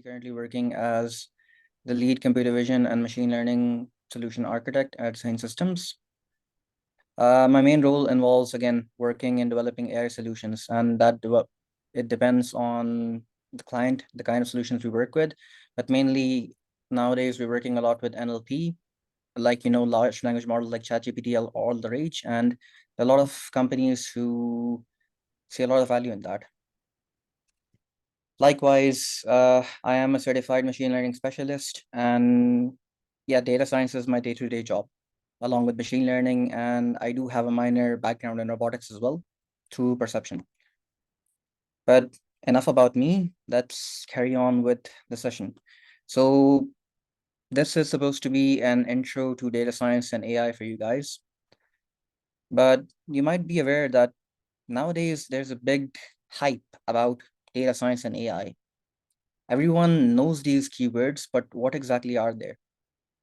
Currently working as the lead computer vision and machine learning solution architect at Science Systems. My main role involves, again, working in developing AI solutions, and it depends on the client, the kind of solutions we work with. But mainly nowadays, we're working a lot with NLP, like, large language models like ChatGPT are all the rage, and a lot of companies who see a lot of value in that. Likewise, I am a certified machine learning specialist, and yeah, data science is my day-to-day job, along with machine learning, and I do have a minor background in robotics as well, through perception. But enough about me. Let's carry on with the session. So this is supposed to be an intro to data science and AI for you guys, but you might be aware that nowadays there's a big hype about data science and AI. Everyone knows these keywords, but what exactly are they?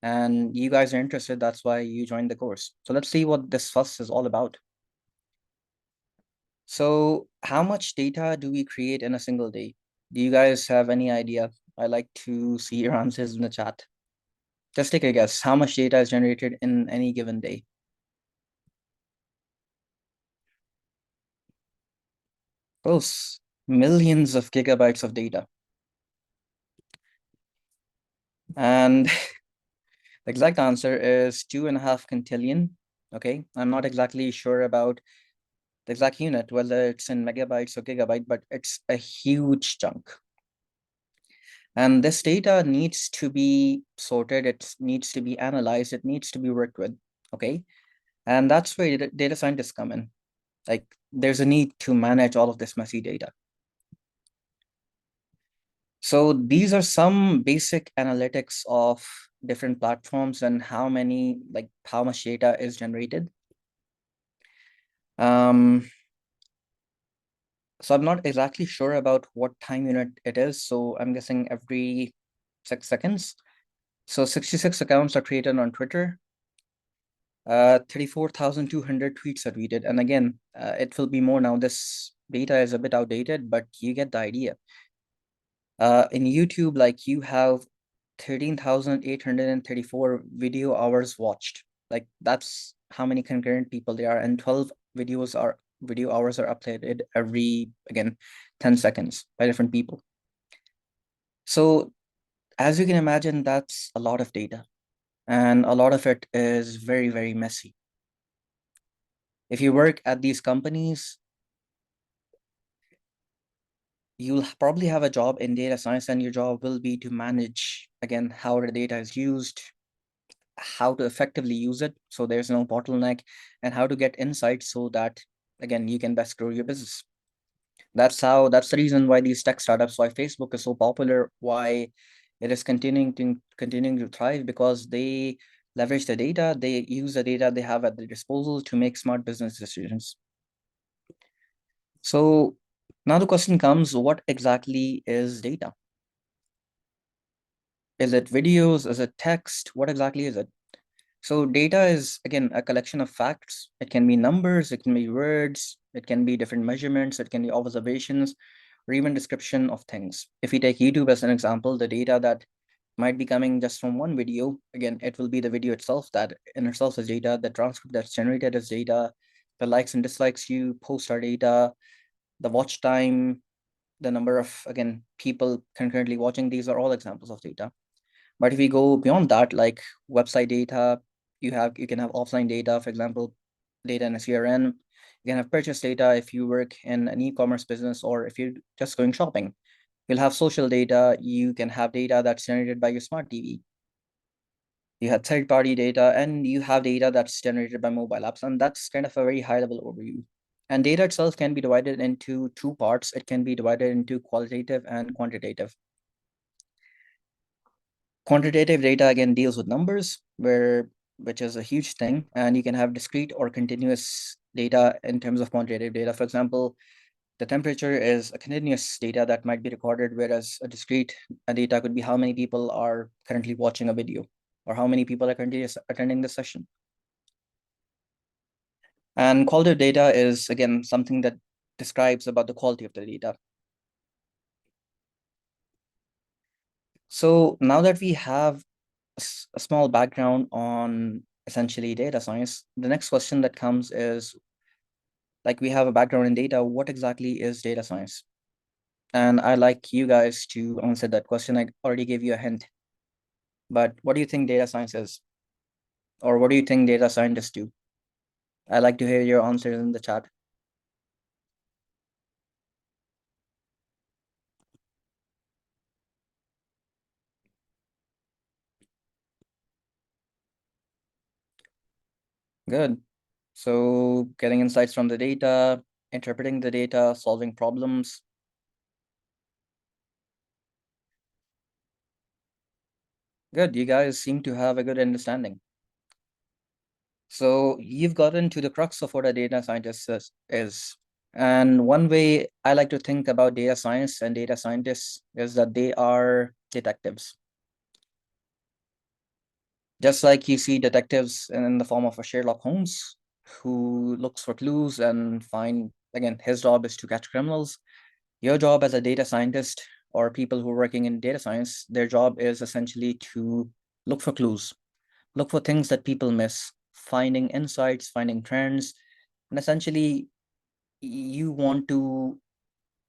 And you guys are interested, that's why you joined the course. So let's see what this fuss is all about. So how much data do we create in a single day? Do you guys have any idea? I like to see your answers in the chat. Just take a guess. How much data is generated in any given day? Close. Millions of gigabytes of data. And the exact answer is 2.5 quintillion. Okay, I'm not exactly sure about the exact unit, whether it's in megabytes or gigabyte, but it's a huge chunk. And this data needs to be sorted, it needs to be analyzed, it needs to be worked with, okay? And that's where data scientists come in. Like, there's a need to manage all of this messy data. So these are some basic analytics of different platforms and how much data is generated. So I'm not exactly sure about what time unit it is. So I'm guessing every 6 seconds. So 66 accounts are created on Twitter. 34,200 tweets are tweeted. And again, it will be more now. This data is a bit outdated, but you get the idea. In YouTube, like, you have 13,834 video hours watched. Like, that's how many concurrent people there are, and 12 video hours are uploaded every, again, 10 seconds by different people. So as you can imagine, that's a lot of data, and a lot of it is very, very messy. If you work at these companies, you'll probably have a job in data science, and your job will be to manage, again, how the data is used, how to effectively use it so there's no bottleneck, and how to get insights so that, again, you can best grow your business. That's the reason why these tech startups, why Facebook is so popular, why it is continuing to thrive, because they leverage the data, they use the data they have at their disposal to make smart business decisions. So now the question comes, what exactly is data? Is it videos? Is it text? What exactly is it? So data is, again, a collection of facts. It can be numbers, it can be words, it can be different measurements, it can be observations, or even description of things. If we take YouTube as an example, the data that might be coming just from one video, again, it will be the video itself, that in itself is data, the transcript that's generated is data, the likes and dislikes you post are data, the watch time, the number of, again, people concurrently watching, these are all examples of data. But if we go beyond that, like website data, you can have offline data, for example, data in a CRM. You can have purchase data if you work in an e-commerce business, or if you're just going shopping. You'll have social data. You can have data that's generated by your smart TV. You have third-party data, and you have data that's generated by mobile apps. And that's kind of a very high-level overview. And data itself can be divided into two parts. It can be divided into qualitative and quantitative. Quantitative data, again, deals with numbers, which is a huge thing, and you can have discrete or continuous data in terms of quantitative data. For example, the temperature is a continuous data that might be recorded, whereas a discrete data could be how many people are currently watching a video, or how many people are currently attending the session. And qualitative data is, again, something that describes about the quality of the data. So now that we have a small background on essentially data science, the next question that comes is, like, we have a background in data, what exactly is data science? And I'd like you guys to answer that question. I already gave you a hint, but what do you think data science is? Or what do you think data scientists do? I'd like to hear your answers in the chat. Good. So getting insights from the data, interpreting the data, solving problems. Good. You guys seem to have a good understanding. So you've gotten to the crux of what a data scientist is. And one way I like to think about data science and data scientists is that they are detectives. Just like you see detectives in the form of a Sherlock Holmes who looks for clues and find, again, his job is to catch criminals. Your job as a data scientist or people who are working in data science, their job is essentially to look for clues, look for things that people miss, finding insights, finding trends, and essentially you want to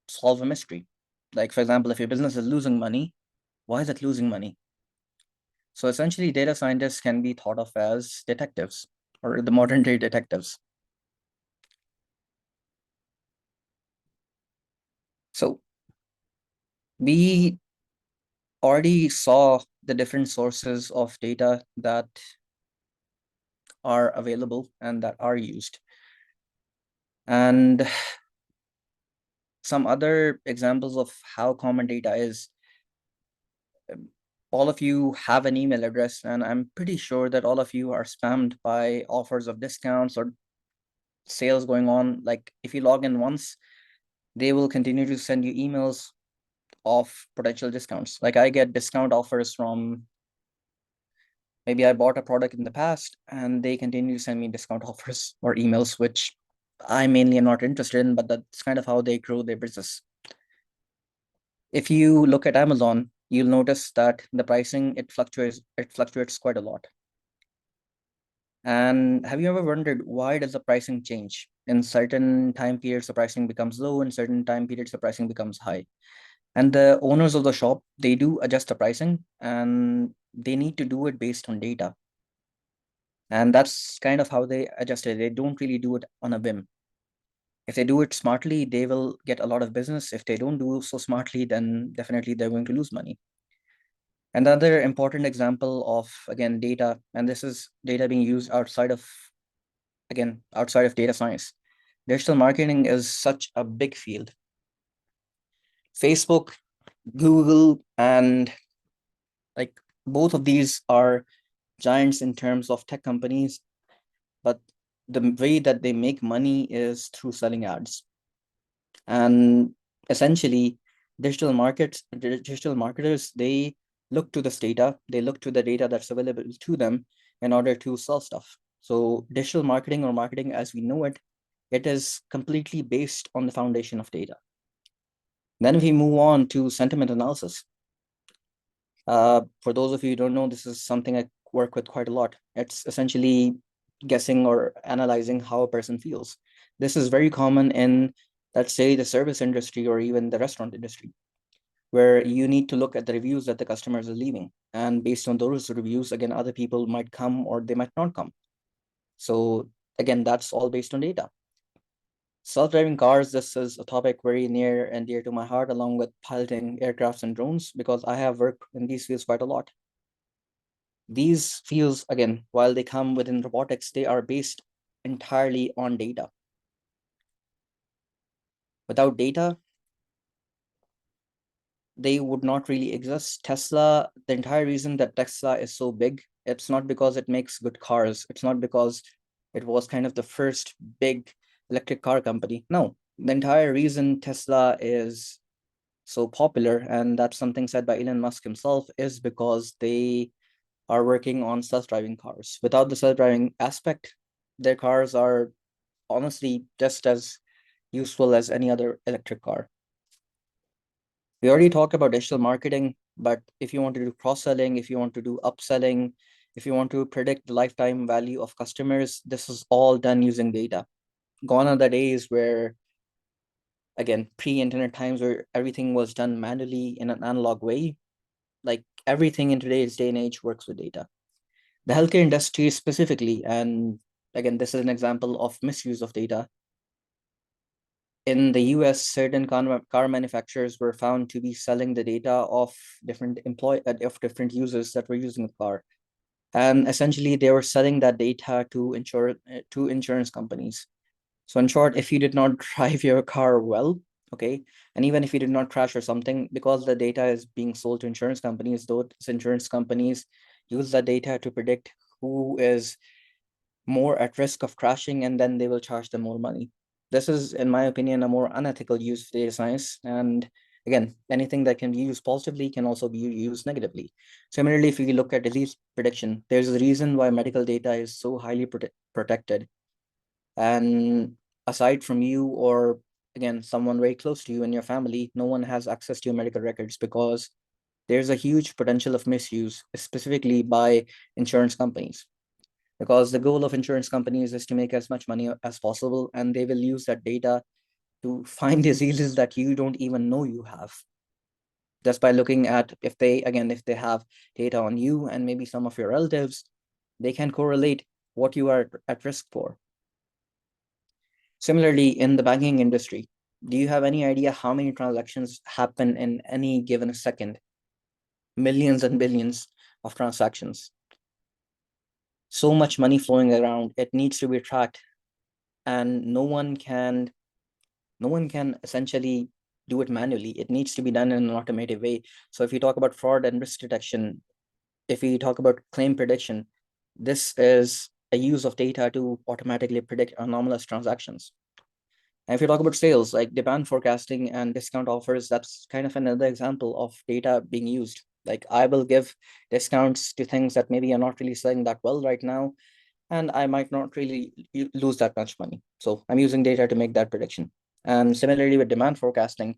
solve a mystery. Like, for example, if your business is losing money, why is it losing money? So essentially, data scientists can be thought of as detectives or the modern day detectives. So we already saw the different sources of data that are available and that are used. And some other examples of how common data is, all of you have an email address, and I'm pretty sure that all of you are spammed by offers of discounts or sales going on. Like, if you log in once, they will continue to send you emails of potential discounts. Like, I get discount offers from, maybe I bought a product in the past and they continue to send me discount offers or emails, which I mainly am not interested in, but that's kind of how they grow their business. If you look at Amazon, you'll notice that the pricing, it fluctuates quite a lot. And have you ever wondered, why does the pricing change? In certain time periods, the pricing becomes low, in certain time periods, the pricing becomes high. And the owners of the shop, they do adjust the pricing, and they need to do it based on data. And that's kind of how they adjust it. They don't really do it on a whim. If they do it smartly, they will get a lot of business. If they don't do so smartly, then definitely they're going to lose money. Another important example of, again, data, and this is data being used outside of, again, outside of data science. Digital marketing is such a big field. Facebook, Google, and, like, both of these are giants in terms of tech companies, but the way that they make money is through selling ads. And essentially, digital marketers, they look to this data, they look to the data that's available to them in order to sell stuff. So digital marketing, or marketing as we know it, it is completely based on the foundation of data. Then we move on to sentiment analysis. For those of you who don't know, this is something I work with quite a lot. It's essentially guessing or analyzing how a person feels. This is very common in, let's say, the service industry or even the restaurant industry, where you need to look at the reviews that the customers are leaving. And based on those reviews, again, other people might come or they might not come. So again, that's all based on data. Self-driving cars, this is a topic very near and dear to my heart, along with piloting aircrafts and drones, because I have worked in these fields quite a lot. These fields, again, while they come within robotics, they are based entirely on data. Without data, they would not really exist. Tesla, the entire reason that Tesla is so big, it's not because it makes good cars. It's not because it was kind of the first big electric car company. No, the entire reason Tesla is so popular, and that's something said by Elon Musk himself, is because they are working on self-driving cars. Without the self-driving aspect, their cars are honestly just as useful as any other electric car. We already talked about digital marketing. But if you want to do cross-selling, if you want to do upselling, if you want to predict the lifetime value of customers, this is all done using data. Gone are the days where, again, pre-internet times where everything was done manually in an analog way. Like everything in today's day and age works with data. The healthcare industry specifically, and again, this is an example of misuse of data. In the US, certain car manufacturers were found to be selling the data of different users that were using the car. And essentially, they were selling that data to insurance companies. So in short, if you did not drive your car well, okay, and even if you did not crash or something, because the data is being sold to insurance companies, those insurance companies use that data to predict who is more at risk of crashing, and then they will charge them more money. This is, in my opinion, a more unethical use of data science. And again, anything that can be used positively can also be used negatively. Similarly, if you look at disease prediction, there's a reason why medical data is so highly protected. And aside from you, or again, someone very close to you in your family, no one has access to your medical records because there's a huge potential of misuse, specifically by insurance companies. Because the goal of insurance companies is to make as much money as possible, and they will use that data to find diseases that you don't even know you have. Just by looking at, if they have data on you and maybe some of your relatives, they can correlate what you are at risk for. Similarly, in the banking industry, do you have any idea how many transactions happen in any given second? Millions and billions of transactions. So much money flowing around, it needs to be tracked, and no one can essentially do it manually. It needs to be done in an automated way. So if you talk about fraud and risk detection, if we talk about claim prediction, this is a use of data to automatically predict anomalous transactions. And if you talk about sales, like demand forecasting and discount offers, that's kind of another example of data being used. Like I will give discounts to things that maybe are not really selling that well right now, and I might not really lose that much money. So I'm using data to make that prediction. And similarly with demand forecasting,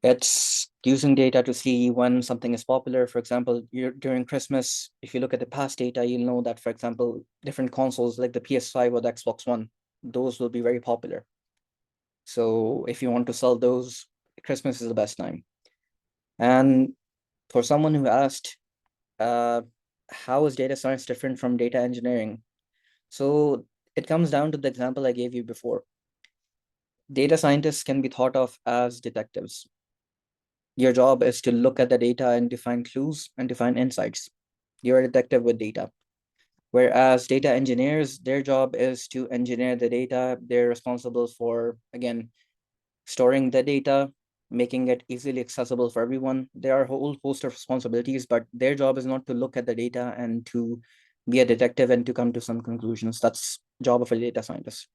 it's using data to see when something is popular. For example, during Christmas, if you look at the past data, you'll know that, for example, different consoles like the PS5 or the Xbox One, those will be very popular. So if you want to sell those, Christmas is the best time. And for someone who asked, uh, how is data science different from data engineering? So it comes down to the example I gave you before. Data scientists can be thought of as detectives. Your job is to look at the data and to find clues and to find insights. You're a detective with data. Whereas data engineers, their job is to engineer the data. They're responsible for, again, storing the data, making it easily accessible for everyone. There are a whole host of responsibilities, but their job is not to look at the data and to be a detective and to come to some conclusions. That's job of a data scientist.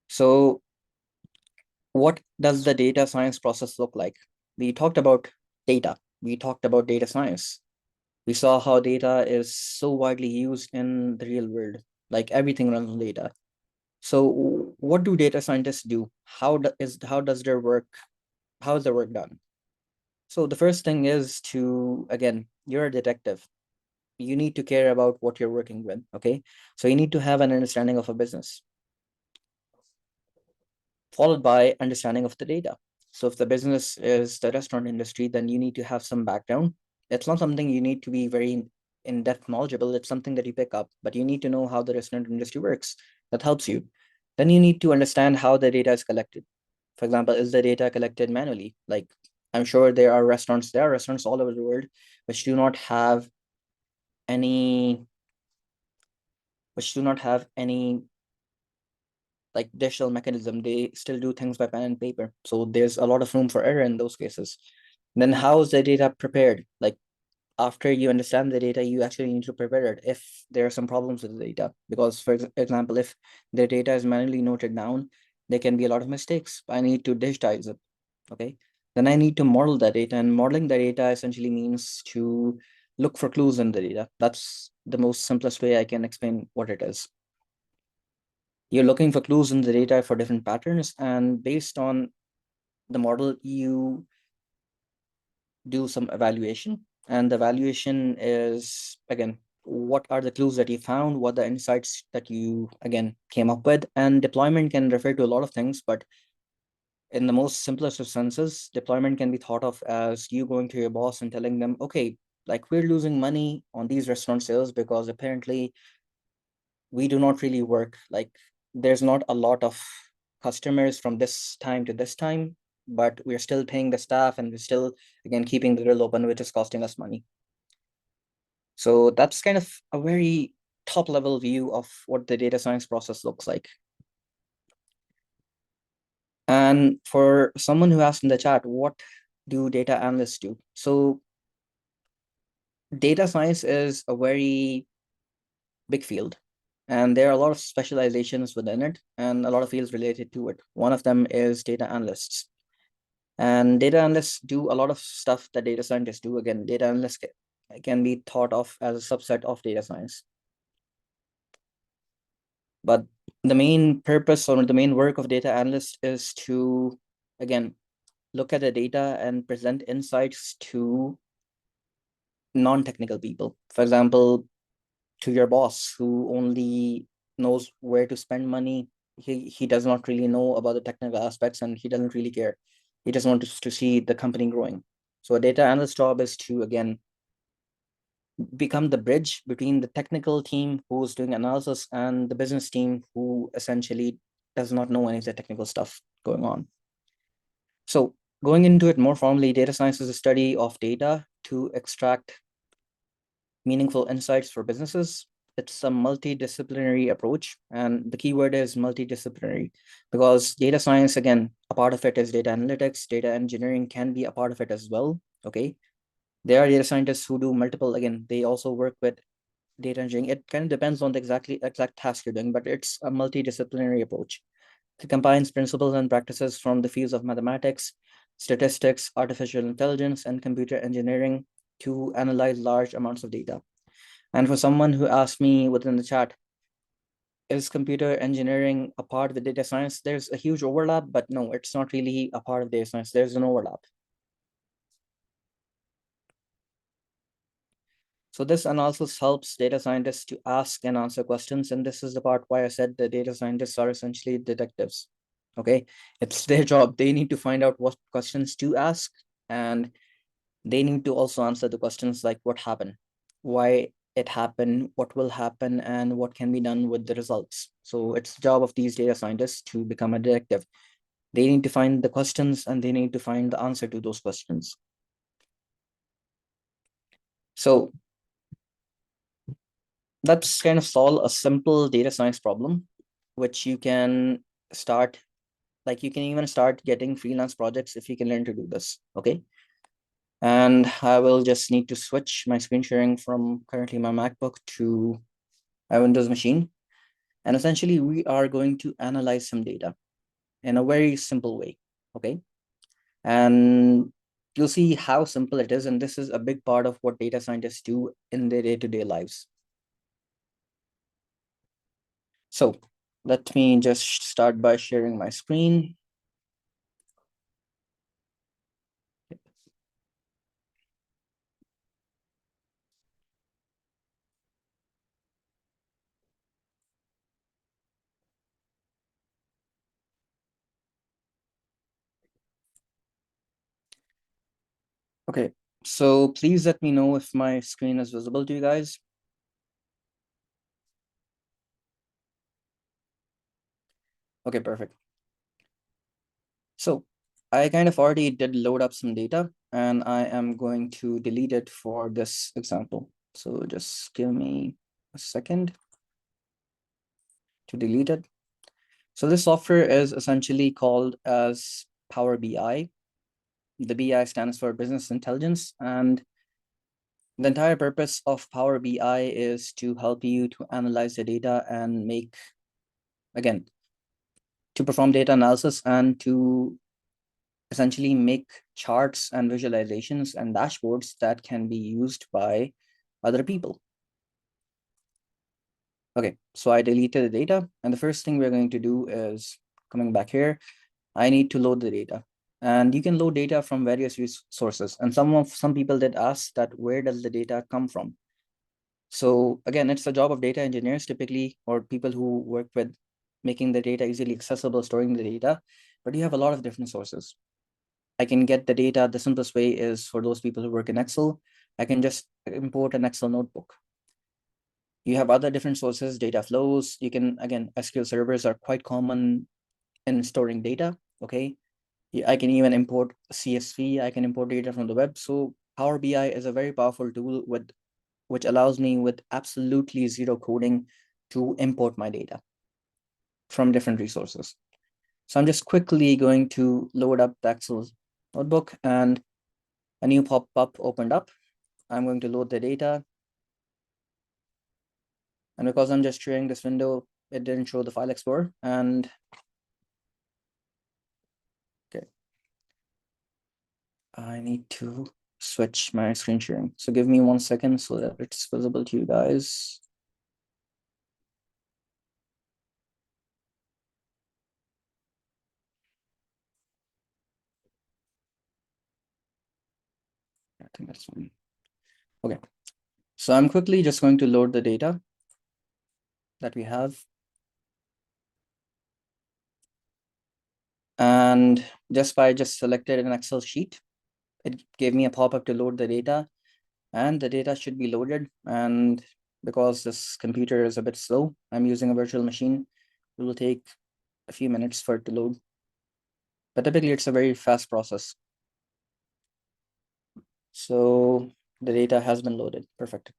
So what does the data science process look like? We talked about data. We talked about data science. We saw how data is so widely used in the real world. Like everything runs on data. So what do data scientists do? How does their work, how is their work done? So the first thing is to, again, you're a detective. You need to care about what you're working with. Okay. So you need to have an understanding of a business, followed by understanding of the data. So if the business is the restaurant industry, then you need to have some background. It's not something you need to be very in-depth knowledgeable. It's something that you pick up, but you need to know how the restaurant industry works. That helps you. Then you need to understand how the data is collected. For example, is the data collected manually? Like I'm sure there are restaurants all over the world which do not have any, which do not have any like digital mechanism. They still do things by pen and paper. So there's a lot of room for error in those cases. Then how is the data prepared? Like after you understand the data, you actually need to prepare it if there are some problems with the data. Because for example, if the data is manually noted down, there can be a lot of mistakes. I need to digitize it. Okay. Then I need to model the data, and modeling the data essentially means to look for clues in the data. That's the most simplest way I can explain what it is. You're looking for clues in the data for different patterns, and based on the model, you do some evaluation. And the evaluation is, again, what are the clues that you found, what the insights that you, again, came up with. And deployment can refer to a lot of things, but in the most simplest of senses, deployment can be thought of as you going to your boss and telling them, okay, like we're losing money on these restaurant sales because apparently we do not really work. Like there's not a lot of customers from this time to this time, but we're still paying the staff and we're still, again, keeping the grill open, which is costing us money. So that's kind of a very top level view of what the data science process looks like. And for someone who asked in the chat, what do data analysts do? So data science is a very big field, and there are a lot of specializations within it and a lot of fields related to it. One of them is data analysts. And data analysts do a lot of stuff that data scientists do. Again, data analysts can be thought of as a subset of data science. But the main purpose or the main work of data analyst is to, again, look at the data and present insights to non-technical people. For example, to your boss who only knows where to spend money. He does not really know about the technical aspects and he doesn't really care. He just wants to see the company growing. So a data analyst job is to, again, become the bridge between the technical team who's doing analysis and the business team who essentially does not know any of the technical stuff going on. So going into it more formally, data science is a study of data to extract meaningful insights for businesses. It's a multidisciplinary approach, and the keyword is multidisciplinary because data science, again, a part of it is data analytics, data engineering can be a part of it as well. Okay, there are data scientists who do multiple. Again, they also work with data engineering. It kind of depends on the exact task you're doing, but it's a multidisciplinary approach. It combines principles and practices from the fields of mathematics, statistics, artificial intelligence, and computer engineering to analyze large amounts of data. And for someone who asked me within the chat, is computer engineering a part of the data science? There's a huge overlap, but no, it's not really a part of data science. There's an overlap. So this analysis helps data scientists to ask and answer questions. And this is the part why I said the data scientists are essentially detectives. Okay, it's their job. They need to find out what questions to ask, and they need to also answer the questions like what happened, why it happened, what will happen, and what can be done with the results. So it's the job of these data scientists to become a detective. They need to find the questions and they need to find the answer to those questions. So that's kind of solve a simple data science problem, which you can start, like you can even start getting freelance projects if you can learn to do this, okay? And I will just need to switch my screen sharing from currently my MacBook to my Windows machine. And essentially, we are going to analyze some data in a very simple way, okay? And you'll see how simple it is. And this is a big part of what data scientists do in their day-to-day lives. So let me just start by sharing my screen. Okay, so please let me know if my screen is visible to you guys. Okay, perfect. So I kind of already did load up some data and I am going to delete it for this example. So just give me a second to delete it. So this software is essentially called as Power BI. The BI stands for Business Intelligence, and the entire purpose of Power BI is to help you to analyze the data and make, again, to perform data analysis and to essentially make charts and visualizations and dashboards that can be used by other people. Okay, so I deleted the data, and the first thing we're going to do is coming back here, I need to load the data. And you can load data from various sources. And some people did ask that where does the data come from? So again, it's the job of data engineers typically, or people who work with making the data easily accessible, storing the data, but you have a lot of different sources. I can get the data. The simplest way is for those people who work in Excel, I can just import an Excel notebook. You have other different sources, data flows. You can, again, SQL servers are quite common in storing data, okay? I can even import CSV, I can import data from the web. So Power BI is a very powerful tool which allows me with absolutely zero coding to import my data from different resources. So I'm just quickly going to load up the Excel notebook, and a new pop-up opened up. I'm going to load the data. And because I'm just sharing this window, it didn't show the file explorer. And okay, I need to switch my screen sharing. So give me 1 second so that it's visible to you guys. I think that's fine. Okay, so I'm quickly just going to load the data that we have. And just by just selected an Excel sheet, it gave me a pop-up to load the data, and the data should be loaded. And because this computer is a bit slow, I'm using a virtual machine. It will take a few minutes for it to load, but typically it's a very fast process. So the data has been loaded. Perfect.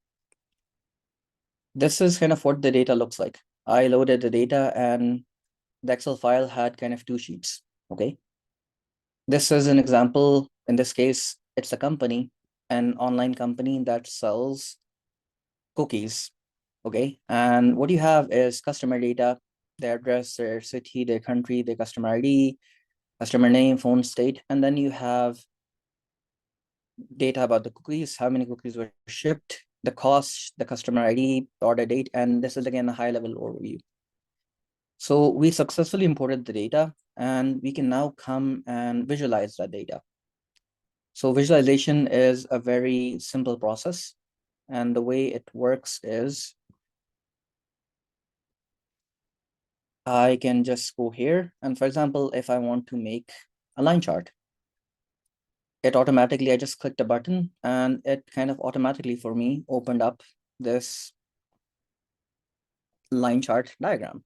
This is kind of what the data looks like. I loaded the data and the Excel file had kind of two sheets. Okay. This is an example. In this case, it's a company, an online company that sells cookies. Okay. And what you have is customer data, their address, their city, their country, their customer ID, customer name, phone state. And then you have data about the cookies, how many cookies were shipped, the cost, the customer ID, the order date, and this is again a high level overview. So we successfully imported the data and we can now come and visualize that data. So visualization is a very simple process. And the way it works is I can just go here. And for example, if I want to make a line chart, it automatically, I just clicked a button and it kind of automatically for me opened up this line chart diagram.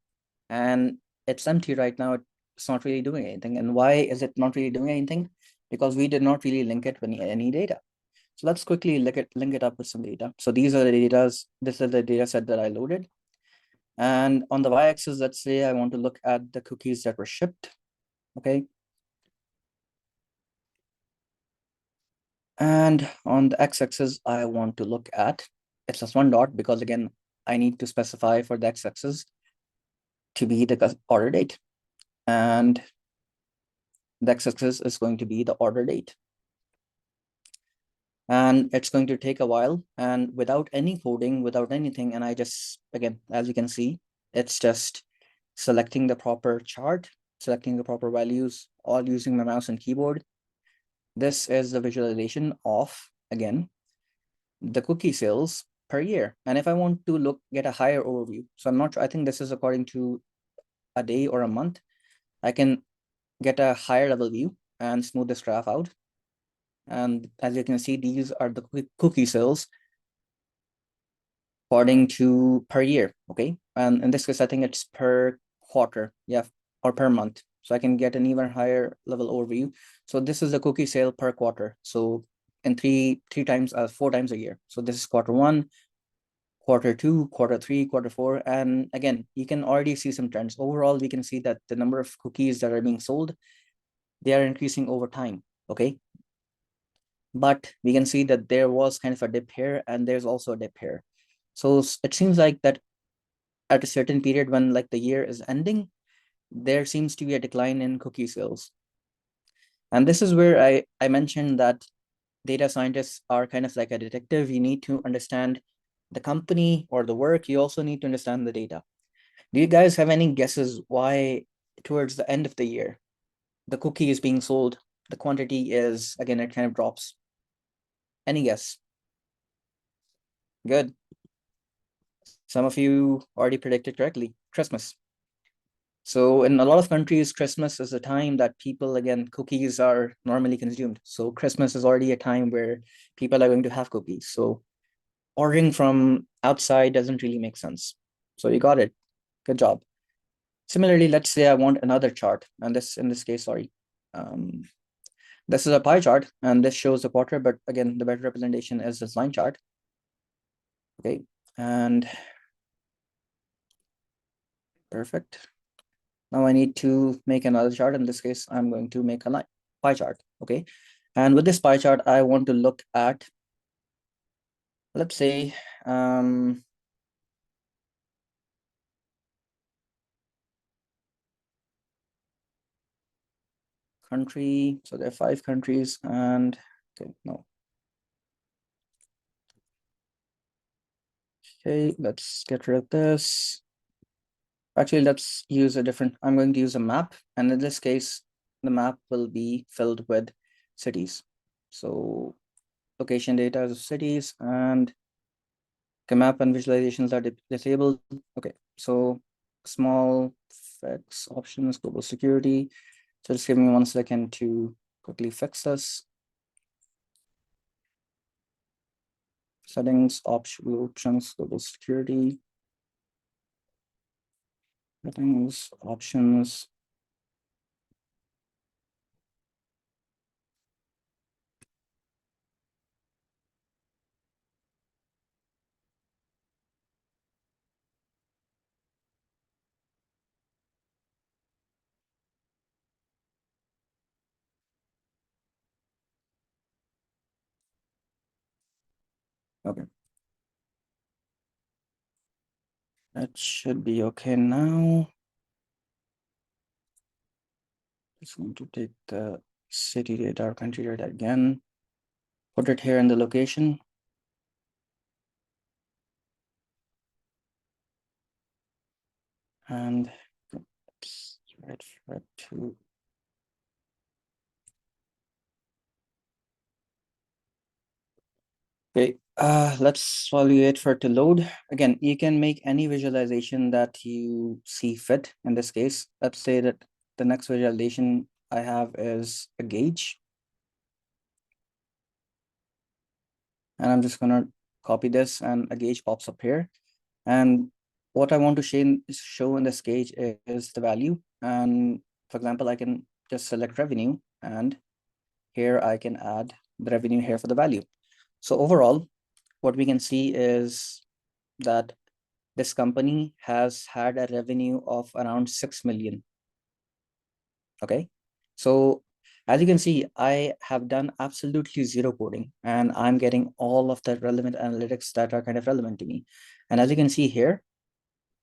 And it's empty right now. It's not really doing anything. And why is it not really doing anything? Because we did not really link it with any data. So let's quickly link it up with some data. So these are the data. This is the data set that I loaded. And on the y-axis, let's say I want to look at the cookies that were shipped. Okay. And on the x-axis, I want to look at, it's just one dot because again, I need to specify for the x-axis to be the order date. And the x-axis is going to be the order date. And it's going to take a while, and without any coding, without anything. And I just, again, as you can see, it's just selecting the proper chart, selecting the proper values, all using my mouse and keyboard. This is the visualization of, again, the cookie sales per year. And if I want to get a higher overview, so I'm not sure, I think this is according to a day or a month, I can get a higher level view and smooth this graph out. And as you can see, these are the cookie sales according to per year. Okay. And in this case, I think it's per quarter. Yeah. Or per month. So I can get an even higher level overview. So this is the cookie sale per quarter. So in four times a year. So this is quarter one, quarter two, quarter three, quarter four. And again, you can already see some trends. Overall, we can see that the number of cookies that are being sold, they are increasing over time. Okay. But we can see that there was kind of a dip here and there's also a dip here. So it seems like that at a certain period when like the year is ending, there seems to be a decline in cookie sales. And this is where I mentioned that data scientists are kind of like a detective. You need to understand the company or the work. You also need to understand the data. Do you guys have any guesses why towards the end of the year, the cookie is being sold The quantity is, again, it kind of drops. Any guess? Good. Some of you already predicted correctly. Christmas. So in a lot of countries, Christmas is a time that people, again, cookies are normally consumed. So Christmas is already a time where people are going to have cookies. So ordering from outside doesn't really make sense. So you got it. Good job. Similarly, let's say I want another chart, and this in this case, sorry. Um, this is a pie chart, and this shows the quarter, but again, the better representation is this line chart. Okay, and perfect. Now I need to make another chart. In this case, I'm going to make a line pie chart. Okay, and with this pie chart, I want to look at, let's say, country. So there are 5 countries, and okay, no. Okay, let's get rid of this. Actually, let's use a different, I'm going to use a map. And in this case, the map will be filled with cities. So location data of cities, and the map and visualizations are disabled. Okay, so small fix options, global security. So just give me 1 second to quickly fix this. Settings, options, global security. Settings, options. Okay. That should be okay now. Just going to take the city data or country data again, put it here in the location. And let's wait for it to. Okay, let's while we wait for it to load. Again, you can make any visualization that you see fit. In this case, let's say that the next visualization I have is a gauge. And I'm just gonna copy this, and a gauge pops up here. And what I want to show in this gauge is the value. And for example, I can just select revenue, and here I can add the revenue here for the value. So overall, what we can see is that this company has had a revenue of around 6 million. Okay. So as you can see, I have done absolutely zero coding, and I'm getting all of the relevant analytics that are kind of relevant to me. And as you can see here,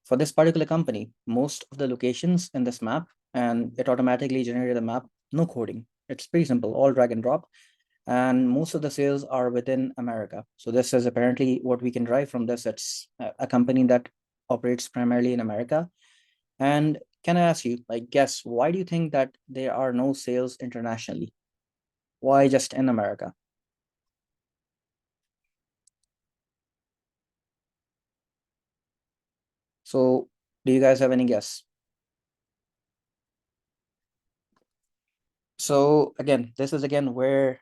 for this particular company, most of the locations in this map, and it automatically generated a map, no coding. It's pretty simple, all drag and drop. And most of the sales are within America. So this is apparently what we can derive from this. It's a company that operates primarily in America. And can I ask you, like, guess, why do you think that there are no sales internationally? Why just in America? So do you guys have any guess? So again, this is again where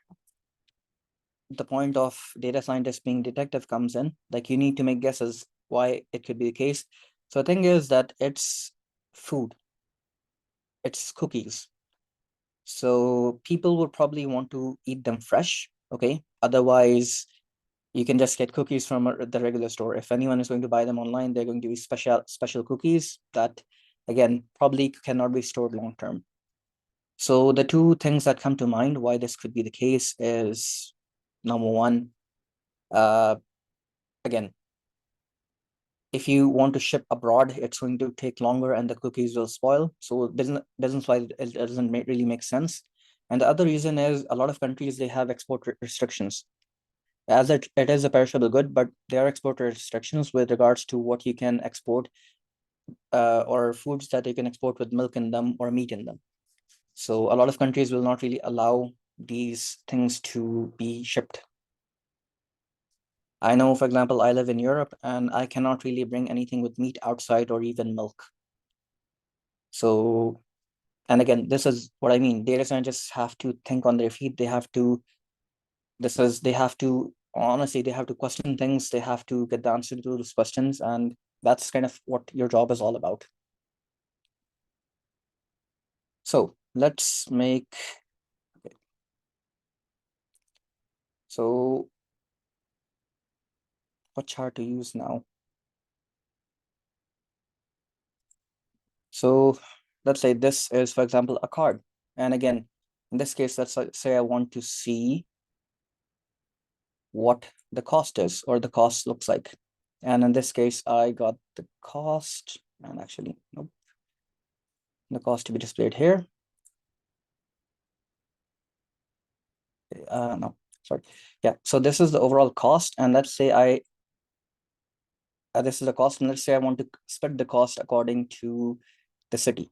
the point of data scientist being detective comes in. Like, you need to make guesses why it could be the case. So the thing is that it's food, it's cookies. So people would probably want to eat them fresh. Okay. Otherwise, you can just get cookies from the regular store. If anyone is going to buy them online, they're going to be special cookies that, again, probably cannot be stored long term. So the two things that come to mind why this could be the case is, number one, uh, again, if you want to ship abroad, it's going to take longer and the cookies will spoil. So business wise, it doesn't really make sense. And the other reason is a lot of countries, they have export restrictions. As it is a perishable good, but there are export restrictions with regards to what you can export, or foods that you can export with milk in them or meat in them. So a lot of countries will not really allow these things to be shipped. I know, for example, I live in Europe and I cannot really bring anything with meat outside or even milk. So, and again, this is what I mean. Data scientists have to think on their feet. They have to, honestly, they have to question things. They have to get the answer to those questions. And that's kind of what your job is all about. So let's make, so what chart to use now? So let's say this is, for example, a card. And again, in this case, let's say I want to see what the cost is or the cost looks like. And in this case, I got the cost, and actually, nope, the cost to be displayed here. No, sorry. Yeah, so this is the overall cost. And let's say this is the cost. And let's say I want to split the cost according to the city.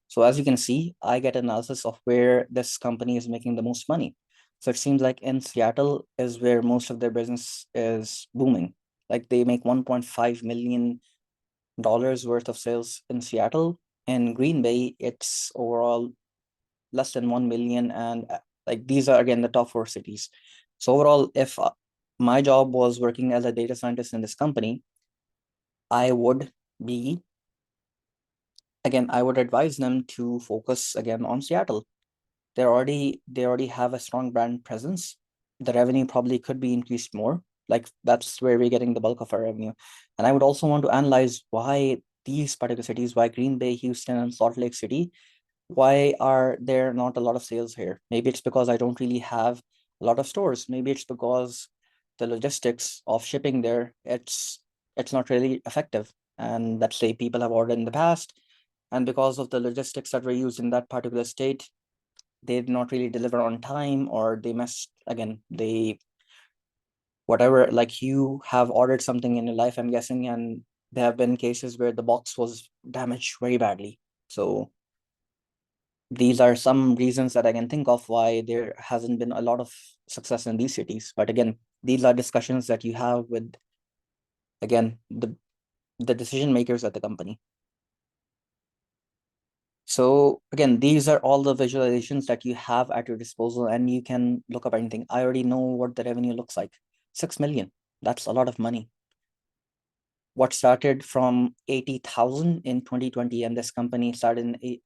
So as you can see, I get analysis of where this company is making the most money. So it seems like in Seattle is where most of their business is booming. Like they make $1.5 million worth of sales in Seattle. In Green Bay, it's overall less than 1 million. And like these are again the top four cities. So overall, if my job was working as a data scientist in this company, I would be, again, I would advise them to focus again on Seattle. They already have a strong brand presence. The revenue probably could be increased more. Like that's where we're getting the bulk of our revenue. And I would also want to analyze why these particular cities, why Green Bay, Houston, and Salt Lake City, why are there not a lot of sales here? Maybe it's because I don't really have a lot of stores. Maybe it's because the logistics of shipping there, it's not really effective. And let's say people have ordered in the past, and because of the logistics that were used in that particular state, they did not really deliver on time, or they messed again, they whatever, like you have ordered something in your life, I'm guessing, and there have been cases where the box was damaged very badly. So these are some reasons that I can think of why there hasn't been a lot of success in these cities. But again, these are discussions that you have with, again, the decision makers at the company. So again, these are all the visualizations that you have at your disposal, and you can look up anything. I already know what the revenue looks like. 6 million. That's a lot of money. What started from 80,000 in 2020, and this company started in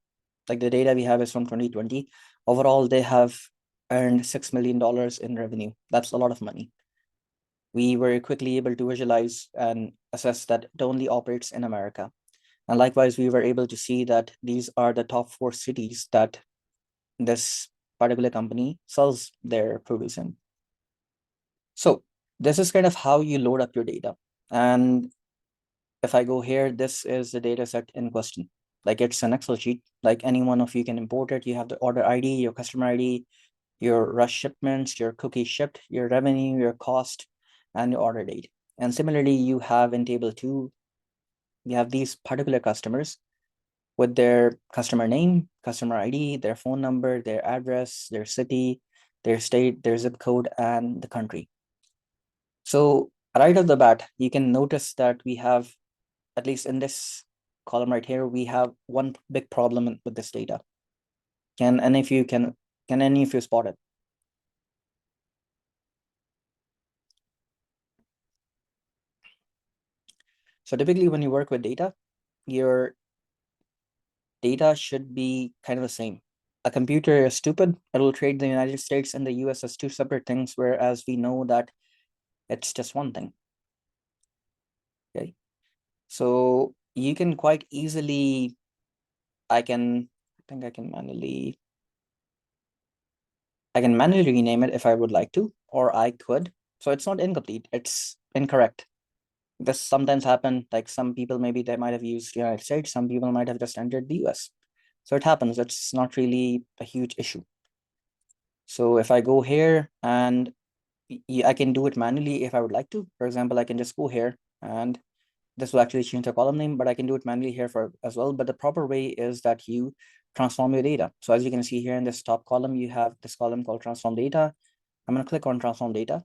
like the data we have is from 2020. Overall, they have earned $6 million in revenue. That's a lot of money. We were quickly able to visualize and assess that it only operates in America. And likewise, we were able to see that these are the top four cities that this particular company sells their produce in. So this is kind of how you load up your data. And if I go here, this is the data set in question. Like it's an Excel sheet, like any one of you can import it. You have the order ID, your customer ID, your rush shipments, your cookie shipped, your revenue, your cost, and your order date. And similarly, you have in table 2, you have these particular customers with their customer name, customer ID, their phone number, their address, their city, their state, their zip code, and the country. So right off the bat, you can notice that we have, at least in this column right here, we have one big problem with this data. Can any of you spot it? So typically when you work with data, your data should be kind of the same. A computer is stupid. It'll trade the United States and the US as two separate things, whereas we know that it's just one thing. Okay. So you can quite easily, I think I can manually rename it if I would like to, or I could. So it's not incomplete, it's incorrect. This sometimes happen, like some people, maybe they might have used United States, some people might have just entered the US. So it happens, it's not really a huge issue. So if I go here and I can do it manually if I would like to. For example, I can just go here and this will actually change the column name, but I can do it manually here for as well. But the proper way is that you transform your data. So as you can see here in this top column, you have this column called transform data. I'm going to click on transform data,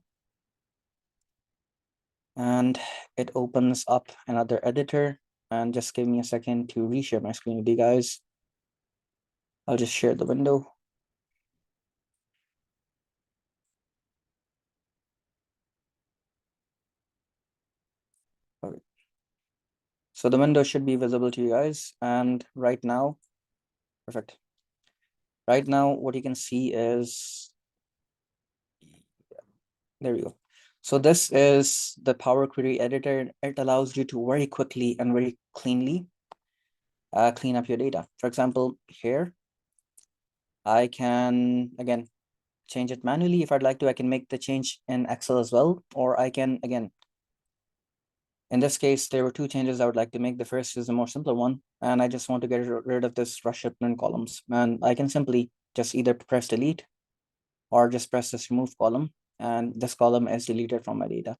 and it opens up another editor. And just give me a second to reshare my screen with you guys. I'll just share the window. Okay. So the window should be visible to you guys. And right now, perfect. Right now, what you can see is, there we go. So this is the Power Query editor. It allows you to very quickly and very cleanly clean up your data. For example, here, I can, again, change it manually. If I'd like to, I can make the change in Excel as well, or I can, again, in this case, there were two changes I would like to make. The first is a more simpler one, and I just want to get rid of this rush shipment columns. And I can simply just either press delete or just press this remove column, and this column is deleted from my data.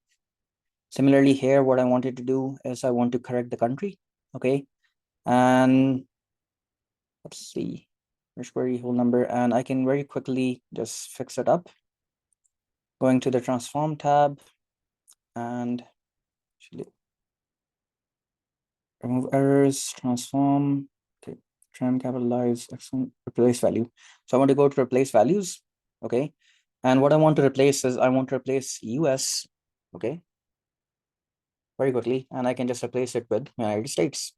Similarly here, what I wanted to do is I want to correct the country, okay? And let's see, where's query whole number, and I can very quickly just fix it up. Going to the transform tab and remove errors, transform, okay, trim, capitalize, excellent, replace value. So I want to go to replace values, okay? And what I want to replace is I want to replace US, okay? Very quickly, and I can just replace it with United States.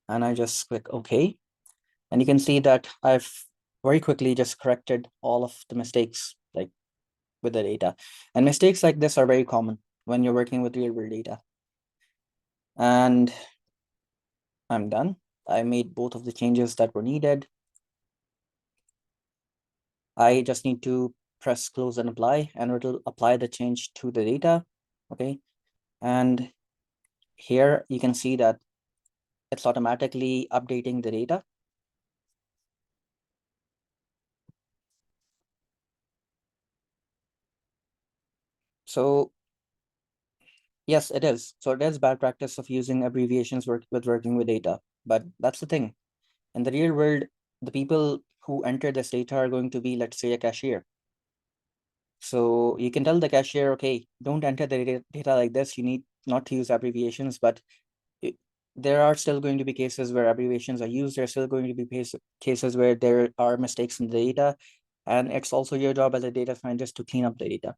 And I just click OK. And you can see that I've very quickly just corrected all of the mistakes like with the data. And mistakes like this are very common when you're working with real world data. And I'm done. I made both of the changes that were needed. I just need to press close and apply, and it'll apply the change to the data. Okay. And here you can see that it's automatically updating the data. So yes, it is. So it is bad practice of using abbreviations with working with data. But that's the thing. In the real world, the people who enter this data are going to be, let's say, a cashier. So you can tell the cashier, okay, don't enter the data like this. You need not to use abbreviations, but there are still going to be cases where abbreviations are used. There are still going to be cases where there are mistakes in the data. And it's also your job as a data scientist to clean up the data.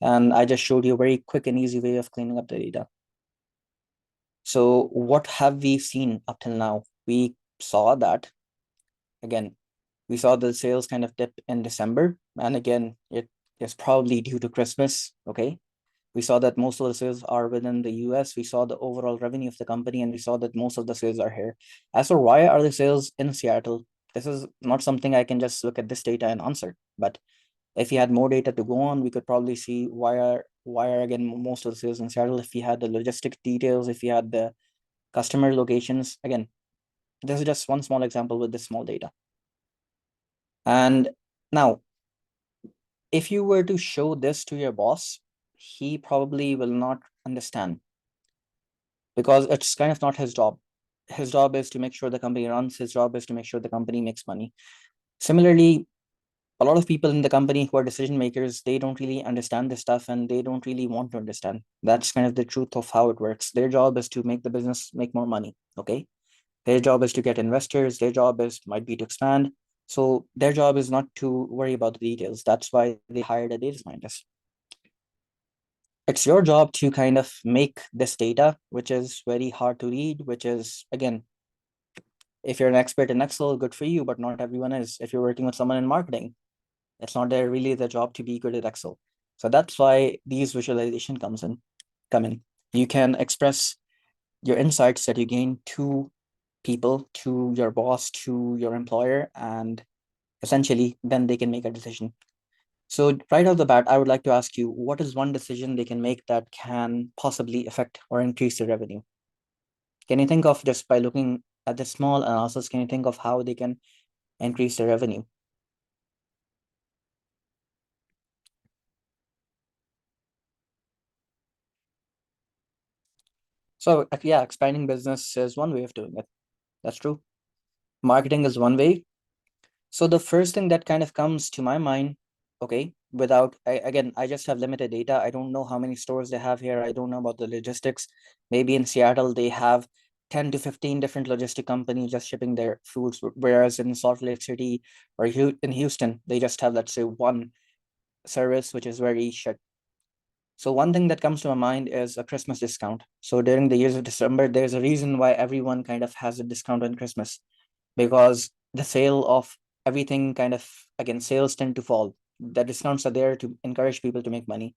And I just showed you a very quick and easy way of cleaning up the data. So what have we seen up till now? We saw that, again, we saw the sales kind of dip in December. And again, it is probably due to Christmas, okay? We saw that most of the sales are within the US. We saw the overall revenue of the company, and we saw that most of the sales are here. As for why are the sales in Seattle, this is not something I can just look at this data and answer. But if you had more data to go on, we could probably see why are again most of the sales in Seattle. If you had the logistic details, if you had the customer locations, again, this is just one small example with this small data. And now, if you were to show this to your boss, he probably will not understand, because it's kind of not his job. His job is to make sure the company runs. His job is to make sure the company makes money. Similarly, a lot of people in the company who are decision makers, they don't really understand this stuff, and they don't really want to understand. That's kind of the truth of how it works. Their job is to make the business make more money, okay? Their job is to get investors. Their job might be to expand. So their job is not to worry about the details. That's why they hired a data scientist. It's your job to kind of make this data, which is very hard to read, which is, again, if you're an expert in Excel, good for you, but not everyone is. If you're working with someone in marketing, it's not really the job to be good at Excel. So that's why these visualization come in. You can express your insights that you gain to people, to your boss, to your employer, and essentially then they can make a decision. So right off the bat, I would like to ask you, what is one decision they can make that can possibly affect or increase their revenue? Can you think of, just by looking at the small analysis, can you think of how they can increase their revenue? So yeah, expanding business is one way of doing it. That's true. Marketing is one way. So the first thing that kind of comes to my mind, okay, again, I just have limited data. I don't know how many stores they have here. I don't know about the logistics. Maybe in Seattle, they have 10 to 15 different logistic companies just shipping their foods, whereas in Salt Lake City or in Houston, they just have, let's say, one service, which is very short. So one thing that comes to my mind is a Christmas discount. So during the years of December, there's a reason why everyone kind of has a discount on Christmas, because the sale of everything kind of, again, sales tend to fall. The discounts are there to encourage people to make money.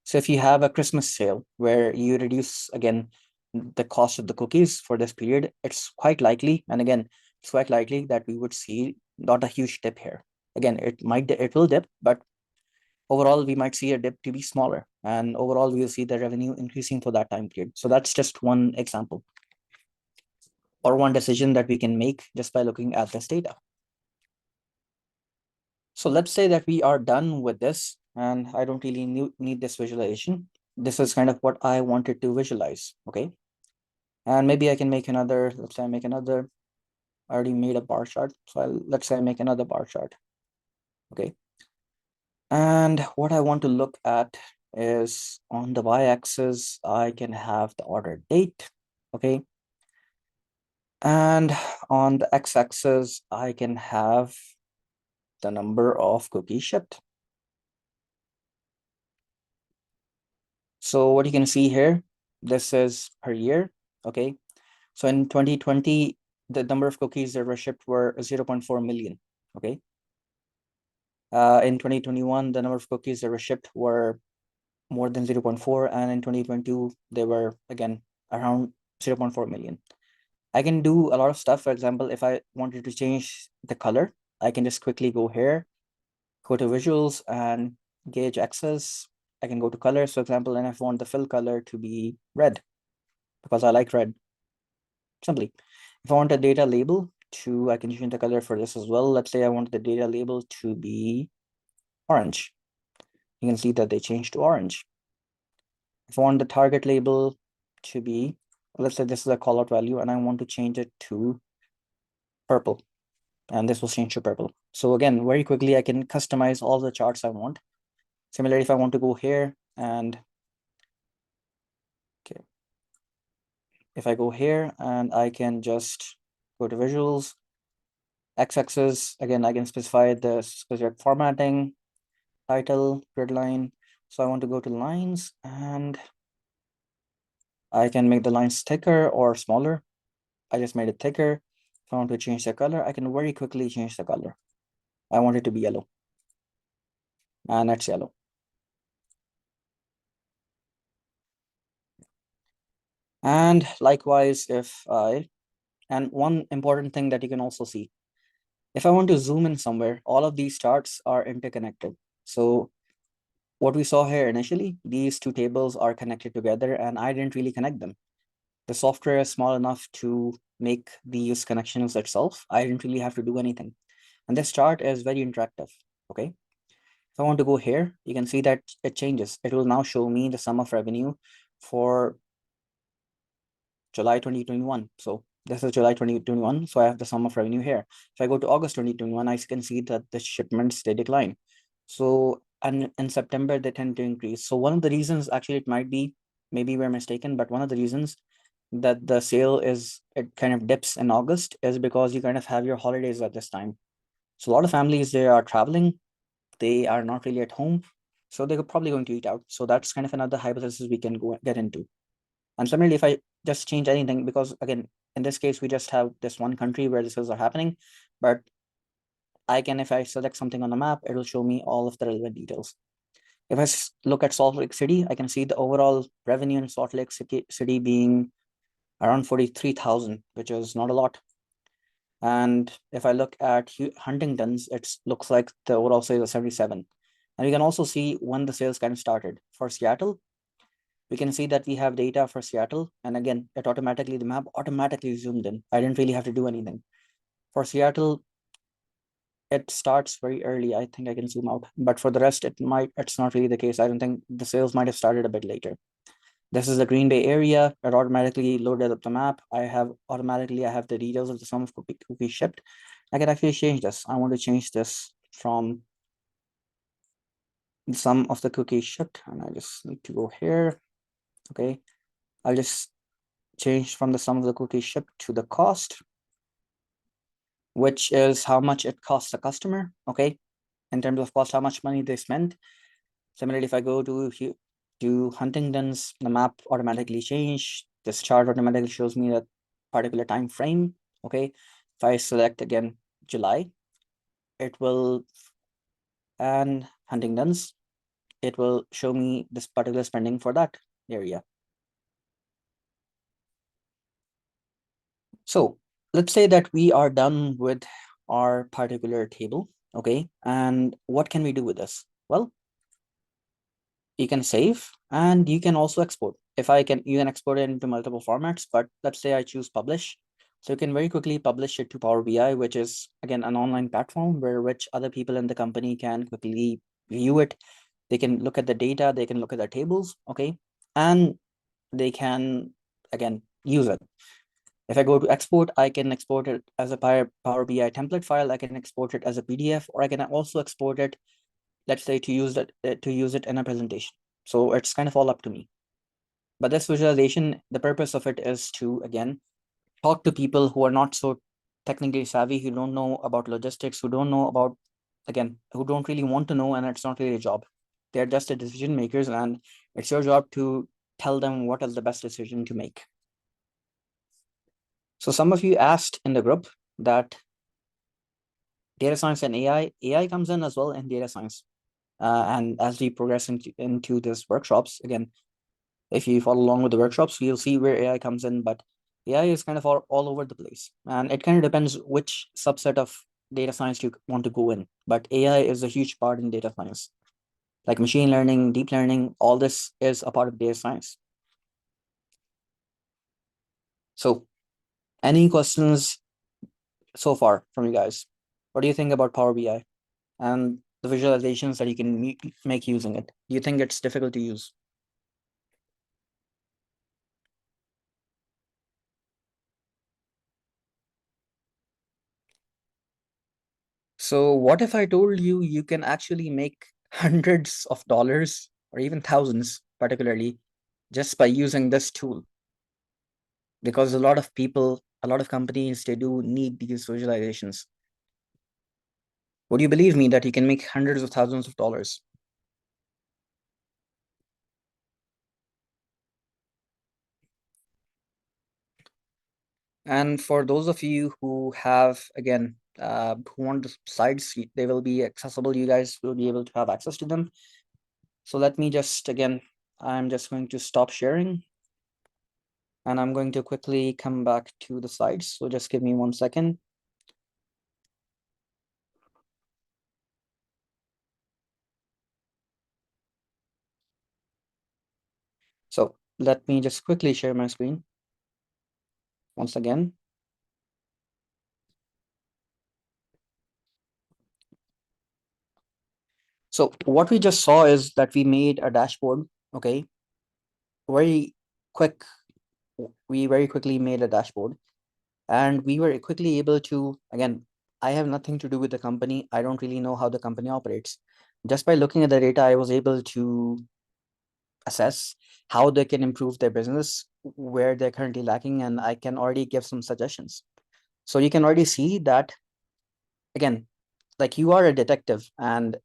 So if you have a Christmas sale where you reduce, again, the cost of the cookies for this period, it's quite likely, and again, it's quite likely that we would see not a huge dip here. Again, it will dip, but overall we might see a dip to be smaller, and overall we'll see the revenue increasing for that time period. So that's just one example or one decision that we can make just by looking at this data. So let's say that we are done with this, and I don't really need this visualization. This is kind of what I wanted to visualize, okay? And maybe I can make another, let's say I make another, I already made a bar chart. So let's say I make another bar chart, okay? And what I want to look at is on the y-axis, I can have the order date, okay? And on the x-axis, I can have the number of cookies shipped. So what you can see here, this is per year, okay? So in 2020, the number of cookies that were shipped were 0.4 million, okay? In 2021, the number of cookies that were shipped were more than 0.4, and in 2022, they were, again, around 0.4 million. I can do a lot of stuff. For example, if I wanted to change the color, I can just quickly go here, go to visuals and gauge access. I can go to colors, for example, and if I want the fill color to be red, because I like red, simply. If I want a data label I can change the color for this as well. Let's say I want the data label to be orange. You can see that they changed to orange. If I want the target label to be, let's say this is a callout value and I want to change it to purple, and this will change to purple. So again, very quickly, I can customize all the charts I want. Similarly, if I want to go here and, okay, if I go here and I can just go to visuals, x-axis, again, I can specify the specific formatting, title, grid line. So I want to go to lines and I can make the lines thicker or smaller. I just made it thicker. If I want to change the color, I can very quickly change the color. I want it to be yellow, and it's yellow. And likewise, and one important thing that you can also see, if I want to zoom in somewhere, all of these charts are interconnected. So what we saw here initially, these two tables are connected together and I didn't really connect them. The software is small enough to make these connections itself. I didn't really have to do anything. And this chart is very interactive, okay? If I want to go here, you can see that it changes. It will now show me the sum of revenue for July 2021. So this is July 2021. So I have the sum of revenue here. If I go to August 2021, I can see that the shipments, they decline. So, and in September, they tend to increase. So one of the reasons, actually, it might be, maybe we're mistaken, but one of the reasons that the sale it kind of dips in August is because you kind of have your holidays at this time. So a lot of families, they are traveling, they are not really at home. So they're probably going to eat out. So that's kind of another hypothesis we can get into. And similarly, if I just change anything, because again, in this case, we just have this one country where the sales are happening, but I can, if I select something on the map, it will show me all of the relevant details. If I look at Salt Lake City, I can see the overall revenue in Salt Lake City being around 43,000, which is not a lot. And if I look at Huntington's, it looks like the overall sales are 77. And we can also see when the sales kind of started. For Seattle, we can see that we have data for Seattle. And again, the map automatically zoomed in. I didn't really have to do anything. For Seattle, it starts very early. I think I can zoom out. But for the rest, it's not really the case. I don't think the sales might have started a bit later. This is the Green Bay area. It automatically loaded up the map. I have the details of the sum of cookies shipped. I can actually change this. I want to change this from the sum of the cookies shipped, and I just need to go here. Okay, I'll just change from the sum of the cookies shipped to the cost, which is how much it costs the customer. Okay, in terms of cost, how much money they spend. Similarly, if I go to Huntington's, the map automatically change. This chart automatically shows me that particular time frame. Okay, if I select again July, it will, and Huntington's, it will show me this particular spending for that area. So let's say that we are done with our particular table. Okay, and what can we do with this? Well, you can save and you can also export. You can export it into multiple formats, but let's say I choose publish. So you can very quickly publish it to Power BI, which is again an online platform where which other people in the company can quickly view it. They can look at the data, they can look at the tables, okay, and they can again use it. If I go to export, I can export it as a Power BI template file. I can export it as a PDF, or I can also export it, let's say, to use it in a presentation. So it's kind of all up to me. But this visualization, the purpose of it is to again talk to people who are not so technically savvy, who don't know about logistics, who don't know about, again, who don't really want to know, and it's not really a job. They're just the decision makers, and it's your job to tell them what is the best decision to make. So some of you asked in the group that data science and AI comes in as well in data science. And as we progress into these workshops, again, if you follow along with the workshops, you'll see where AI comes in, but AI is kind of all over the place. And it kind of depends which subset of data science you want to go in. But AI is a huge part in data science. Like machine learning, deep learning, all this is a part of data science. So any questions so far from you guys? What do you think about Power BI and the visualizations that you can make using it? Do you think it's difficult to use? So what if I told you you can actually make hundreds of dollars or even thousands, particularly just by using this tool? Because a lot of people, a lot of companies, they do need these visualizations. Would you believe me that you can make hundreds of thousands of dollars? And for those of you who have, again, who want the slides, they will be accessible. You guys will be able to have access to them. So let me just, again, I'm just going to stop sharing and I'm going to quickly come back to the slides. So just give me 1 second. So let me just quickly share my screen once again. So what we just saw is that we made a dashboard, okay? Very quick, we very quickly made a dashboard and we were quickly able to, again, I have nothing to do with the company. I don't really know how the company operates. Just by looking at the data, I was able to assess how they can improve their business, where they're currently lacking, and I can already give some suggestions. So you can already see that, again, like you are a detective and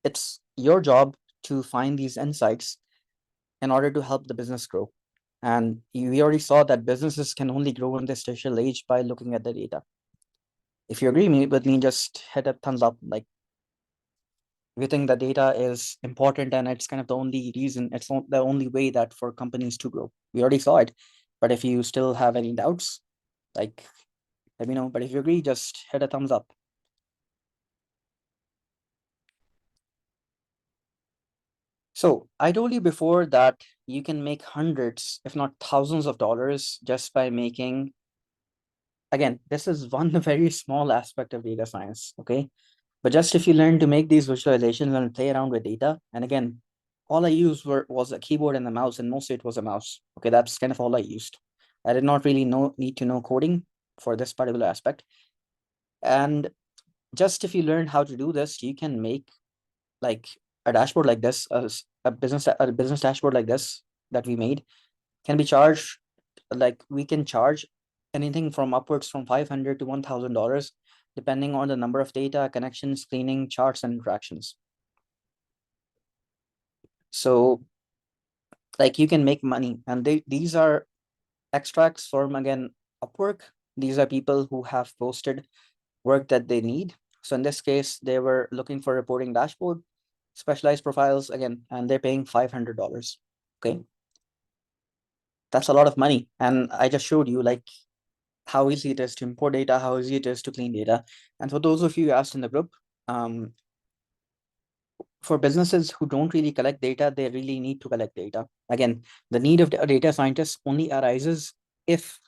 it's your job to find these insights in order to help the business grow. And we already saw that businesses can only grow in this digital age by looking at the data. If you agree with me, just hit a thumbs up. Like, if you think that data is important and it's kind of the only reason, it's not the only way that for companies to grow. We already saw it. But if you still have any doubts, like, let me know. But if you agree, just hit a thumbs up. So I told you before that you can make hundreds, if not thousands of dollars just by making, again, this is one very small aspect of data science, okay? But just if you learn to make these visualizations and play around with data, and again, all I used was a keyboard and a mouse, and mostly it was a mouse. Okay, that's kind of all I used. I did not really need to know coding for this particular aspect. And just if you learn how to do this, you can make like a dashboard like this, a business dashboard like this that we made can be charged, like we can charge anything from upwards from $500 to $1,000, depending on the number of data, connections, cleaning, charts, and interactions. So like you can make money, and these are extracts from, again, Upwork. These are people who have posted work that they need. So in this case, they were looking for reporting dashboard, specialized profiles again, and they're paying $500. Okay, that's a lot of money. And I just showed you like how easy it is to import data, how easy it is to clean data. And for those of you asked in the group, for businesses who don't really collect data, they really need to collect data. Again, the need of a data scientist only arises if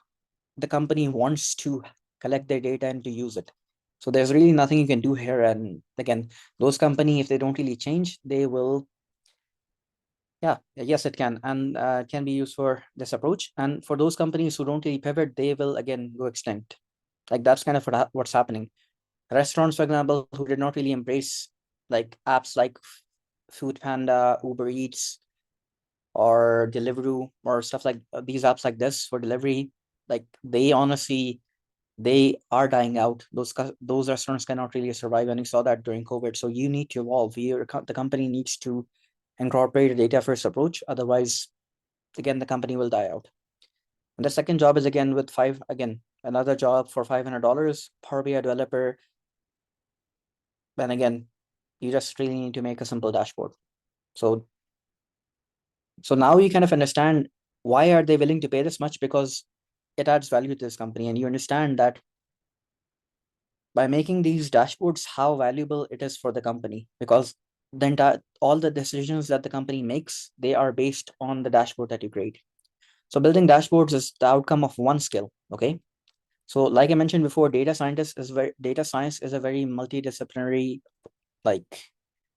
the company wants to collect their data and to use it. So there's really nothing you can do here. And again, those company, if they don't really change, they will, yeah, yes, it can. And can be used for this approach. And for those companies who don't really pivot, they will again go extinct. Like that's kind of what's happening. Restaurants, for example, who did not really embrace like apps like Food Panda, Uber Eats, or Deliveroo, or stuff like these apps like this for delivery, like they honestly, they are dying out. Those restaurants cannot really survive, and we saw that during COVID. So you need to evolve. The company needs to incorporate a data first approach. Otherwise, again, the company will die out. And the second job is again with another job for $500, Power BI developer. And again, you just really need to make a simple dashboard. So now you kind of understand why are they willing to pay this much, because it adds value to this company, and you understand that by making these dashboards how valuable it is for the company, because all the decisions that the company makes, they are based on the dashboard that you create. So building dashboards is the outcome of one skill. Okay, so like I mentioned before, data science is a very multidisciplinary like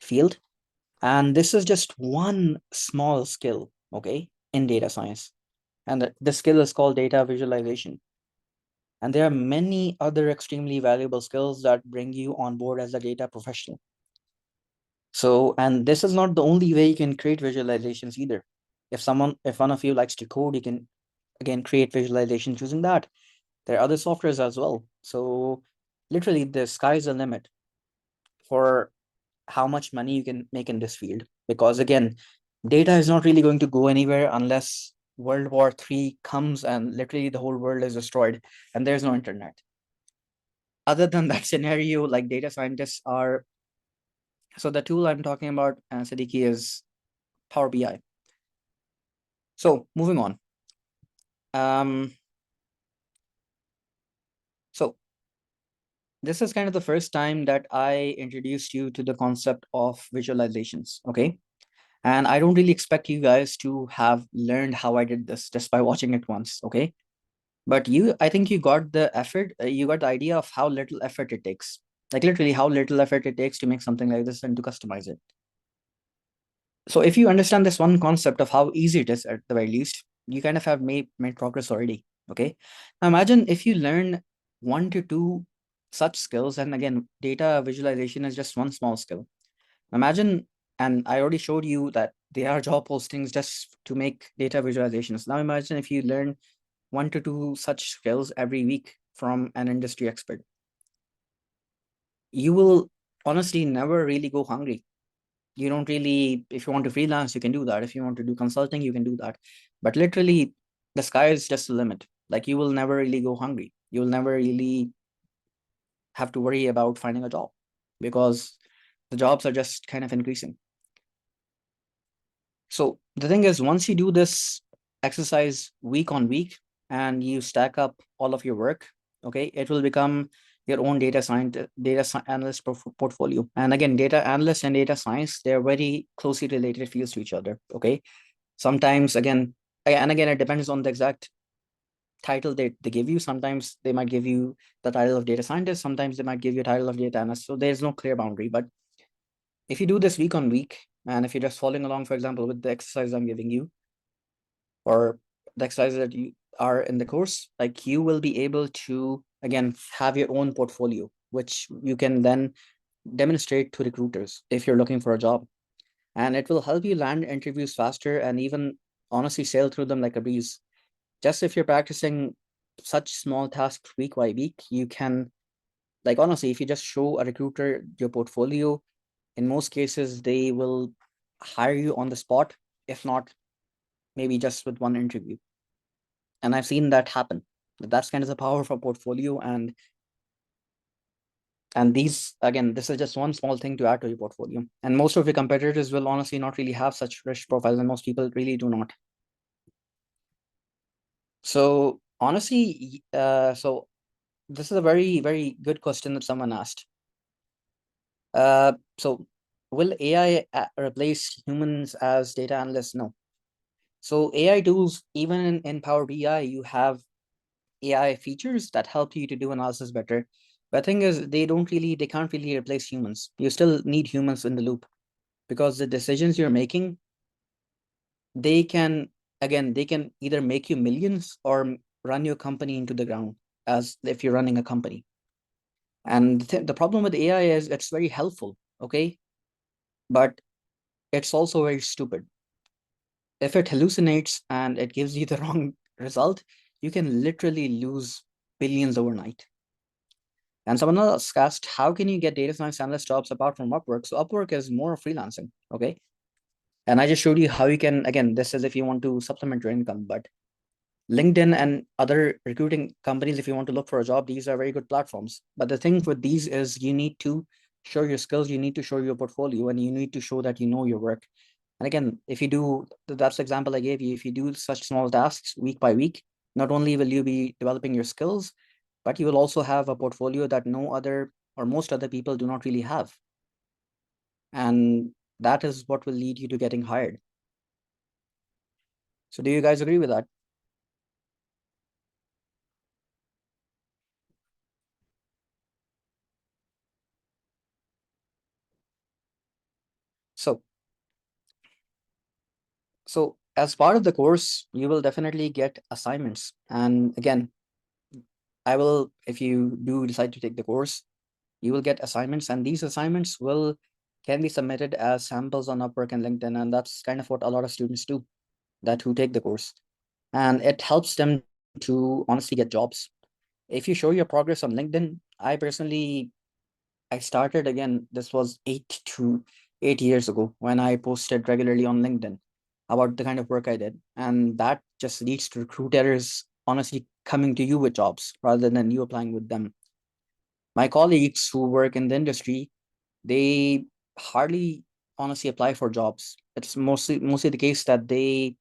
field, and this is just one small skill, okay, in data science. And the skill is called data visualization. And there are many other extremely valuable skills that bring you on board as a data professional. So, and this is not the only way you can create visualizations either. If one of you likes to code, you can again create visualizations using that. There are other softwares as well. So literally the sky's the limit for how much money you can make in this field. Because again, data is not really going to go anywhere unless World War III comes and literally the whole world is destroyed and there's no internet. Other than that scenario, like data scientists are, so the tool I'm talking about, Siddiqui, is Power BI. So moving on. So this is kind of the first time that I introduced you to the concept of visualizations. Okay. And I don't really expect you guys to have learned how I did this just by watching it once. Okay. But I think you got the effort, you got the idea of how little effort it takes. Like literally how little effort it takes to make something like this and to customize it. So if you understand this one concept of how easy it is at the very least, you kind of have made progress already. Okay. Now imagine if you learn 1 to 2 such skills, and again, data visualization is just one small skill. Imagine, and I already showed you that there are job postings just to make data visualizations. Now imagine if you learn 1 to 2 such skills every week from an industry expert. You will honestly never really go hungry. You don't really, if you want to freelance, you can do that. If you want to do consulting, you can do that. But literally, the sky is just the limit. Like you will never really go hungry. You will never really have to worry about finding a job because the jobs are just kind of increasing. So the thing is, once you do this exercise week on week and you stack up all of your work, okay, it will become your own analyst portfolio. And again, data analyst and data science, they're very closely related fields to each other. Okay. Sometimes again, and again, it depends on the exact title they give you. Sometimes they might give you the title of data scientist. Sometimes they might give you a title of data analyst. So there's no clear boundary. But if you do this week on week, And if you're just following along, for example, with the exercise I'm giving you, or the exercises that you are in the course, like you will be able to, again, have your own portfolio, which you can then demonstrate to recruiters if you're looking for a job. And it will help you land interviews faster and even honestly sail through them like a breeze. Just if you're practicing such small tasks week by week, you can, like, honestly, if you just show a recruiter your portfolio, in most cases, they will hire you on the spot, if not maybe just with one interview. And I've seen that happen. That's kind of the power of a portfolio. And these, again, this is just one small thing to add to your portfolio. And most of your competitors will honestly not really have such rich profiles, and most people really do not. So honestly, so this is a very, very good question that someone asked. So will AI replace humans as data analysts? No. So AI tools, even in Power BI, you have AI features that help you to do analysis better. But the thing is, they can't really replace humans. You still need humans in the loop because the decisions you're making, they can, again, they can either make you millions or run your company into the ground as if you're running a company. And the problem with AI is it's very helpful, okay? But it's also very stupid. If it hallucinates and it gives you the wrong result, you can literally lose billions overnight. And someone else asked, how can you get data science analyst jobs apart from Upwork? So Upwork is more freelancing, okay? And I just showed you how you can, again, this is if you want to supplement your income, but LinkedIn and other recruiting companies, if you want to look for a job, these are very good platforms. But the thing with these is you need to show your skills, you need to show your portfolio, and you need to show that you know your work. And again, if you do, that's the example I gave you, if you do such small tasks week by week, not only will you be developing your skills, but you will also have a portfolio that no other or most other people do not really have. And that is what will lead you to getting hired. So do you guys agree with that? So, so as part of the course, you will definitely get assignments. And again, I will, if you do decide to take the course, you will get assignments, and these assignments will can be submitted as samples on Upwork and LinkedIn. And that's kind of what a lot of students do that who take the course. And it helps them to honestly get jobs. If you show your progress on LinkedIn, I started again, this was 8 years ago when I posted regularly on LinkedIn about the kind of work I did. And that just leads to recruiters honestly coming to you with jobs rather than you applying with them. My colleagues who work in the industry, they hardly honestly apply for jobs. It's mostly the case that they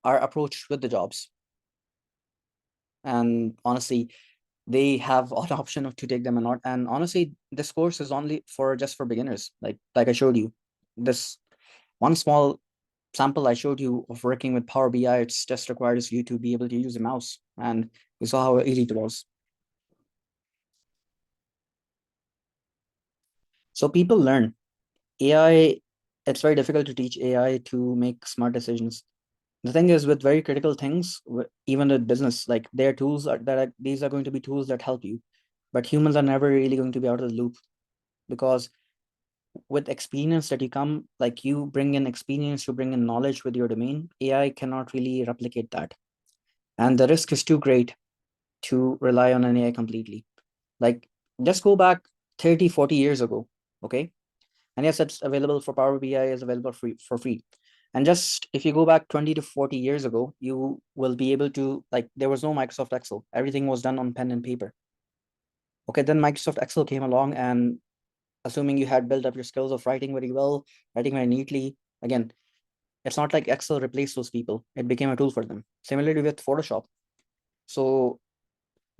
are approached with the jobs. And honestly, they have an option of to take them or not. And honestly, this course is only for just for beginners. Like I showed you, this one small sample I showed you of working with Power BI, it's just requires you to be able to use a mouse. And you saw how easy it was. So people learn. AI, it's very difficult to teach AI to make smart decisions. The thing is with very critical things, even with business, like their tools these are going to be tools that help you. But humans are never really going to be out of the loop because with experience that you come, like you bring in experience, you bring in knowledge with your domain, AI cannot really replicate that. And the risk is too great to rely on an AI completely. Like just go back 30, 40 years ago, okay? And yes, it's available for Power BI is available for free. And just if you go back 20 to 40 years ago, you will be able to, like, there was no Microsoft Excel. Everything was done on pen and paper. Okay, then Microsoft Excel came along, and assuming you had built up your skills of writing very well, writing very neatly, again, it's not like Excel replaced those people. It became a tool for them. Similarly with Photoshop. So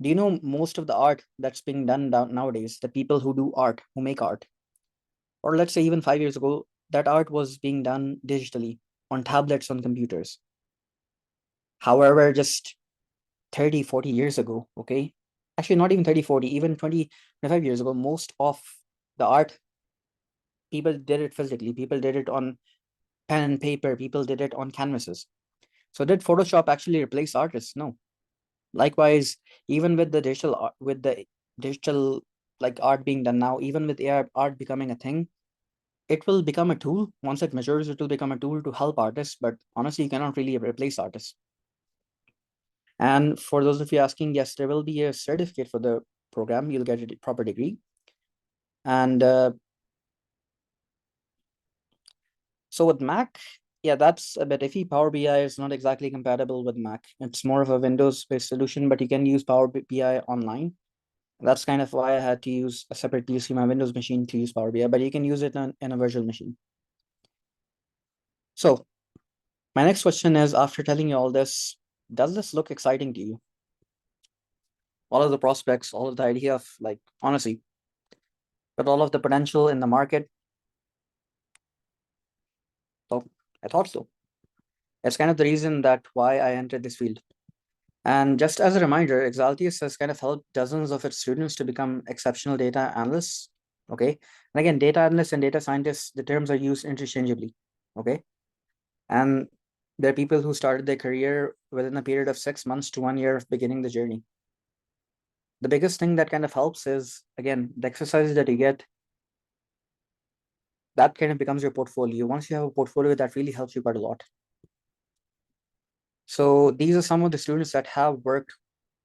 do you know most of the art that's being done nowadays, the people who do art, who make art, or let's say even 5 years ago, that art was being done digitally on tablets on computers. However, just 30, 40 years ago, okay? Actually, not even 30, 40, even 20, 25 years ago, most of the art People did it physically. People did it on pen and paper. People did it on canvases. So did Photoshop actually replace artists? No. Likewise, even with the with the digital like art being done now, even with AI art becoming a thing, it will become a tool. Once it matures, it will become a tool to help artists. But honestly, you cannot really replace artists. And for those of you asking, yes, there will be a certificate for the program. You'll get a proper degree. And so with Mac, yeah, that's a bit iffy. Power BI is not exactly compatible with Mac. It's more of a Windows-based solution, but you can use Power BI online. That's kind of why I had to use a separate PC, my Windows machine, to use Power BI, but you can use it in a virtual machine. So my next question is, after telling you all this, does this look exciting to you? All of the prospects, all of the idea of like, honestly, but all of the potential in the market. So I thought so. It's kind of the reason that why I entered this field. And just as a reminder, Exaltius has kind of helped dozens of its students to become exceptional data analysts. Okay. And again, data analysts and data scientists, the terms are used interchangeably. Okay. And there are people who started their career within a period of 6 months to 1 year of beginning the journey. The biggest thing that kind of helps is, again, the exercises that you get, that kind of becomes your portfolio. Once you have a portfolio, that really helps you quite a lot. So these are some of the students that have worked,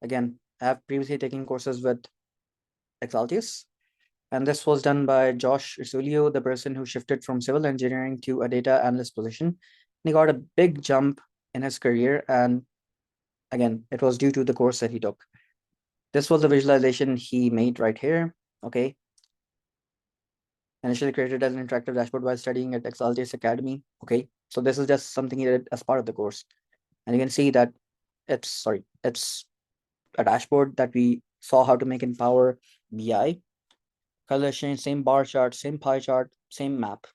again, have previously taken courses with Exaltius. And this was done by Josh Isulio, the person who shifted from civil engineering to a data analyst position. And he got a big jump in his career. And again, it was due to the course that he took. This was the visualization he made right here. Okay. Initially created as an interactive dashboard while studying at Exaltius Academy. Okay. So this is just something he did as part of the course. And you can see that it's a dashboard that we saw how to make in Power BI. Color change, same bar chart, same pie chart, same map.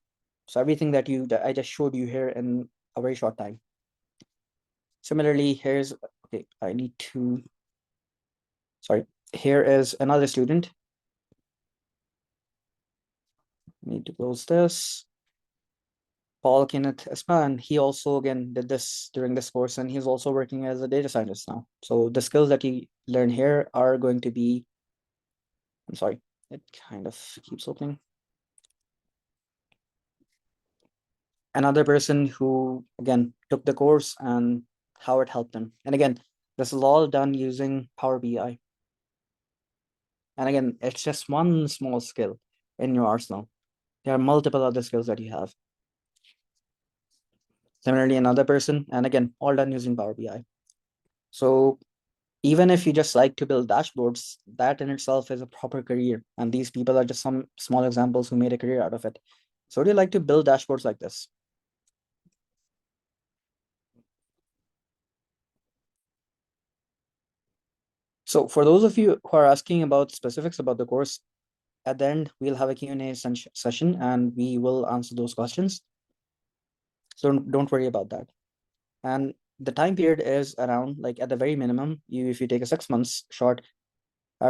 So everything that I just showed you here in a very short time. Similarly, here's, okay, sorry, here is another student. Need to close this. Paul Kenneth Espan, he also again did this during this course, and he's also working as a data scientist now. So the skills that you learn here are going to be, I'm sorry, it kind of keeps opening. Another person who, again, took the course and how it helped them. And again, this is all done using Power BI. And again, it's just one small skill in your arsenal. There are multiple other skills that you have. Similarly, another person, and again, all done using Power BI. So even if you just like to build dashboards, that in itself is a proper career. And these people are just some small examples who made a career out of it. So would you like to build dashboards like this? So for those of you who are asking about specifics about the course, at the end, we'll have a Q&A session and we will answer those questions. So don't worry about that. And the time period is around, like at the very minimum, if you take a 6 months short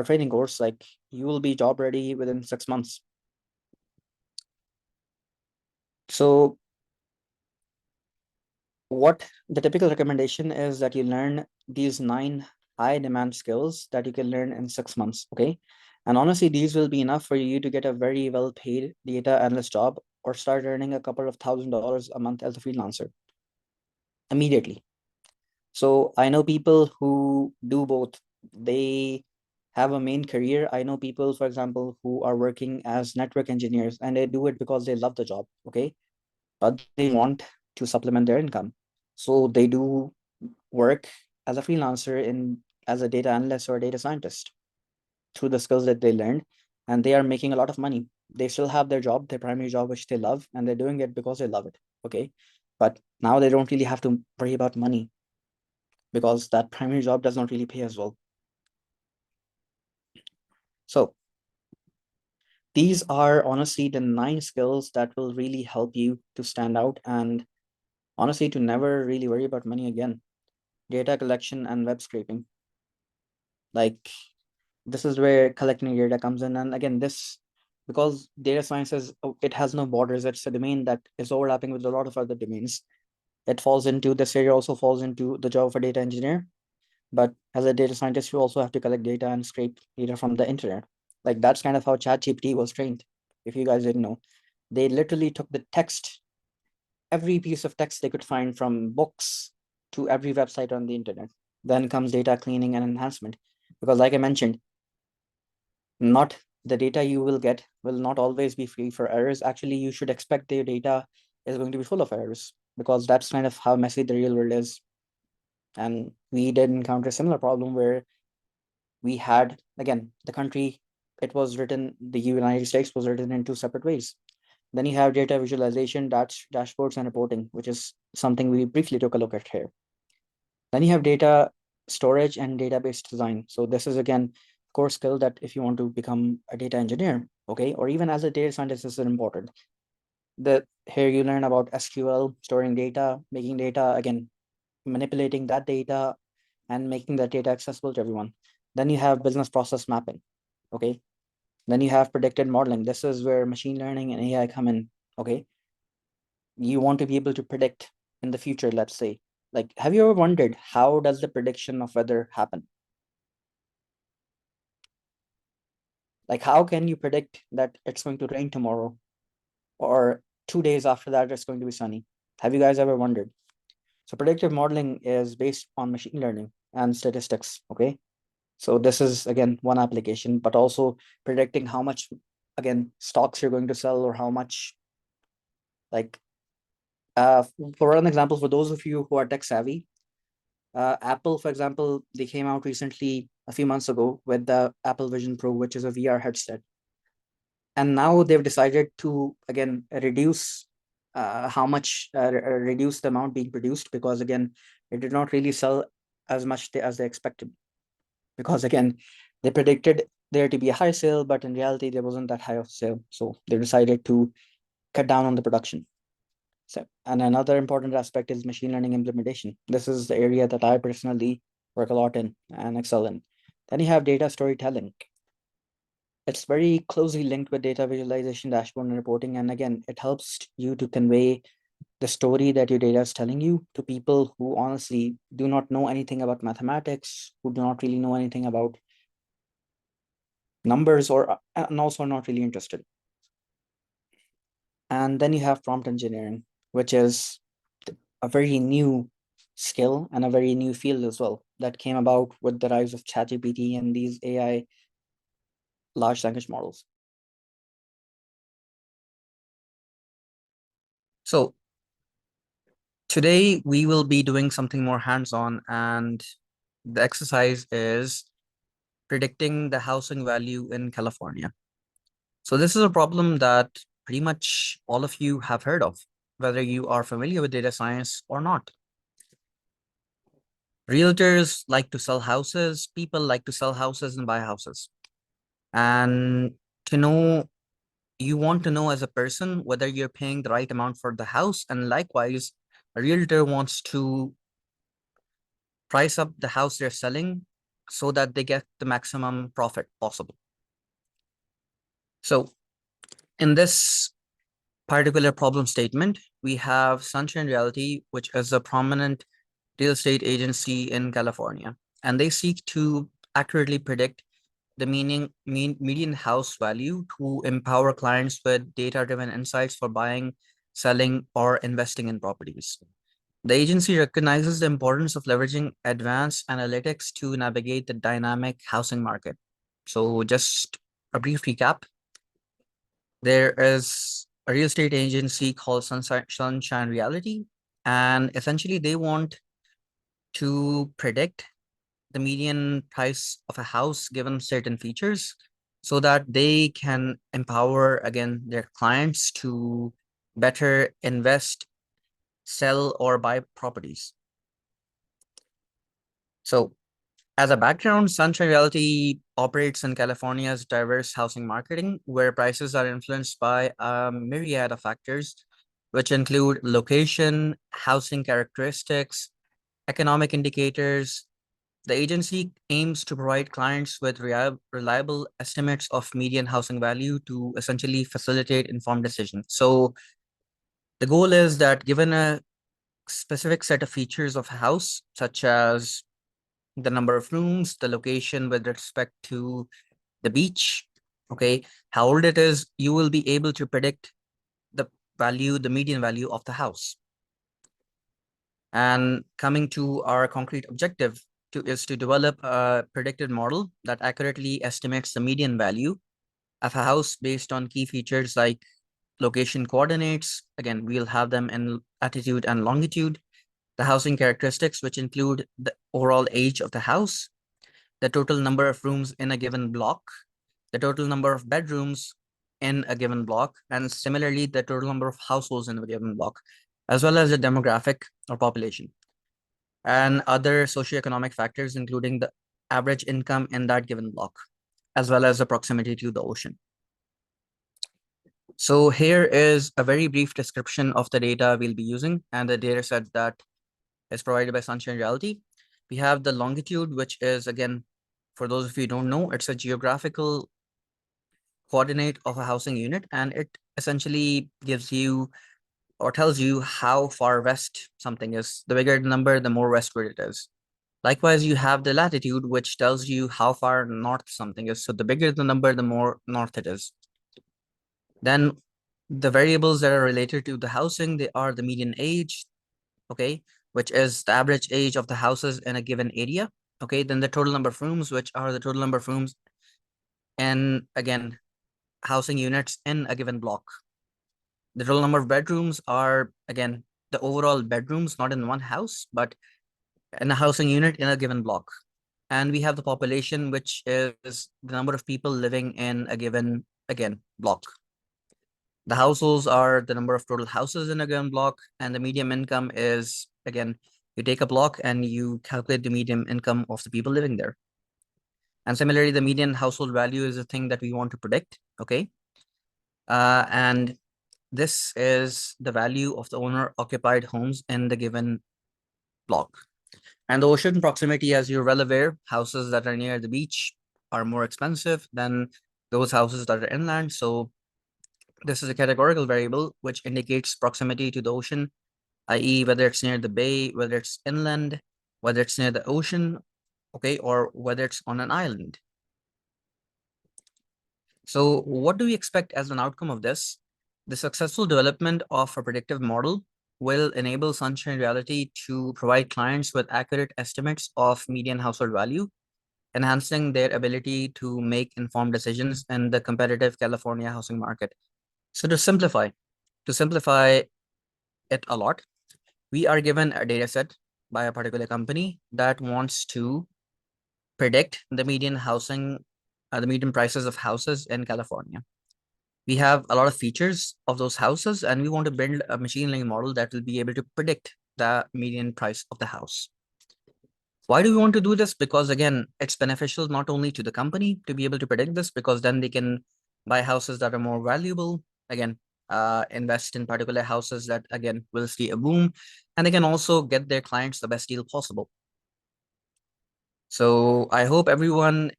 training course, like you will be job ready within 6 months. So what the typical recommendation is that you learn these 9 high demand skills that you can learn in 6 months. Okay. And honestly, these will be enough for you to get a very well paid data analyst job or start earning a couple of $1,000s a month as a freelancer immediately. So I know people who do both. They have a main career. I know people, for example, who are working as network engineers and they do it because they love the job. Okay. But they want to supplement their income. So they do work as a freelancer in as a data analyst or a data scientist through the skills that they learned, and they are making a lot of money. They still have their job, their primary job, which they love, and they're doing it because they love it. Okay. But now they don't really have to worry about money because that primary job does not really pay as well. So these are honestly the 9 skills that will really help you to stand out and honestly to never really worry about money again. Data collection and web scraping. Like this is where collecting data comes in. And again, this because data science is, it has no borders. It's a domain that is overlapping with a lot of other domains. It falls into this area, also falls into the job of a data engineer. But as a data scientist, you also have to collect data and scrape data from the internet. Like that's kind of how ChatGPT was trained. If you guys didn't know, they literally took the text, every piece of text they could find from books to every website on the internet. Then comes data cleaning and enhancement. Because like I mentioned, not the data you will get will not always be free for errors. Actually, you should expect the data is going to be full of errors, because that's kind of how messy the real world is. And we did encounter a similar problem where we had, again, the country, it was written, the United States was written in two separate ways. Then you have data visualization, dashboards, and reporting, which is something we briefly took a look at here. Then you have data storage and database design. So this is again core skill that if you want to become a data engineer, okay, or even as a data scientist, this is important. The here you learn about SQL, storing data, making data, again, manipulating that data and making that data accessible to everyone. Then you have business process mapping. Okay. Then you have predicted modeling. This is where machine learning and AI come in. Okay. You want to be able to predict in the future, let's say. Like, have you ever wondered how does the prediction of weather happen? Like, how can you predict that it's going to rain tomorrow or 2 days after that it's going to be sunny? Have you guys ever wondered? So predictive modeling is based on machine learning and statistics. Okay. So this is again one application, but also predicting how much, again, stocks you're going to sell, or how much, like, uh, for an example, for those of you who are tech savvy, Apple, for example, they came out recently a few months ago with the Apple Vision Pro, which is a VR headset. And now they've decided to, again, reduce how much, reduce the amount being produced, because again, it did not really sell as much as they expected. Because again, they predicted there to be a high sale, but in reality, there wasn't that high of sale. So they decided to cut down on the production. So, and another important aspect is machine learning implementation. This is the area that I personally work a lot in and excel in. Then you have data storytelling. It's very closely linked with data visualization, dashboard, and reporting. And again, it helps you to convey the story that your data is telling you to people who honestly do not know anything about mathematics, who do not really know anything about numbers, or and also are not really interested. And then you have prompt engineering, which is a very new skill and a very new field as well that came about with the rise of ChatGPT and these AI large language models. So today we will be doing something more hands-on, and the exercise is predicting the housing value in California. So this is a problem that pretty much all of you have heard of, whether you are familiar with data science or not. Realtors like to sell houses, people like to sell houses and buy houses. And to know, you want to know as a person whether you're paying the right amount for the house. And likewise, a realtor wants to price up the house they're selling so that they get the maximum profit possible. So in this particular problem statement, we have Sunshine Realty, which is a prominent real estate agency in California, and they seek to accurately predict the median house value to empower clients with data-driven insights for buying, selling, or investing in properties. The agency recognizes the importance of leveraging advanced analytics to navigate the dynamic housing market. So just a brief recap. There is a real estate agency called Sunshine Reality, and essentially they want to predict the median price of a house given certain features so that they can empower, again, their clients to better invest, sell, or buy properties. So as a background, Sunshine Realty operates in California's diverse housing marketing, where prices are influenced by a myriad of factors, which include location, housing characteristics, economic indicators, The agency aims to provide clients with reliable estimates of median housing value to essentially facilitate informed decisions. So the goal is that given a specific set of features of a house, such as the number of rooms, the location with respect to the beach, okay, how old it is, you will be able to predict the value, the median value of the house. And coming to our concrete objective is to develop a predicted model that accurately estimates the median value of a house based on key features like location coordinates. Again, we'll have them in latitude and longitude, the housing characteristics, which include the overall age of the house, the total number of rooms in a given block, the total number of bedrooms in a given block, and similarly, the total number of households in a given block, as well as the demographic or population, and other socioeconomic factors, including the average income in that given block, as well as the proximity to the ocean. So here is a very brief description of the data we'll be using and the data set that is provided by Sunshine Reality. We have the longitude, which is, again, for those of you who don't know, it's a geographical coordinate of a housing unit, and it essentially gives you or tells you how far west something is. The bigger the number, the more westward it is. Likewise, you have the latitude, which tells you how far north something is. So the bigger the number, the more north it is. Then the variables that are related to the housing, they are the median age, okay, which is the average age of the houses in a given area. Okay, then the total number of rooms, which are the total number of rooms and, again, housing units in a given block. The total number of bedrooms are, again, the overall bedrooms, not in one house, but in a housing unit in a given block. And we have the population, which is the number of people living in a given, again, block. The households are the number of total houses in a given block, and the median income is, again, you take a block and you calculate the median income of the people living there. And similarly, the median household value is a thing that we want to predict, okay? And this is the value of the owner-occupied homes in the given block. And the ocean proximity, as you're well aware, houses that are near the beach are more expensive than those houses that are inland. So this is a categorical variable which indicates proximity to the ocean, i.e. whether it's near the bay, whether it's inland, whether it's near the ocean, okay, or whether it's on an island. So what do we expect as an outcome of this? The successful development of a predictive model will enable Sunshine Reality to provide clients with accurate estimates of median household value, enhancing their ability to make informed decisions in the competitive California housing market. So to simplify it a lot, we are given a data set by a particular company that wants to predict the median housing, the median prices of houses in California. We have a lot of features of those houses, and we want to build a machine learning model that will be able to predict the median price of the house. Why do we want to do this? Because, again, it's beneficial not only to the company to be able to predict this, because then they can buy houses that are more valuable, again, invest in particular houses that, again, will see a boom, and they can also get their clients the best deal possible. So I hope everyone,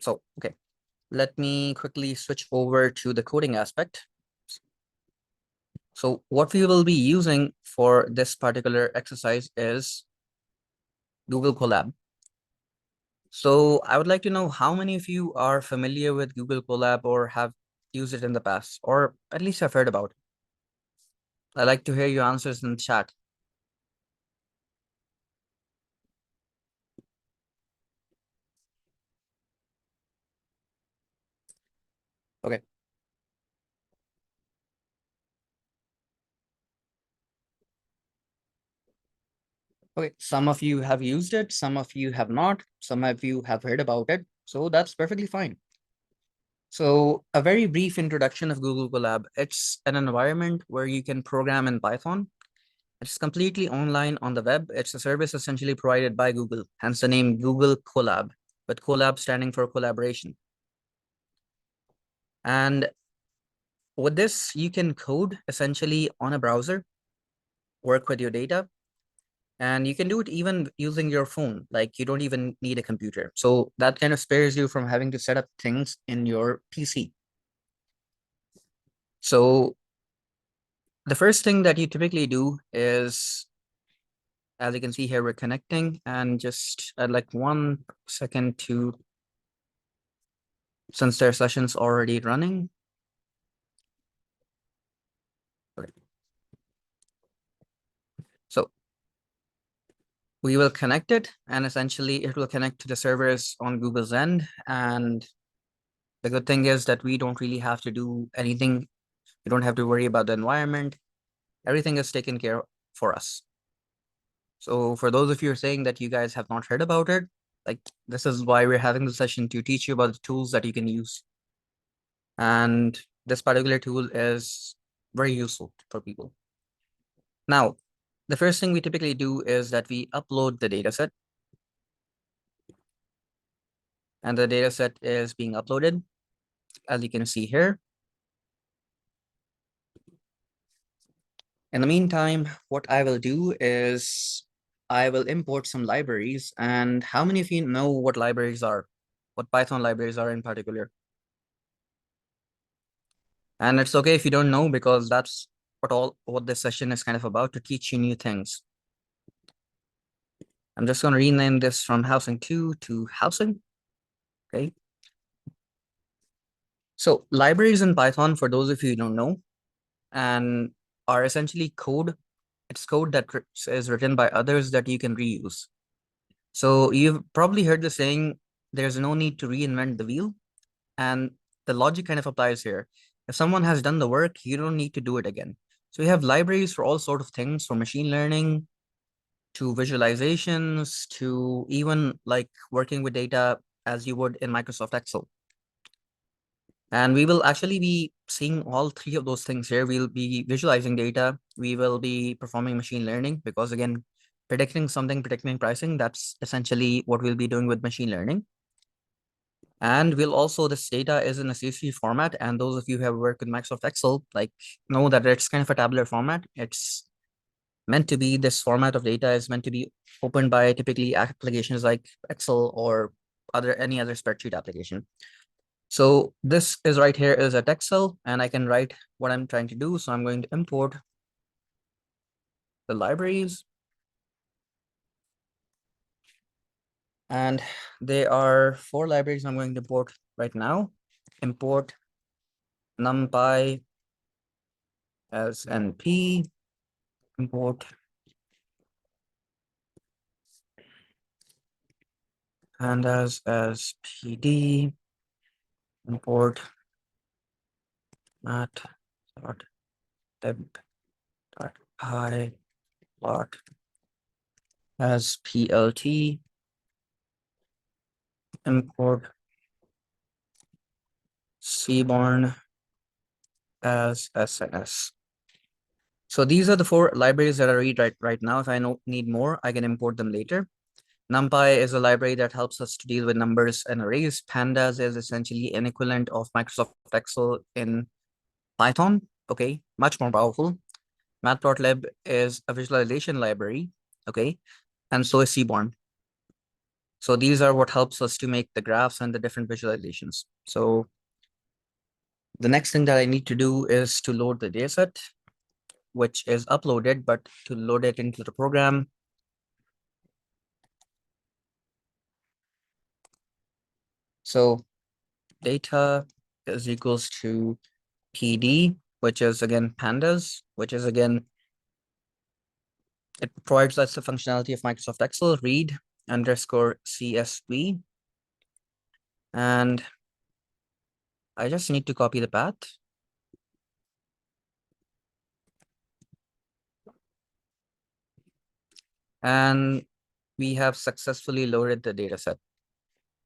okay, let me quickly switch over to the coding aspect. So what we will be using for this particular exercise is Google Colab. So I would like to know how many of you are familiar with Google Colab or have used it in the past, or at least have heard about it. I'd like to hear your answers in the chat. Okay. Okay, some of you have used it, some of you have not, some of you have heard about it, so that's perfectly fine. So a very brief introduction of Google Colab. It's an environment where you can program in Python. It's completely online on the web. It's a service essentially provided by Google, hence the name Google Colab, but Colab standing for collaboration. And with this, you can code essentially on a browser, work with your data, And you can do it even using your phone, like you don't even need a computer. So that kind of spares you from having to set up things in your PC. So the first thing that you typically do is, as you can see here, we're connecting, and just I'd like 1 second to, since their session's already running. Okay. So we will connect it, and essentially it will connect to the servers on Google's end. And the good thing is that we don't really have to do anything. We don't have to worry about the environment. Everything is taken care of for us. So for those of you who are saying that you guys have not heard about it, like this is why we're having the session, to teach you about the tools that you can use. And this particular tool is very useful for people. Now, the first thing we typically do is that we upload the dataset. And the dataset is being uploaded, as you can see here. In the meantime, what I will do is I will import some libraries. And how many of you know what libraries are? What Python libraries are in particular? And it's okay if you don't know, because that's what this session is kind of about, to teach you new things. I'm just going to rename this from housing 2 to housing. Okay. So libraries in Python, for those of you who don't know, and are essentially code. It's code that is written by others that you can reuse. So you've probably heard the saying, there's no need to reinvent the wheel. And the logic kind of applies here. If someone has done the work, you don't need to do it again. So we have libraries for all sorts of things, from machine learning to visualizations to even like working with data as you would in Microsoft Excel. And we will actually be seeing all three of those things here. We'll be visualizing data. We will be performing machine learning, because again, predicting something, predicting pricing, that's essentially what we'll be doing with machine learning. And we'll also, this data is in a CSV format. And those of you who have worked with Microsoft Excel, like, know that it's kind of a tabular format. It's meant to be, this format of data is meant to be opened by typically applications like Excel or any other spreadsheet application. So this is right here is a text cell, and I can write what I'm trying to do. So I'm going to import the libraries. And there are 4 libraries I'm going to import right now. Import numpy as np, import pandas as pd, import mat.deb.py plot as plt, import seaborn as SNS. So these are the 4 libraries that I read right now. If I need more, I can import them later. NumPy is a library that helps us to deal with numbers and arrays. Pandas is essentially an equivalent of Microsoft Excel in Python. Okay, much more powerful. Matplotlib is a visualization library. Okay, and so is Seaborn. So these are what helps us to make the graphs and the different visualizations. So the next thing that I need to do is to load the dataset, which is uploaded, but to load it into the program. So data is equals to PD, which is again pandas, which is again, it provides us the functionality of Microsoft Excel, read underscore CSV. And I just need to copy the path. And we have successfully loaded the data set.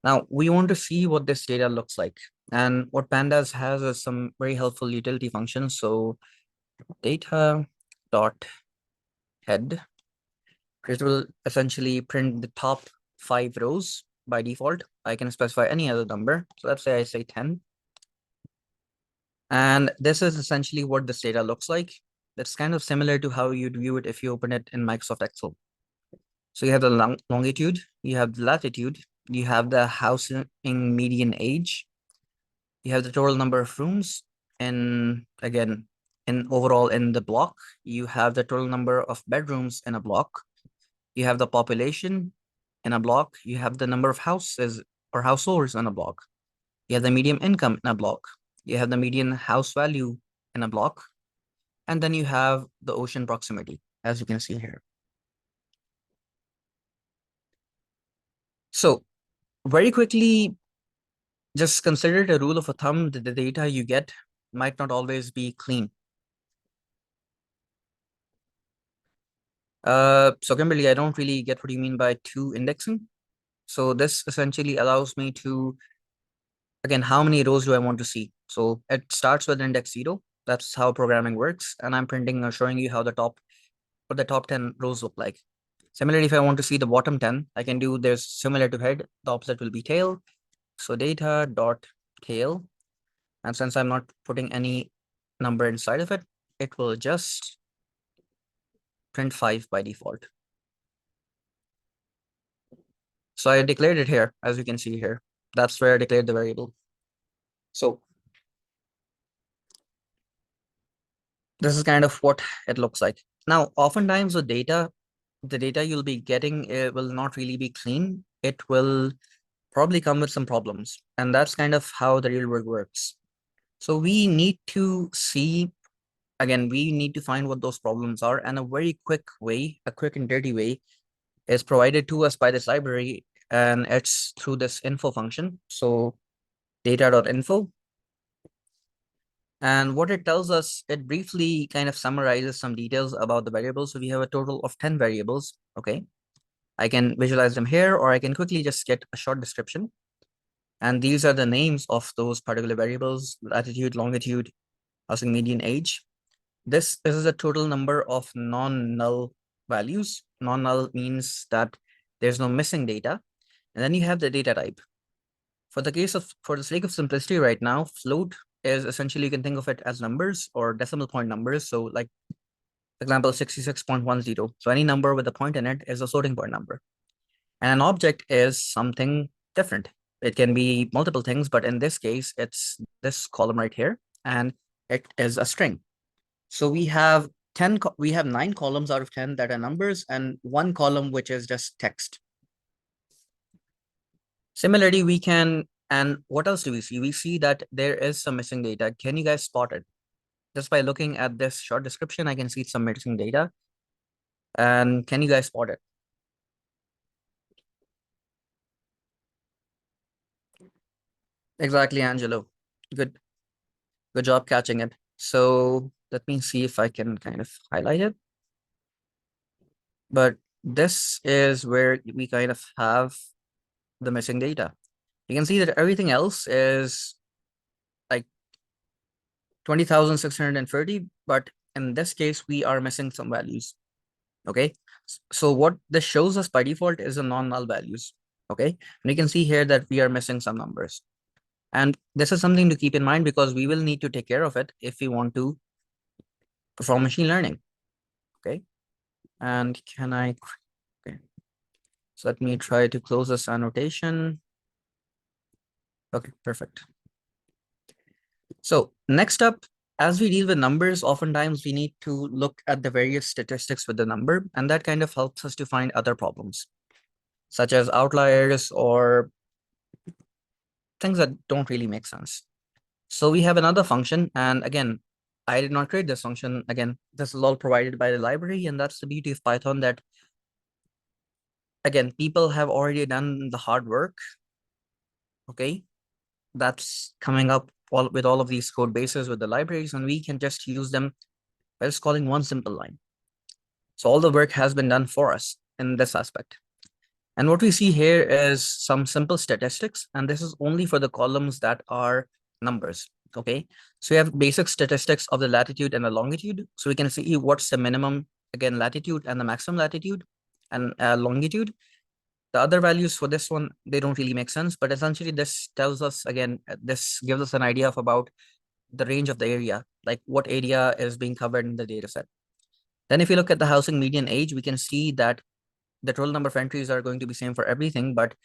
Now we want to see what this data looks like. And what pandas has is some very helpful utility functions. So data dot head, it will essentially print the top 5 rows by default. I can specify any other number. So let's say I say 10. And this is essentially what this data looks like. That's kind of similar to how you'd view it if you open it in Microsoft Excel. So you have the longitude, you have the latitude, you have the housing median age, you have the total number of rooms, and again, in overall in the block, you have the total number of bedrooms in a block, you have the population in a block, you have the number of houses or households in a block, you have the median income in a block, you have the median house value in a block, and then you have the ocean proximity, as you can see here. So very quickly, just consider it a rule of a thumb that the data you get might not always be clean. So Kimberly, I don't really get what you mean by to indexing. So this essentially allows me to, again, how many rows do I want to see? So it starts with index 0. That's how programming works. And I'm printing or showing you how what the top 10 rows look like. Similarly, if I want to see the bottom 10, I can do this similar to head. The opposite will be tail. So data dot tail. And since I'm not putting any number inside of it, it will just print 5 by default. So I declared it here, as you can see here. That's where I declared the variable. So this is kind of what it looks like. Now, oftentimes the data you'll be getting will not really be clean. It will probably come with some problems. And that's kind of how the real world works. So we need to see, again, we need to find what those problems are. And a very quick way, a quick and dirty way is provided to us by this library. And it's through this info function. So data.info. And what it tells us, it briefly kind of summarizes some details about the variables. So we have a total of 10 variables. Okay. I can visualize them here, or I can quickly just get a short description. And these are the names of those particular variables: latitude, longitude, housing median age. This is the total number of non-null values. Non-null means that there's no missing data. And then you have the data type. For the sake of simplicity right now, float is essentially, you can think of it as numbers or decimal point numbers. So like example 66.10. So any number with a point in it is a floating point number. And an object is something different. It can be multiple things, but in this case, it's this column right here, and it is a string. So we have 9 columns out of 10 that are numbers, and 1 column which is just text. Similarly, we can, and what else do we see? We see that there is some missing data. Can you guys spot it? Just by looking at this short description, I can see some missing data. And can you guys spot it? Exactly, Angelo. Good job catching it. So let me see if I can kind of highlight it. But this is where we kind of have the missing data. You can see that everything else is like 20,630, but in this case, we are missing some values. Okay. So what this shows us by default is a non-null values. Okay. And you can see here that we are missing some numbers. And this is something to keep in mind because we will need to take care of it if we want to perform machine learning. Okay. And can I, okay. So let me try to close this annotation. Okay, perfect. So next up, as we deal with numbers, oftentimes we need to look at the various statistics with the number, and that kind of helps us to find other problems, such as outliers or things that don't really make sense. So we have another function, and again, I did not create this function. Again, this is all provided by the library, and that's the beauty of Python, that again, people have already done the hard work. Okay, that's coming up with all of these code bases with the libraries, and we can just use them by just calling one simple line. So all the work has been done for us in this aspect. And what we see here is some simple statistics, and this is only for the columns that are numbers. Okay, so we have basic statistics of the latitude and the longitude. So we can see what's the minimum, again, latitude and the maximum latitude and longitude. The other values for this one, they don't really make sense, but essentially this tells us, again, this gives us an idea of about the range of the area, like what area is being covered in the data set. Then if you look at the housing median age, we can see that the total number of entries are going to be same for everything, but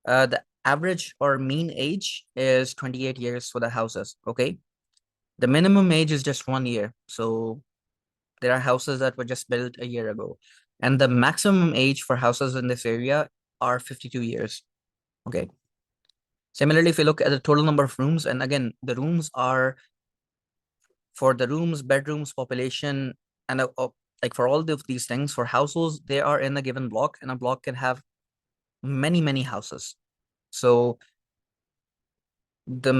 the average or mean age is 28 years for the houses. Okay, the minimum age is just 1 year. So there are houses that were just built a year ago, and the maximum age for houses in this area are 52 years. Okay. Similarly, if you look at the total number of rooms, and again, the rooms are for the rooms, bedrooms, population, and like for all of these things, for households, they are in a given block, and a block can have many, many houses. So the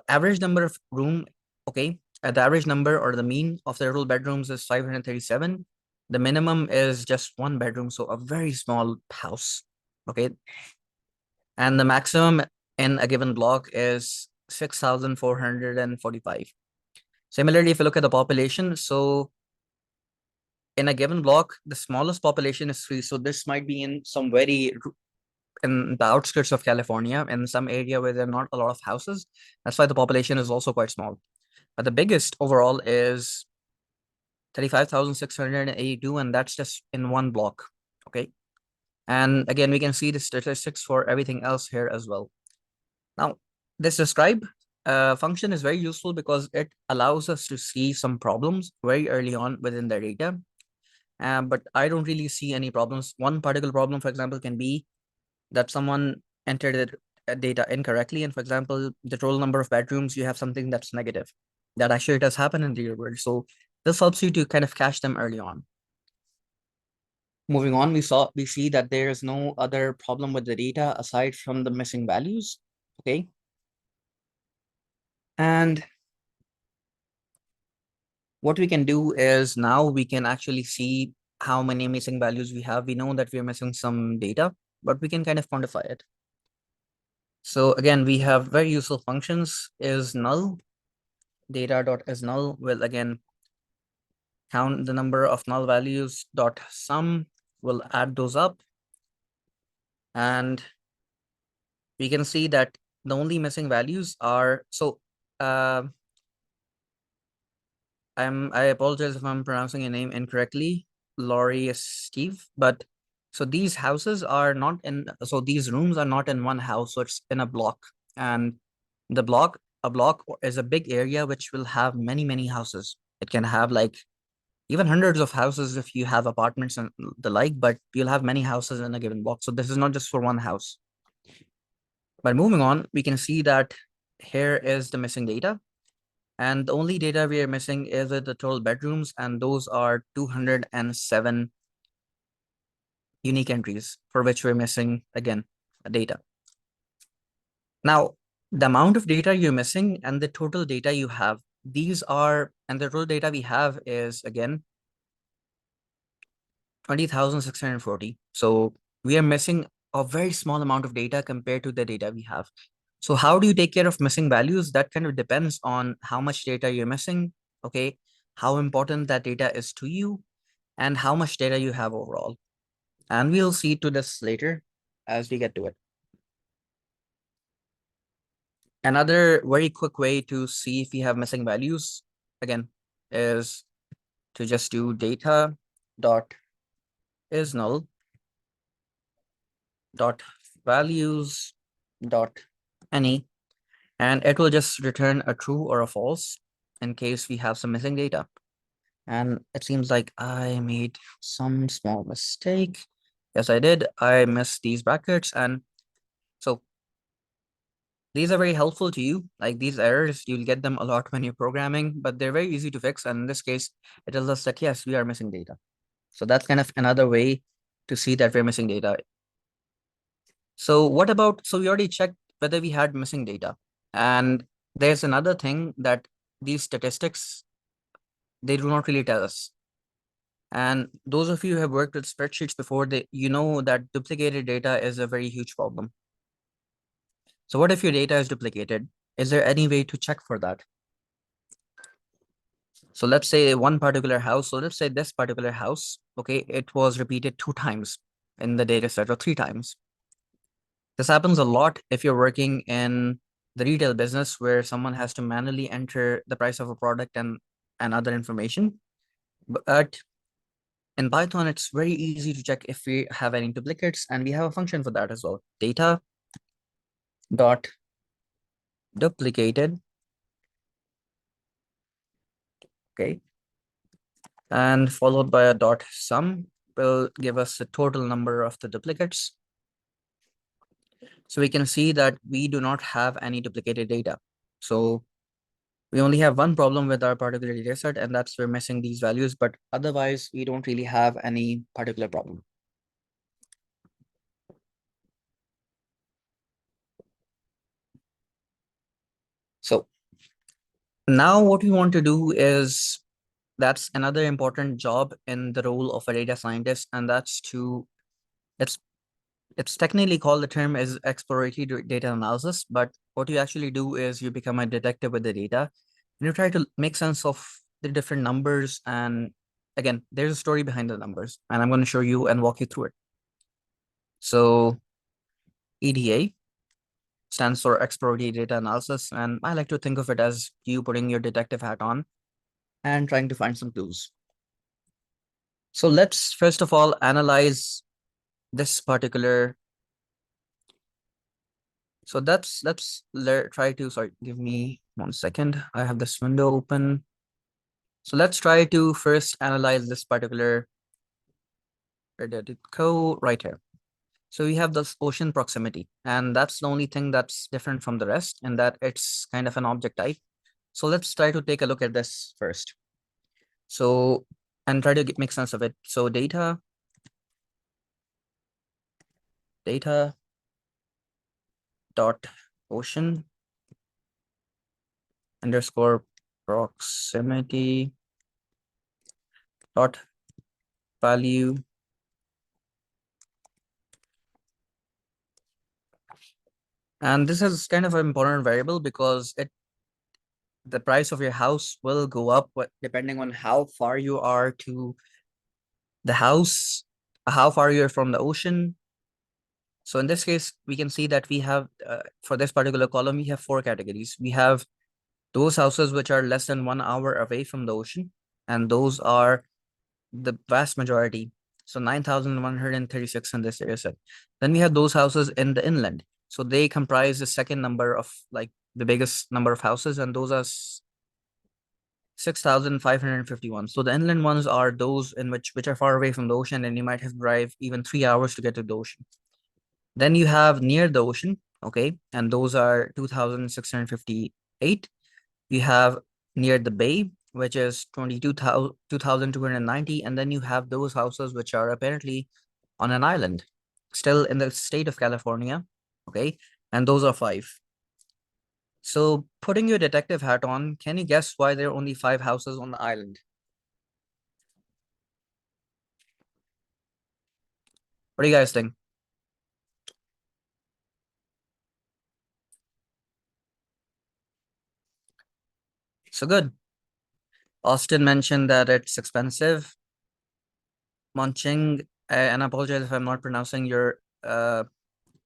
average number of room, okay, the average number or the mean of the total bedrooms is 537. The minimum is just one bedroom, so a very small house, okay. And the maximum in a given block is 6,445. Similarly, if you look at the population, so in a given block, the smallest population is 3. So this might be in some in the outskirts of California, in some area where there are not a lot of houses. That's why the population is also quite small. But the biggest overall is 35,682, and that's just in one block. Okay. And again, we can see the statistics for everything else here as well. Now, this describe function is very useful because it allows us to see some problems very early on within the data. But I don't really see any problems. One particular problem, for example, can be that someone entered the data incorrectly. And for example, the total number of bedrooms, you have something that's negative. That actually does happen in the real world. So this helps you to kind of catch them early on. Moving on, we see that there is no other problem with the data aside from the missing values. Okay. And what we can do is now we can actually see how many missing values we have. We know that we are missing some data, but we can kind of quantify it. So again, we have very useful functions. Is null, data dot is null will again count the number of null values dot sum will add those up. And we can see that the only missing values are, so I apologize if I'm pronouncing your name incorrectly, Laurie Steve, but so these houses are not in, so these rooms are not in one house, so it's in a block. And a block is a big area which will have many, many houses. It can have like even hundreds of houses if you have apartments and the like, but you'll have many houses in a given block. So this is not just for one house. But moving on, we can see that here is the missing data. And the only data we are missing is the total bedrooms, and those are 207 unique entries for which we're missing, again, data. Now, the amount of data you're missing and the total data you have, and the total data we have is, again, 20,640. So we are missing a very small amount of data compared to the data we have. So how do you take care of missing values? That kind of depends on how much data you're missing, okay, how important that data is to you, and how much data you have overall. And we'll see to this later as we get to it. Another very quick way to see if we have missing values, again, is to just do data dot is null dot values dot any, and it will just return a true or a false in case we have some missing data. And it seems like I made some small mistake. Yes, I did. I missed these brackets. And so these are very helpful to you. Like these errors, you'll get them a lot when you're programming, but they're very easy to fix. And in this case, it tells us that, yes, we are missing data. So that's kind of another way to see that we're missing data. So what about, so we already checked whether we had missing data. And there's another thing that these statistics, they do not really tell us. And those of you who have worked with spreadsheets before, you know that duplicated data is a very huge problem. So what if your data is duplicated? Is there any way to check for that? So let's say one particular house, so let's say this particular house, okay, it was repeated 2 times in the data set or 3 times. This happens a lot if you're working in the retail business where someone has to manually enter the price of a product and other information. But in Python, it's very easy to check if we have any duplicates, and we have a function for that as well. Data dot duplicated, okay, and followed by a dot sum will give us the total number of the duplicates. So we can see that we do not have any duplicated data. So we only have one problem with our particular data set, and that's we're missing these values, but otherwise we don't really have any particular problem. So now what we want to do is, that's another important job in the role of a data scientist, and that's to, it's it's technically called, the term is exploratory data analysis, but what you actually do is you become a detective with the data and you try to make sense of the different numbers. And again, there's a story behind the numbers, and I'm going to show you and walk you through it. So EDA stands for exploratory data analysis, and I like to think of it as you putting your detective hat on and trying to find some clues. So let's first of all analyze this particular. So let's try to, sorry, give me 1 second. I have this window open. So let's try to first analyze this particular, where did it go? Right here. So we have this ocean proximity, and that's the only thing that's different from the rest, in that it's kind of an object type. So let's try to take a look at this first. So, and try to make sense of it. So data dot ocean underscore proximity dot value. And this is kind of an important variable because the price of your house will go up depending on how far you are to the house, how far you're from the ocean. So in this case, we can see that we have, for this particular column, we have 4 categories. We have those houses which are less than 1 hour away from the ocean, and those are the vast majority. So 9,136 in this area set. Then we have those houses in the inland. So they comprise the second number of, like, the biggest number of houses, and those are 6,551. So the inland ones are those in which are far away from the ocean, and you might have to drive even 3 hours to get to the ocean. Then you have near the ocean, okay, and those are 2,658. You have near the bay, which is 2,290, and then you have those houses which are apparently on an island, still in the state of California, okay, and those are 5. So putting your detective hat on, can you guess why there are only 5 houses on the island? What do you guys think? So good. Austin mentioned that it's expensive. Monching, and I apologize if I'm not pronouncing your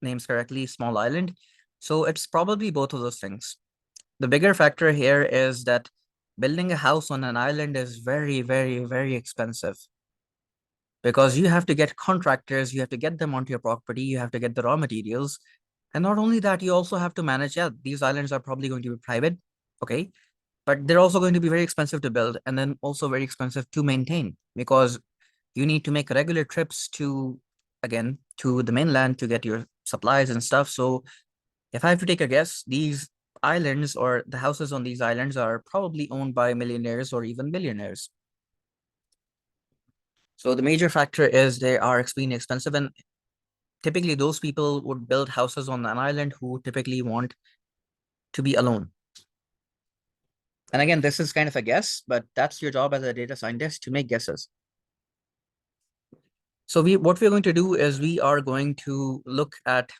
names correctly, small island. So it's probably both of those things. The bigger factor here is that building a house on an island is very, very, very expensive, because you have to get contractors, you have to get them onto your property, you have to get the raw materials. And not only that, you also have to manage, yeah, these islands are probably going to be private, okay, but they're also going to be very expensive to build, and then also very expensive to maintain, because you need to make regular trips to, again, to the mainland to get your supplies and stuff. So if I have to take a guess, these islands, or the houses on these islands, are probably owned by millionaires or even billionaires. So the major factor is they are extremely expensive, and typically those people would build houses on an island who typically want to be alone. And again, this is kind of a guess, but that's your job as a data scientist, to make guesses. So what we're going to do is we are going to look at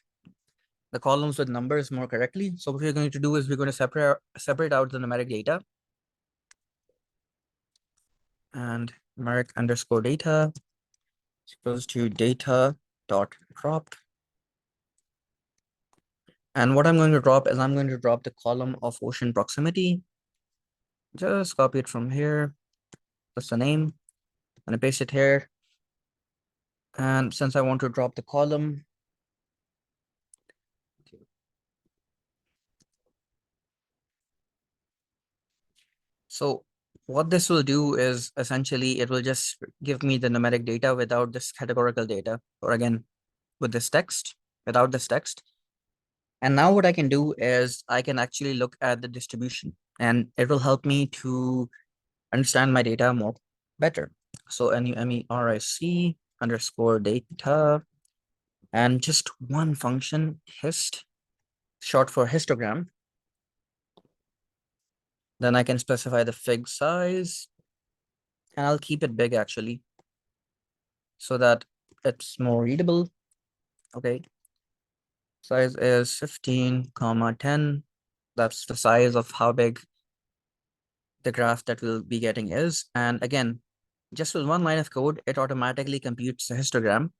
the columns with numbers more correctly. So what we're going to do is we're going to separate out the numeric data, and numeric underscore data equals to data dot cropped. And what I'm going to drop is I'm going to drop the column of ocean proximity. Just copy it from here. That's the name. I'm going to paste it here. And since I want to drop the column, so what this will do is essentially it will just give me the numeric data without this categorical data, or again, with this text, without this text. And now what I can do is I can actually look at the distribution, and it will help me to understand my data more better. So NUMERIC underscore data, and just one function, hist, short for histogram. Then I can specify the fig size, and I'll keep it big actually, so that it's more readable. Okay, size is 15 comma 10. That's the size of how big the graph that we'll be getting is. And again, just with one line of code, it automatically computes the histogram.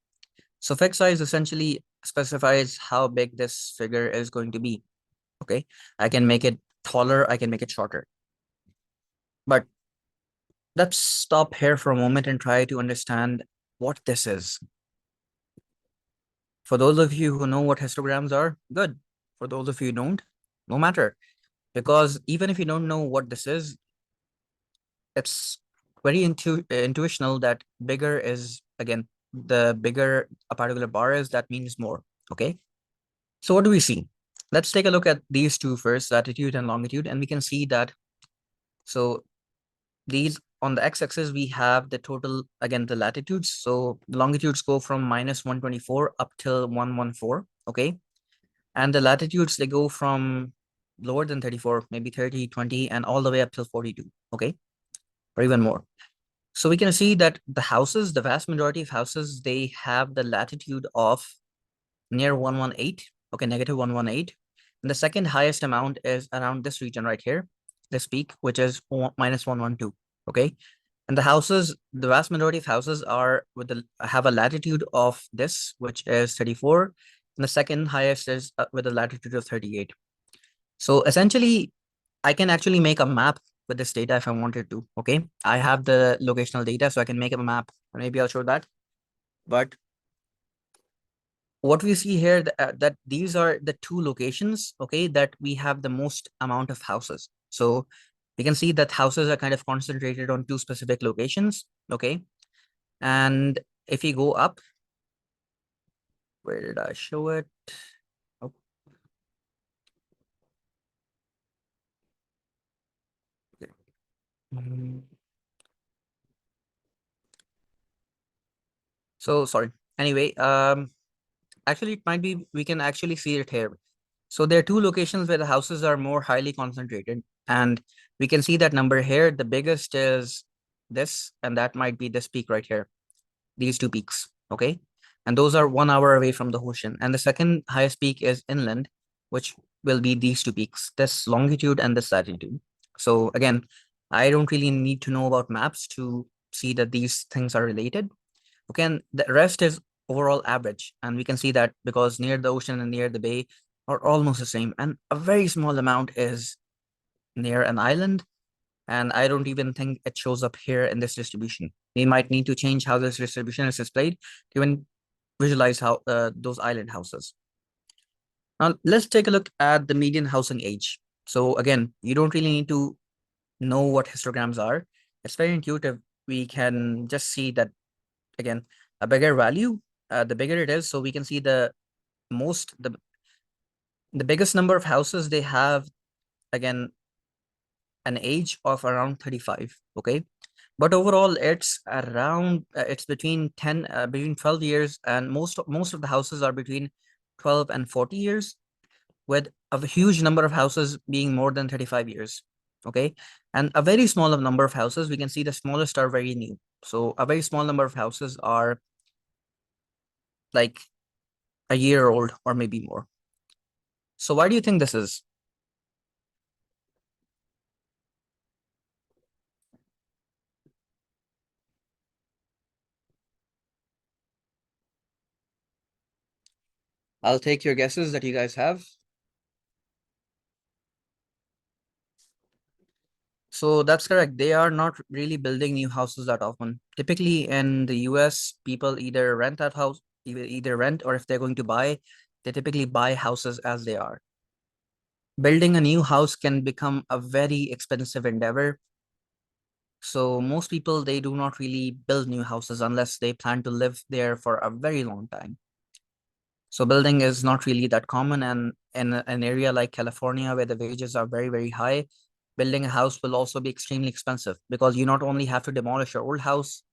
So fig size essentially specifies how big this figure is going to be. Okay, I can make it taller, I can make it shorter. But let's stop here for a moment and try to understand what this is. For those of you who know what histograms are, good. For those of you who don't, no matter. Because even if you don't know what this is, it's very intuitional that bigger is, again, the bigger a particular bar is, that means more. Okay. So what do we see? Let's take a look at these two first, latitude and longitude, and we can see that. So these on the x-axis, we have the total, again, the latitudes. So the longitudes go from minus 124 up till 114. Okay. And the latitudes, they go from lower than 34, maybe 30, 20, and all the way up till 42. Okay. Or even more. So we can see that the houses, the vast majority of houses, they have the latitude of near 118, okay, negative 118. And the second highest amount is around this region right here, this peak, which is minus 112, okay? And the houses, the vast majority of houses are with the have a latitude of this, which is 34. And the second highest is with a latitude of 38. So essentially, I can actually make a map with this data if I wanted to. Okay, I have the locational data, so I can make a map. Maybe I'll show that. But what we see here, that these are the two locations, okay, that we have the most amount of houses. So we can see that houses are kind of concentrated on two specific locations. Okay, and if you go up, where did I show it? Oh, okay. Mm, So sorry. Anyway, actually, it might be, we can actually see it here. So there are two locations where the houses are more highly concentrated. And we can see that number here. The biggest is this, and that might be this peak right here, these two peaks. Okay. And those are 1 hour away from the ocean. And the second highest peak is inland, which will be these two peaks, this longitude and this latitude. So again, I don't really need to know about maps to see that these things are related. Okay, and the rest is overall average. And we can see that because near the ocean and near the bay are almost the same. And a very small amount is near an island. And I don't even think it shows up here in this distribution. We might need to change how this distribution is displayed to even visualize how those island houses. Now, let's take a look at the median housing age. So again, you don't really need to know what histograms are. It's very intuitive. We can just see that, again, a bigger value, the bigger it is. So we can see most, the biggest number of houses, they have, again, an age of around 35. Okay. But overall, it's around, it's between 10, between 12 years, and most of the houses are between 12 and 40 years, with a huge number of houses being more than 35 years. Okay. And a very small number of houses, we can see the smallest are very new. So a very small number of houses are like a year old or maybe more. So why do you think this is? I'll take your guesses that you guys have. So that's correct. They are not really building new houses that often. Typically in the US, people either rent that house, either rent, or if they're going to buy, they typically buy houses as they are. Building a new house can become a very expensive endeavor. So most people, they do not really build new houses unless they plan to live there for a very long time. So building is not really that common. And in an area like California, where the wages are very, very high, building a house will also be extremely expensive because you not only have to demolish your old house,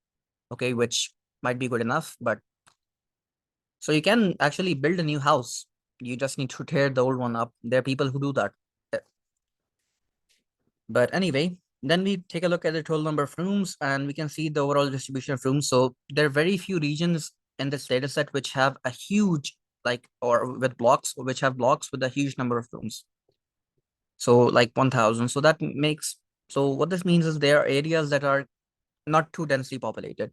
okay, which might be good enough, but so you can actually build a new house. You just need to tear the old one up. There are people who do that. But anyway, then we take a look at the total number of rooms and we can see the overall distribution of rooms. So there are very few regions in this data set which have a huge, like, or with blocks, which have blocks with a huge number of rooms. So like 1000. So that makes, so what this means is there are areas that are not too densely populated.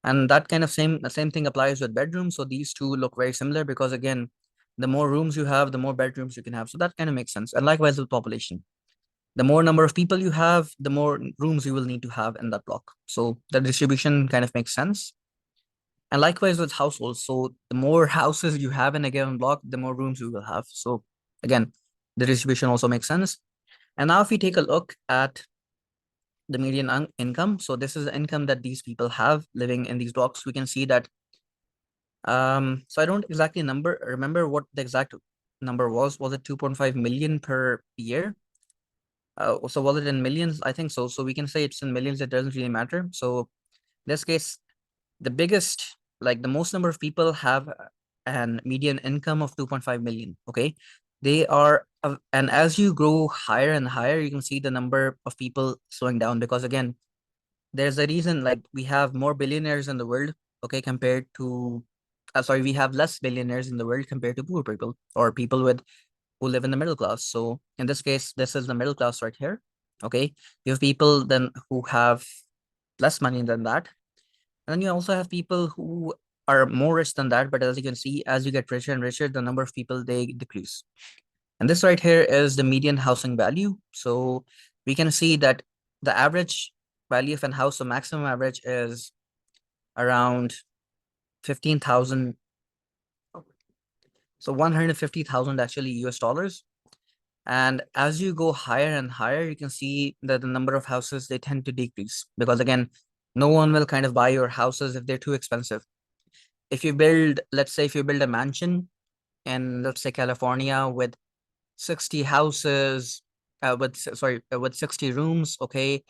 And that kind of the same thing applies with bedrooms. So these two look very similar because again, the more rooms you have, the more bedrooms you can have. So that kind of makes sense. And likewise with population. The more number of people you have, the more rooms you will need to have in that block. So the distribution kind of makes sense. And likewise with households. So the more houses you have in a given block, the more rooms you will have. So again, the distribution also makes sense. And now if we take a look at the median income, so this is the income that these people have living in these blocks, we can see that so I don't exactly remember what the exact number was. Was it 2.5 million per year? So was it in millions? I think so. So we can say it's in millions. It doesn't really matter. So in this case, the biggest, like the most number of people have an median income of 2.5 million. Okay. They are, and as you grow higher and higher, you can see the number of people slowing down because again, there's a reason like we have more billionaires in the world, okay, compared to, sorry, we have less billionaires in the world compared to poor people or people with who live in the middle class. So in this case, this is the middle class right here. Okay. You have people then who have less money than that. And then you also have people who are more rich than that. But as you can see, as you get richer and richer, the number of people they decrease. And this right here is the median housing value. So we can see that the average value of an house, the maximum average is around 15,000. So 150,000 actually US dollars. And as you go higher and higher, you can see that the number of houses, they tend to decrease because again, no one will kind of buy your houses if they're too expensive. If you build, let's say if you build a mansion in, let's say California with 60 houses, with 60 rooms, okay,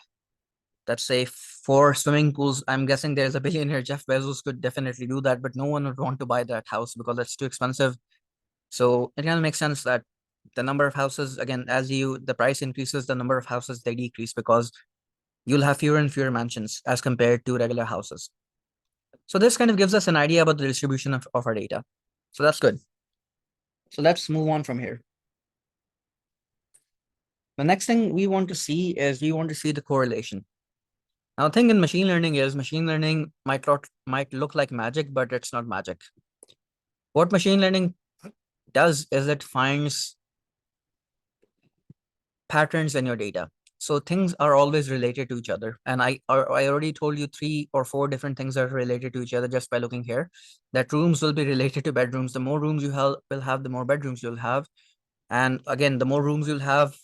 let's say 4 swimming pools. I'm guessing there's a billionaire, Jeff Bezos could definitely do that, but no one would want to buy that house because it's too expensive. So it kind of makes sense that the number of houses, again, as the price increases, the number of houses they decrease because you'll have fewer and fewer mansions as compared to regular houses. So this kind of gives us an idea about the distribution of our data. So that's good. So let's move on from here. The next thing we want to see is we want to see the correlation. Now, the thing in machine learning is machine learning might look like magic, but it's not magic. What machine learning does is it finds patterns in your data. So things are always related to each other. And I already told you 3 or 4 different things are related to each other just by looking here. That rooms will be related to bedrooms. The more rooms you will have, the more bedrooms you'll have. And again, the more rooms you'll have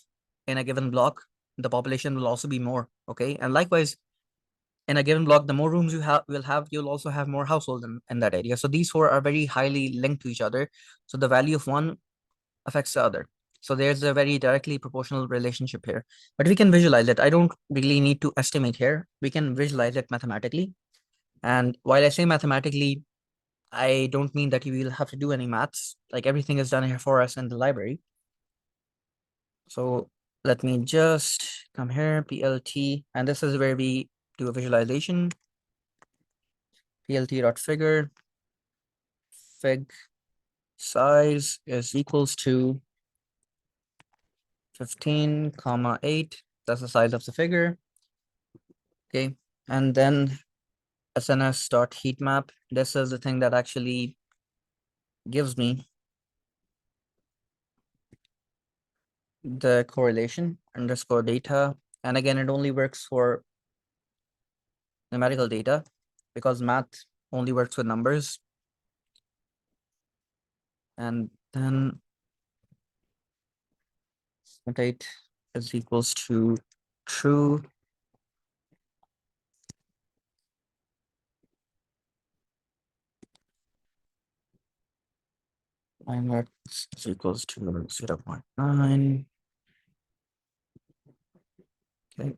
in a given block, the population will also be more. Okay. And likewise, in a given block, the more rooms you'll also have more households in that area. So these 4 are very highly linked to each other. So the value of one affects the other. So there's a very directly proportional relationship here. But we can visualize it. I don't really need to estimate here. We can visualize it mathematically. And while I say mathematically, I don't mean that you will have to do any maths. Like everything is done here for us in the library. So let me just come here, PLT, and this is where we do a visualization. PLT.figure, fig size is equals to 15 comma 8. That's the size of the figure. Okay. And then SNS.heatmap. This is the thing that actually gives me the correlation underscore data. And again, it only works for numerical data because math only works with numbers. And then state is equals to true. And that is equals to 0.9. Okay.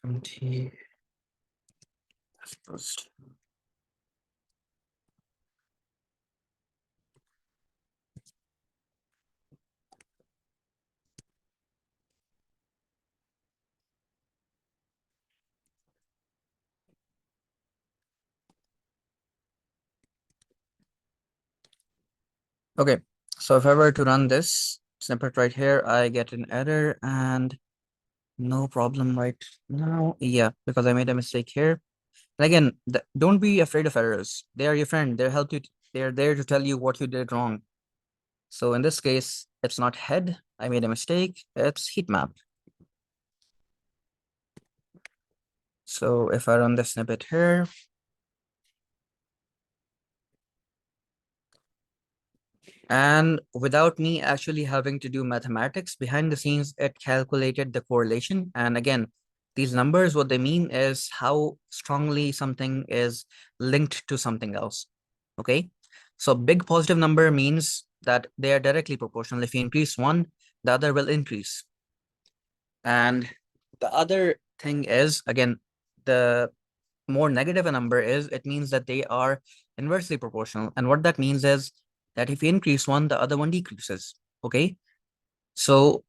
70 as opposed to okay. So if I were to run this snippet right here, I get an error and no problem right now. Yeah, because I made a mistake here. And again, don't be afraid of errors. They are your friend. They're there to tell you what you did wrong. So in this case, it's not head. I made a mistake. It's heat map. So if I run the snippet here, and without me actually having to do mathematics behind the scenes, it calculated the correlation. And again, these numbers, what they mean is how strongly something is linked to something else. Okay. So big positive number means that they are directly proportional. If you increase one, the other will increase. And the other thing is, again, the more negative a number is, it means that they are inversely proportional. And what that means is that if you increase one, the other one decreases. Okay. So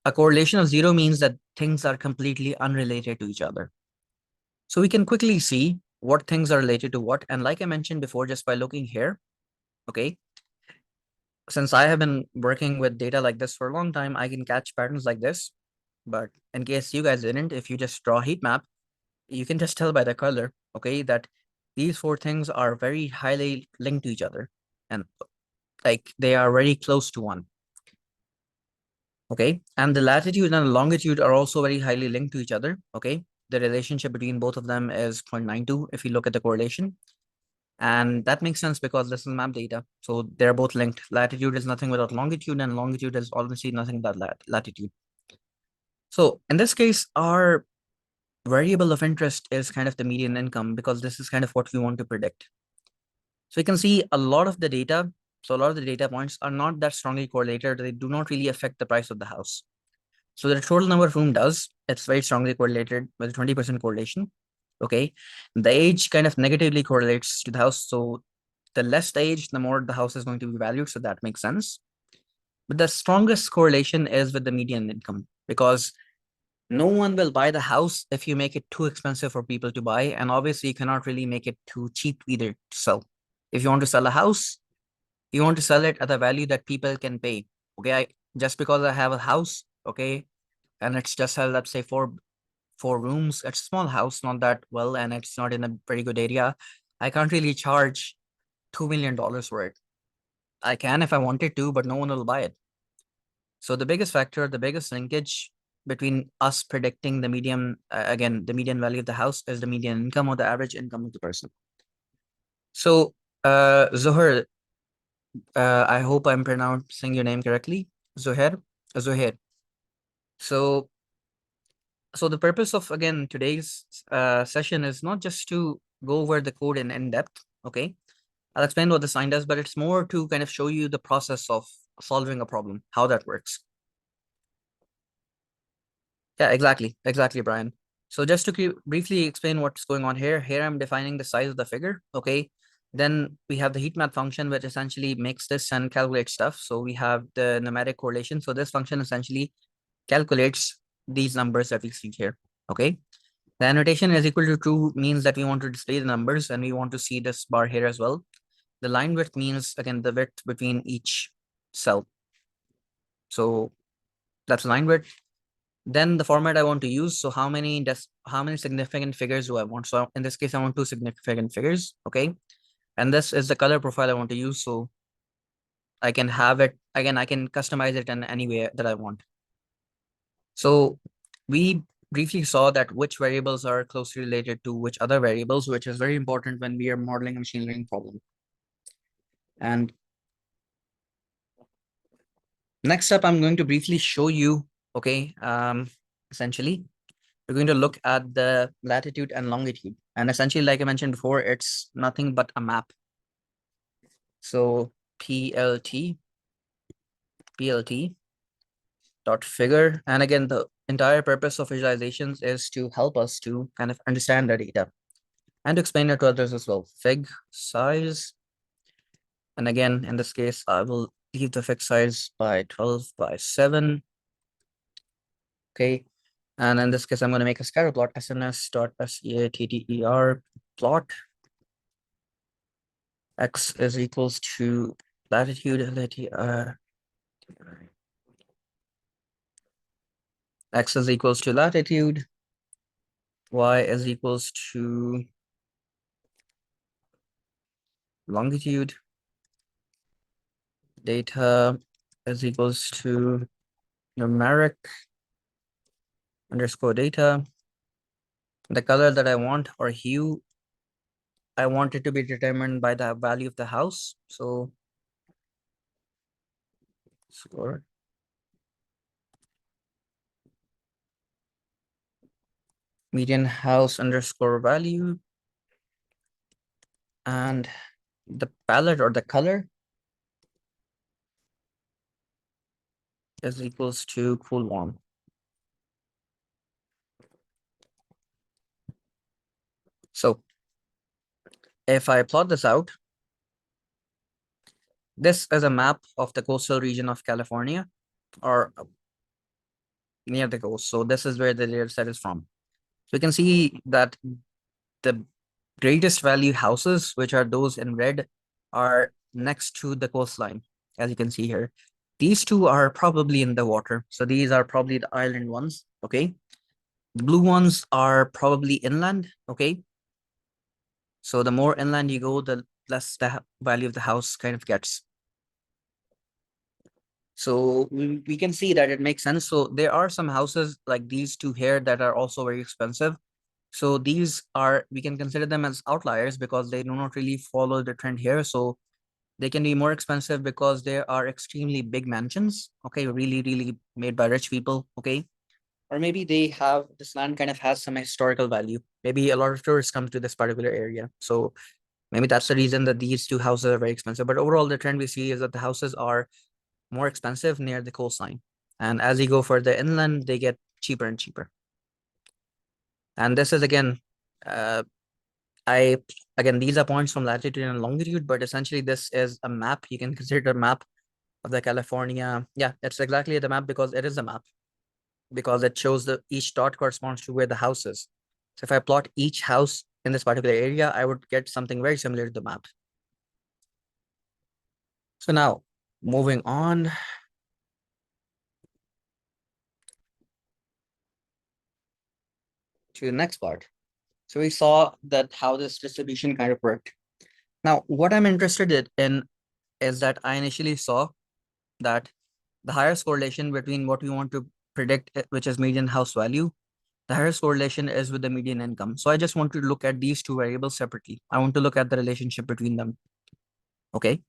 a correlation of zero means that things are completely unrelated to each other. So we can quickly see what things are related to what. And like I mentioned before, just by looking here, okay, since I have been working with data like this for a long time, I can catch patterns like this. But in case you guys didn't, if you just draw a heat map, you can just tell by the color, okay, that these four things are very highly linked to each other. And like they are very close to one. Okay. And the latitude and the longitude are also very highly linked to each other. Okay. The relationship between both of them is 0.92 if you look at the correlation. And that makes sense because this is map data. So they're both linked. Latitude is nothing without longitude, and longitude is obviously nothing without latitude. So in this case, our variable of interest is kind of the median income because this is kind of what we want to predict. So you can see a lot of the data. So a lot of the data points are not that strongly correlated. They do not really affect the price of the house. So the total number of room does. It's very strongly correlated with 20% correlation. Okay. The age kind of negatively correlates to the house. So the less the age, the more the house is going to be valued. So that makes sense. But the strongest correlation is with the median income because no one will buy the house if you make it too expensive for people to buy. And obviously, you cannot really make it too cheap either to sell. If you want to sell a house, you want to sell it at a value that people can pay. Okay, just because I have a house, okay, and it's just let's say four rooms. It's a small house, not that well, and it's not in a very good area. I can't really charge $2 million for it. I can if I wanted to, but no one will buy it. So the biggest factor, the biggest linkage between us predicting the median, again, the median value of the house is the median income or the average income of the person. So, Zohar, I hope I'm pronouncing your name correctly. Zohair. So, so the purpose of again today's session is not just to go over the code in depth. Okay, I'll explain what the sign does, but it's more to kind of show you the process of solving a problem, how that works. Yeah, exactly, Brian. So just to briefly explain what's going on here, I'm defining the size of the figure, okay? Then we have the heat map function, which essentially makes this and calculates stuff. So we have the numeric correlation. So this function essentially calculates these numbers that we see here, okay? The annotation is equal to true means that we want to display the numbers and we want to see this bar here as well. The line width means, again, the width between each cell. So that's line width. Then the format I want to use. So how many significant figures do I want? So in this case, I want two significant figures. Okay. And this is the color profile I want to use. So I can have it, again, I can customize it in any way that I want. So we briefly saw that which variables are closely related to which other variables, which is very important when we are modeling a machine learning problem. And next up, I'm going to briefly show you, okay, essentially, we're going to look at the latitude and longitude. And essentially, like I mentioned before, it's nothing but a map. So PLT dot figure. And again, the entire purpose of visualizations is to help us to kind of understand the data and to explain it to others as well. Fig size. And again, in this case, I will leave the fig size by 12 by 7. Okay. And in this case, I'm going to make a scatter plot, SNS.SEATTER plot. X is equals to latitude, X is equals to latitude, Y is equals to longitude, data is equals to numeric underscore data. The color that I want, or hue, I want it to be determined by the value of the house. So score median house underscore value, and the palette or the color is equals to cool warm. So if I plot this out, this is a map of the coastal region of California, or near the coast. So this is where the data set is from. So you can see that the greatest value houses, which are those in red, are next to the coastline, as you can see here. These two are probably in the water. So these are probably the island ones, okay? The blue ones are probably inland, okay? So the more inland you go, the less the value of the house kind of gets. So we can see that it makes sense. So there are some houses like these two here that are also very expensive. So these are, we can consider them as outliers because they do not really follow the trend here. So they can be more expensive because there are extremely big mansions, okay, really, really made by rich people, okay? Or maybe they have, this land kind of has some historical value. Maybe a lot of tourists come to this particular area. So maybe that's the reason that these two houses are very expensive. But overall, the trend we see is that the houses are more expensive near the coastline. And as you go further inland, they get cheaper and cheaper. And this is again, uh, again, these are points from latitude and longitude, but essentially this is a map. You can consider a map of the California. Yeah, it's exactly the map because it is a map, because it shows that each dot corresponds to where the house is. So if I plot each house in this particular area, I would get something very similar to the map. So now moving on to the next part. So we saw that how this distribution kind of worked. Now, what I'm interested in is that I initially saw that the highest correlation between what we want to predict, which is median house value, the highest correlation is with the median income. So I just want to look at these two variables separately. I want to look at the relationship between them. Okay.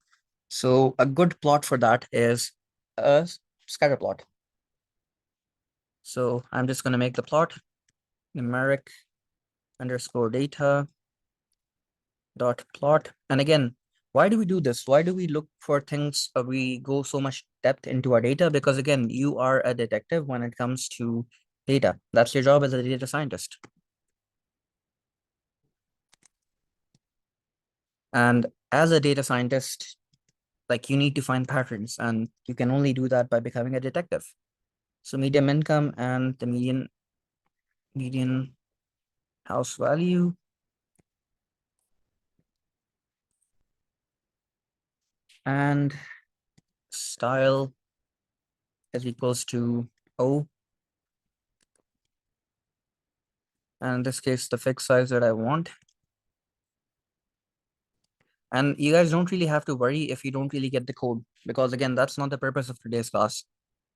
So a good plot for that is a scatter plot. So I'm just going to make the plot numeric underscore data dot plot. And again, why do we do this? Why do we look for things? We go so much depth into our data because again, you are a detective when it comes to data. That's your job as a data scientist. And as a data scientist, like you need to find patterns, and you can only do that by becoming a detective. So median income and the median house value. And style is equals to O. And in this case, the fixed size that I want. And you guys don't really have to worry if you don't really get the code, because again, that's not the purpose of today's class.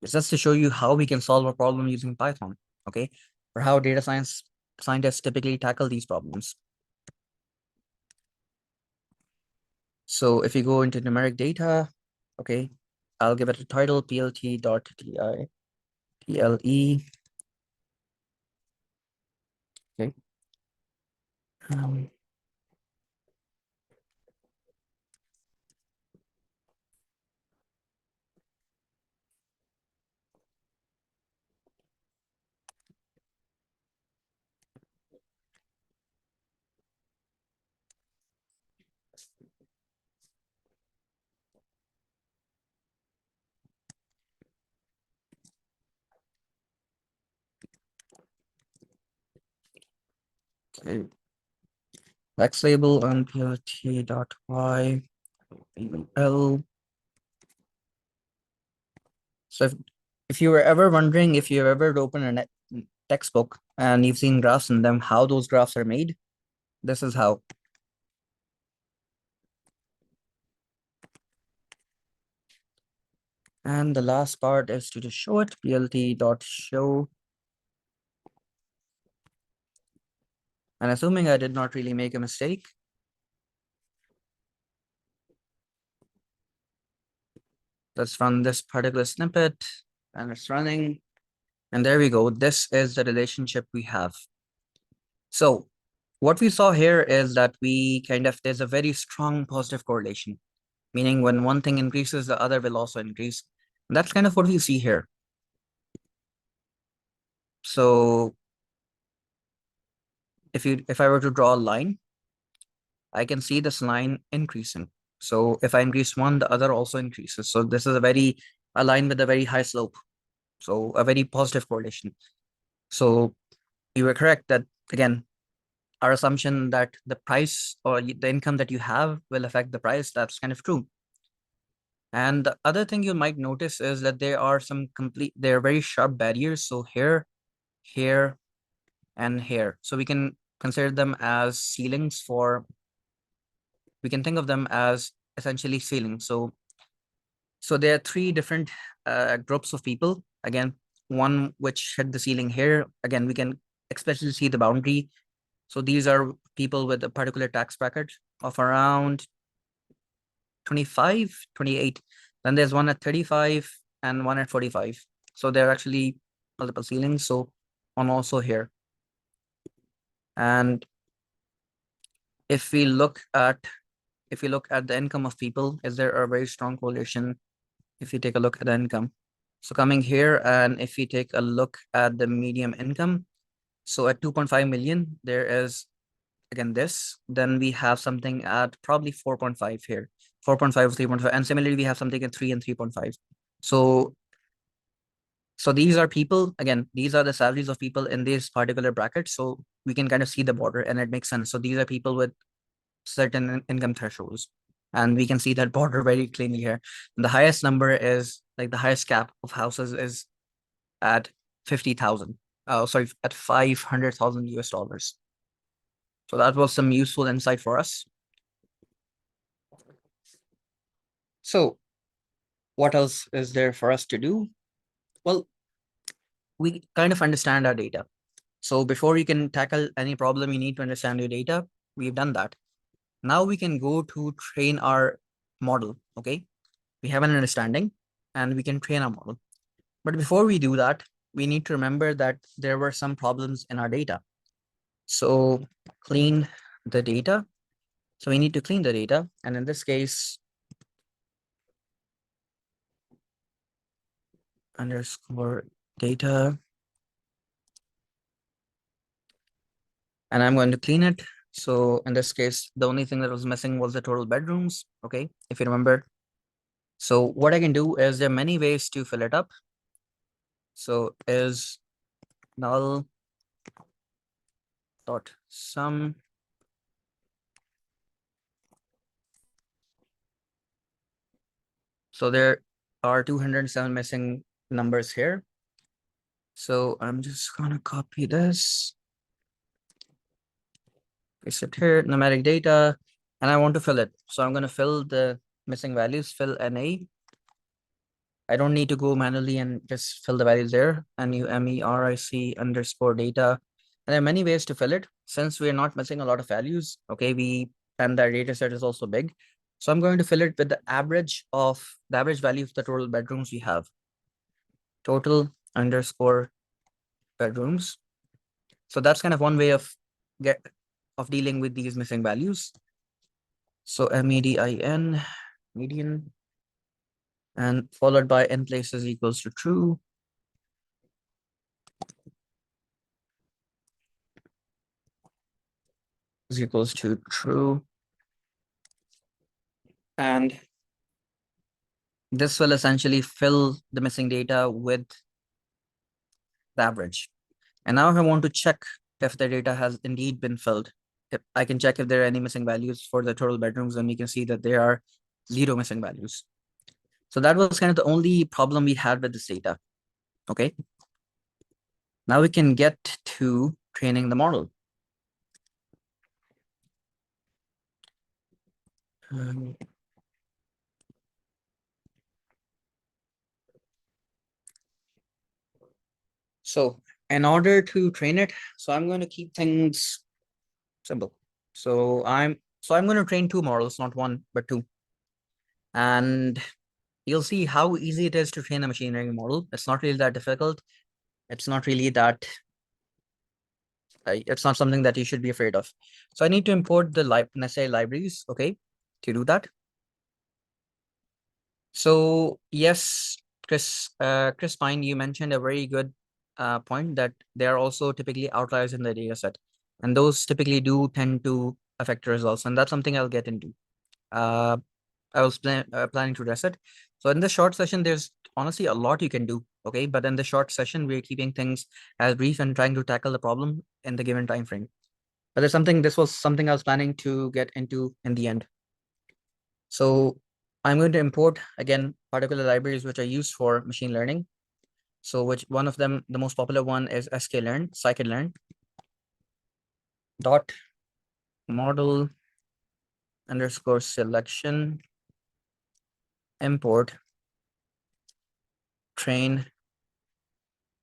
It's just to show you how we can solve a problem using Python, okay? Or how data science scientists typically tackle these problems. So if you go into numeric data, okay, I'll give it a title, plt.title, okay. Um, okay. X label on plt.y, L. So if you were ever wondering if you've ever opened a textbook and you've seen graphs in them, how those graphs are made, this is how. And the last part is to just show it, plt.show. And assuming I did not really make a mistake, let's run this particular snippet, and it's running. And there we go. This is the relationship we have. So what we saw here is that there's a very strong positive correlation, meaning when one thing increases, the other will also increase. And that's kind of what we see here. So if I were to draw a line, I can see this line increasing. So if I increase one, the other also increases. So this is a line with a very high slope. So a very positive correlation. So you were correct that, again, our assumption that the price or the income that you have will affect the price, that's kind of true. And the other thing you might notice is that there are very sharp barriers. So here, here, and here. So we can consider them as ceilings we can think of them as essentially ceilings. So there are three different groups of people. Again, one which hit the ceiling here. Again, we can especially see the boundary. So these are people with a particular tax bracket of around 25, 28. Then there's one at 35 and one at 45. So there are actually multiple ceilings. So on also here. And if we look at the income of people, is there a very strong correlation if you take a look at the income? So coming here, and if we take a look at the median income, so at 2.5 million, there is, again, this, then we have something at probably 4.5 here, 4.5, 3.5. And similarly, we have something at 3 and 3.5. So these are people, again, these are the salaries of people in this particular bracket. So we can kind of see the border and it makes sense. So these are people with certain income thresholds. And we can see that border very clearly here. And the highest number is like the highest cap of houses is at 50,000. Oh, sorry, at 500,000 US dollars. So that was some useful insight for us. So what else is there for us to do? Well, we kind of understand our data. So before you can tackle any problem, you need to understand your data. We've done that. Now we can go to train our model, okay? We have an understanding and we can train our model. But before we do that, we need to remember that there were some problems in our data. So clean the data. So we need to clean the data. And in this case, underscore data. And I'm going to clean it. So in this case, the only thing that was missing was the total bedrooms. Okay, if you remember. So what I can do is there are many ways to fill it up. So is null dot sum. So there are 207 missing numbers here. So I'm just gonna copy this. Paste it here, numeric data. and I want to fill it. So I'm going to fill the missing values, fill NA. I don't need to go manually and just fill the values there. NUMERIC underscore data. And there are many ways to fill it. Since we're not missing a lot of values, okay, and the data set is also big. So I'm going to fill it with the average value of the total bedrooms we have. Total underscore bedrooms. So that's kind of one way of dealing with these missing values. So MEDIN, median, and followed by n places equals to true. Is equals to true. And this will essentially fill the missing data with the average. And now if I want to check if the data has indeed been filled, if I can check if there are any missing values for the total bedrooms, and we can see that there are 0 missing values. So that was kind of the only problem we had with this data. Okay. Now we can get to training the model. So in order to train it, so I'm going to keep things simple. So I'm going to train 2 models, not 1, but 2. And you'll see how easy it is to train a machine learning model. It's not really that difficult. It's not really that, it's not something that you should be afraid of. So I need to import the necessary libraries, okay, to do that. So yes, Chris Pine, you mentioned a very good point that there are also typically outliers in the data set. And those typically do tend to affect results. And that's something I'll get into. I was planning to address it. So in the short session, there's honestly a lot you can do. Okay, but in the short session, we're keeping things as brief and trying to tackle the problem in the given time frame. But this was something I was planning to get into in the end. So I'm going to import again particular libraries which are used for machine learning. So which one of them, the most popular one is sklearn, scikit-learn dot model underscore selection import train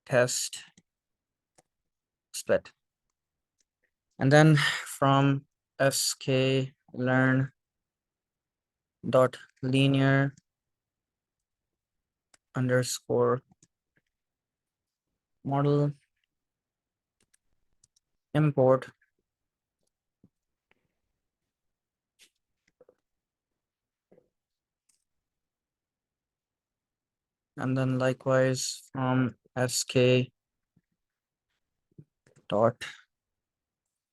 test split. And then from sklearn dot linear underscore model import and then likewise from sk dot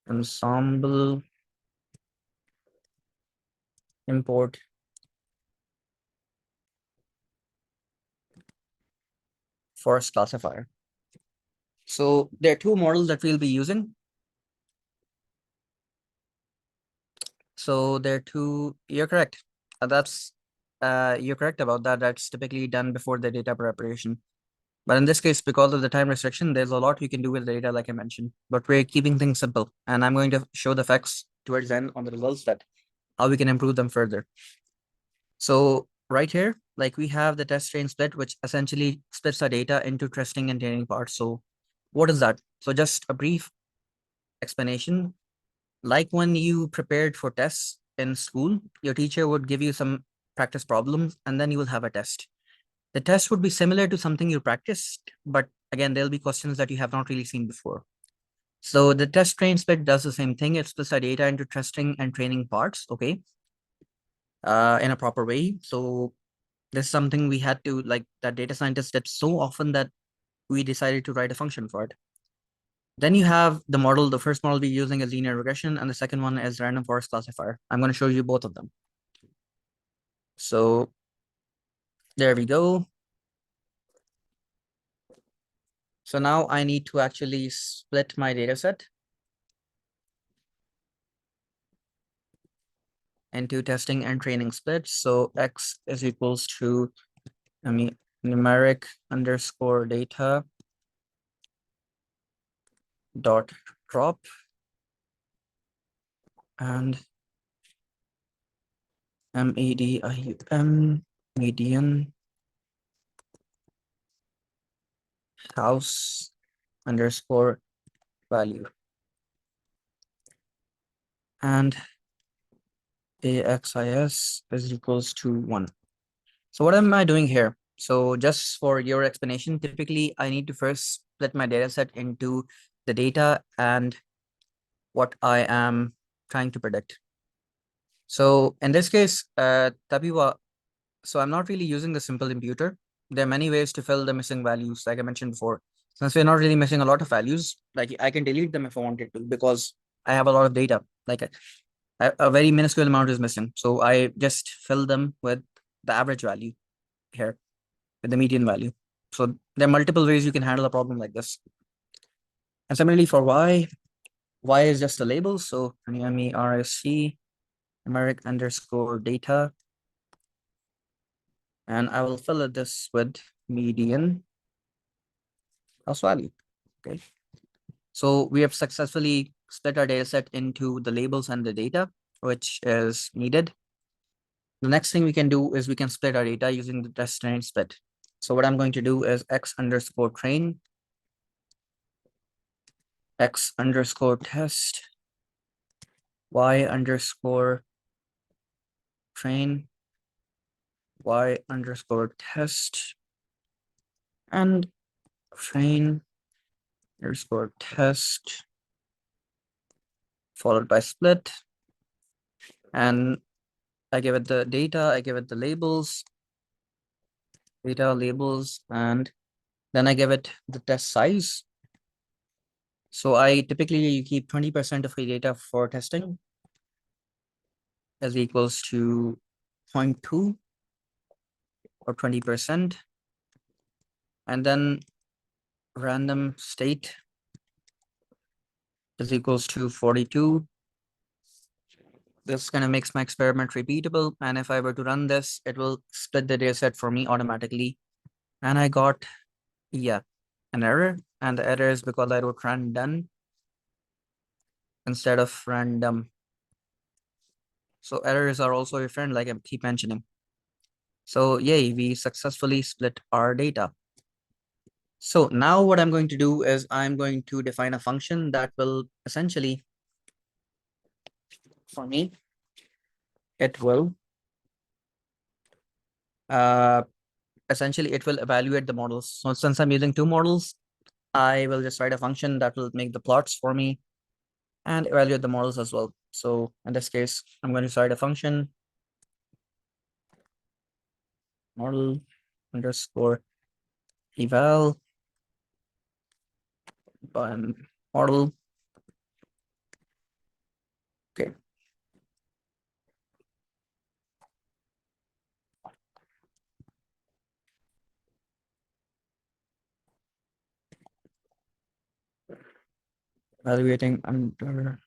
ensemble import forest classifier. So there are 2 models that we'll be using. So there are 2, you're correct. You're correct about that. That's typically done before the data preparation. But in this case, because of the time restriction, there's a lot you can do with the data, like I mentioned. But we're keeping things simple. And I'm going to show the effects towards the end on the results that how we can improve them further. So right here, like we have the test train split, which essentially splits our data into testing and training parts. So what is that? So just a brief explanation. Like when you prepared for tests in school, your teacher would give you some practice problems and then you will have a test. The test would be similar to something you practiced, but again, there'll be questions that you have not really seen before. So the test train split does the same thing. It splits our data into testing and training parts, okay, in a proper way. So this is something we had to, like, that data scientist did so often that we decided to write a function for it. Then you have the model. The first model we're using is linear regression, and the second one is random forest classifier. I'm going to show you both of them. So there we go. So now I need to actually split my data set into testing and training splits. So X is equals to, numeric underscore data dot drop and medium, median house underscore value, and axis is equals to 1. So what am I doing here? So just for your explanation, typically I need to first split my data set into the data and what I am trying to predict. So in this case, Tabiwa, so I'm not really using the simple imputer. There are many ways to fill the missing values, like I mentioned before. Since we're not really missing a lot of values, like I can delete them if I wanted to, because I have a lot of data. Like a very minuscule amount is missing. So I just fill them with the average value here, with the median value. So there are multiple ways you can handle a problem like this. And similarly for y is just a label. So RSC, numeric underscore data, and I will fill this with median house value. Okay. So we have successfully split our data set into the labels and the data, which is needed. The next thing we can do is we can split our data using the test train split. So what I'm going to do is x underscore train, x underscore test, y underscore train, y underscore test, and train underscore test, followed by split. And I give it the data, I give it the labels, data labels, and then I give it the test size. So I typically keep 20% of the data for testing as equals to 0.2 or 20%. And then random state is equals to 42. This kind of makes my experiment repeatable. And if I were to run this, it will split the data set for me automatically. And I got, yeah, an error. And the error is because I wrote random instead of random. So errors are also your friend, like I keep mentioning. So yay, we successfully split our data. So now what I'm going to do is I'm going to define a function that will essentially, for me, it will essentially it will evaluate the models. So since I'm using two models, I will just write a function that will make the plots for me and evaluate the models as well. So in this case, I'm going to write a function model underscore eval model. Okay. Evaluating under.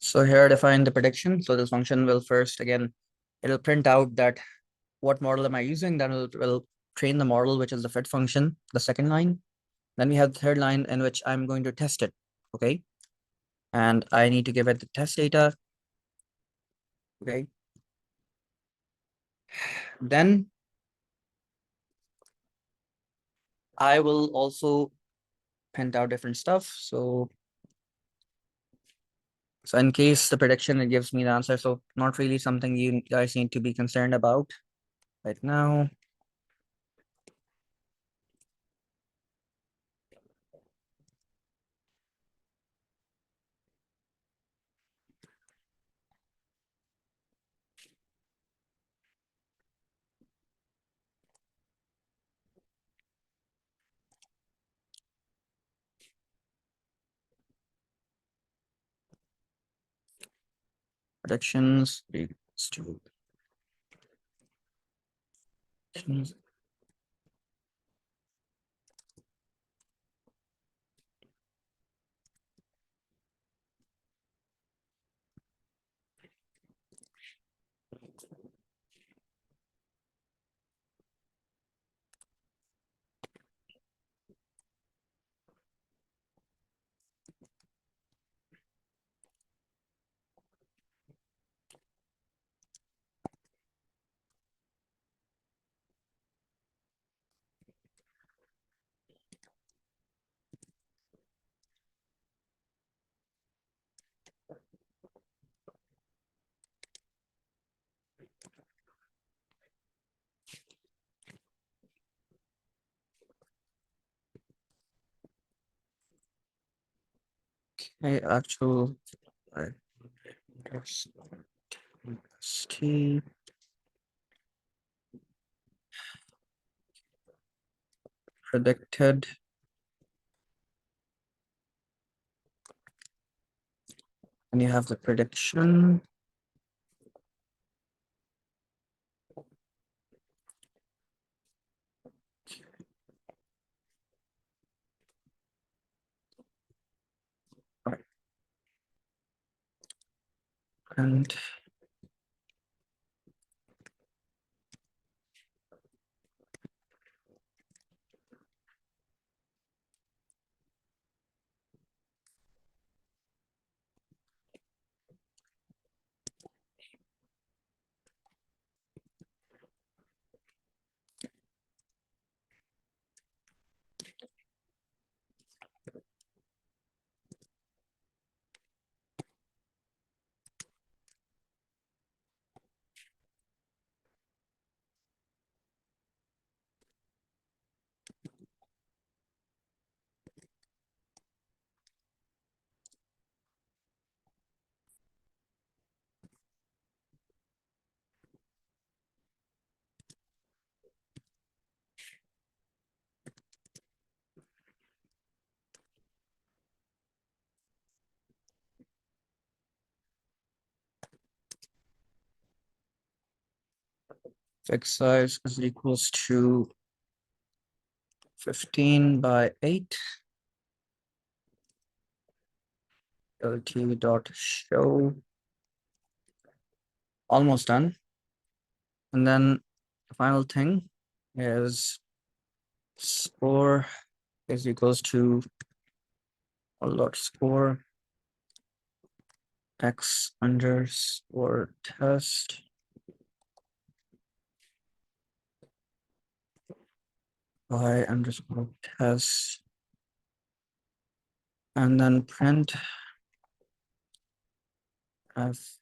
So here I define the prediction. So this function will first, again, it'll print out that what model am I using, then will train the model, which is the fit function, the second line. Then we have the third line in which I'm going to test it, okay? And I need to give it the test data, okay? Then I will also print out different stuff. So in case the prediction, it gives me the answer. So not really something you guys need to be concerned about right now. predictions equals to predictions. Okay, actual T predicted, and you have the prediction. Right. And fixed size is equals to 15 by 8. LT dot show. Almost done. And then the final thing is score is equals to dot score x underscore test y underscore test, and then print f.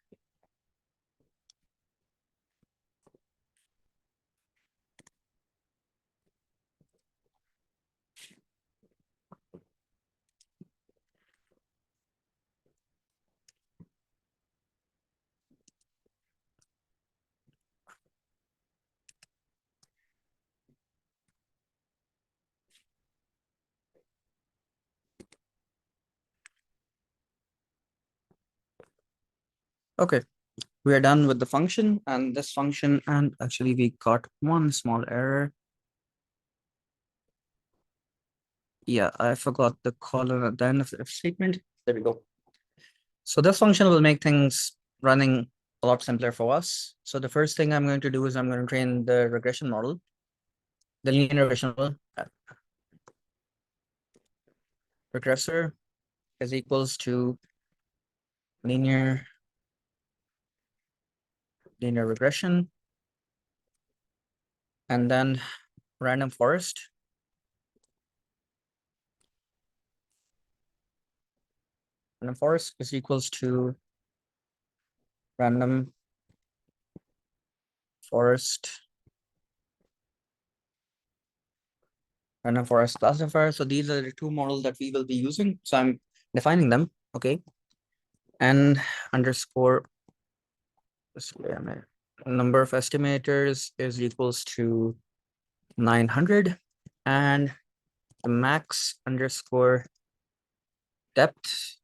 Okay, we are done with the function and this function, and actually we got one small error. Yeah, I forgot the colon at the end of the if statement. There we go. So this function will make things running a lot simpler for us. So the first thing I'm going to do is I'm going to train the regression model, the linear regression model. Regressor is equals to linear regression, and then random forest. Random forest is equals to random forest classifier. So these are the two models that we will be using. So I'm defining them. Okay. And underscore number of estimators is equals to 900, and the max underscore depth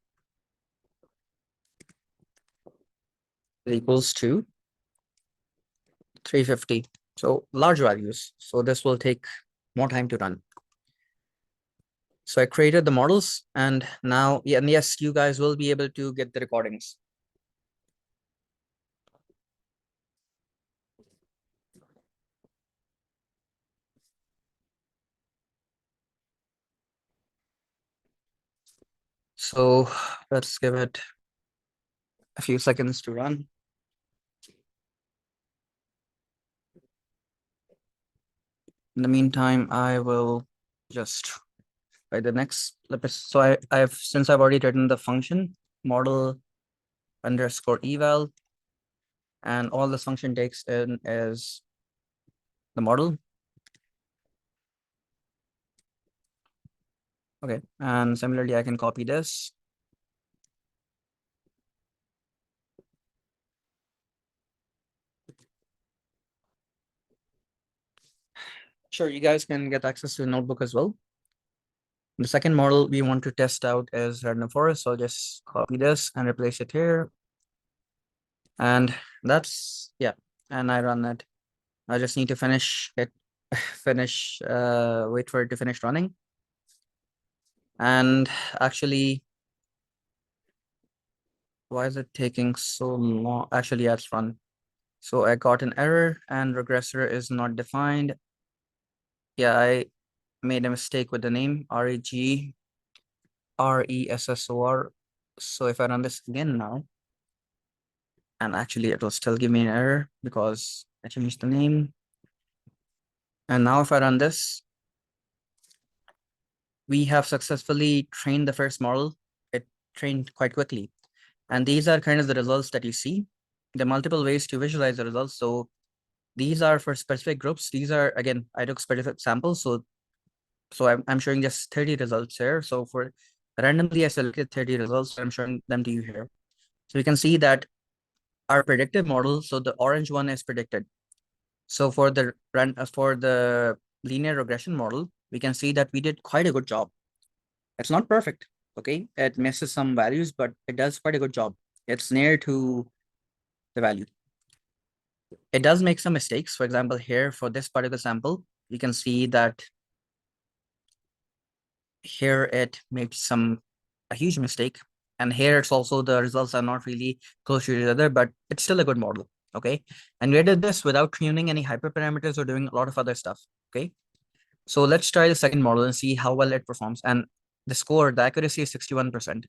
equals to 350. So large values. So this will take more time to run. So I created the models, and now, yeah, and yes, you guys will be able to get the recordings. So let's give it a few seconds to run. In the meantime, I will just by the next. So since I've already written the function model underscore eval, and all this function takes in is the model. Okay, and similarly, I can copy this. Sure, you guys can get access to the notebook as well. The second model we want to test out is random forest. So I'll just copy this and replace it here. And that's, yeah, and I run it. I just need to finish it, wait for it to finish running. And actually, why is it taking so long? Actually, yeah, it's run. So I got an error and regressor is not defined. Yeah, I made a mistake with the name REGRESSOR. So if I run this again now, and actually it will still give me an error because I changed the name. And now if I run this, we have successfully trained the first model. It trained quite quickly. And these are kind of the results that you see. There are multiple ways to visualize the results. So these are for specific groups. These are, again, I took specific samples. So I'm showing just 30 results here. So for randomly, I selected 30 results. I'm showing them to you here. So you can see that our predictive model, so the orange one is predicted. So for the linear regression model, we can see that we did quite a good job. It's not perfect, okay? It misses some values, but it does quite a good job. It's near to the value. It does make some mistakes. For example, here for this particular sample, you can see that here it made a huge mistake. And here it's also the results are not really close to each other, but it's still a good model, okay? And we did this without tuning any hyperparameters or doing a lot of other stuff, okay? So let's try the second model and see how well it performs. And the accuracy is 61%.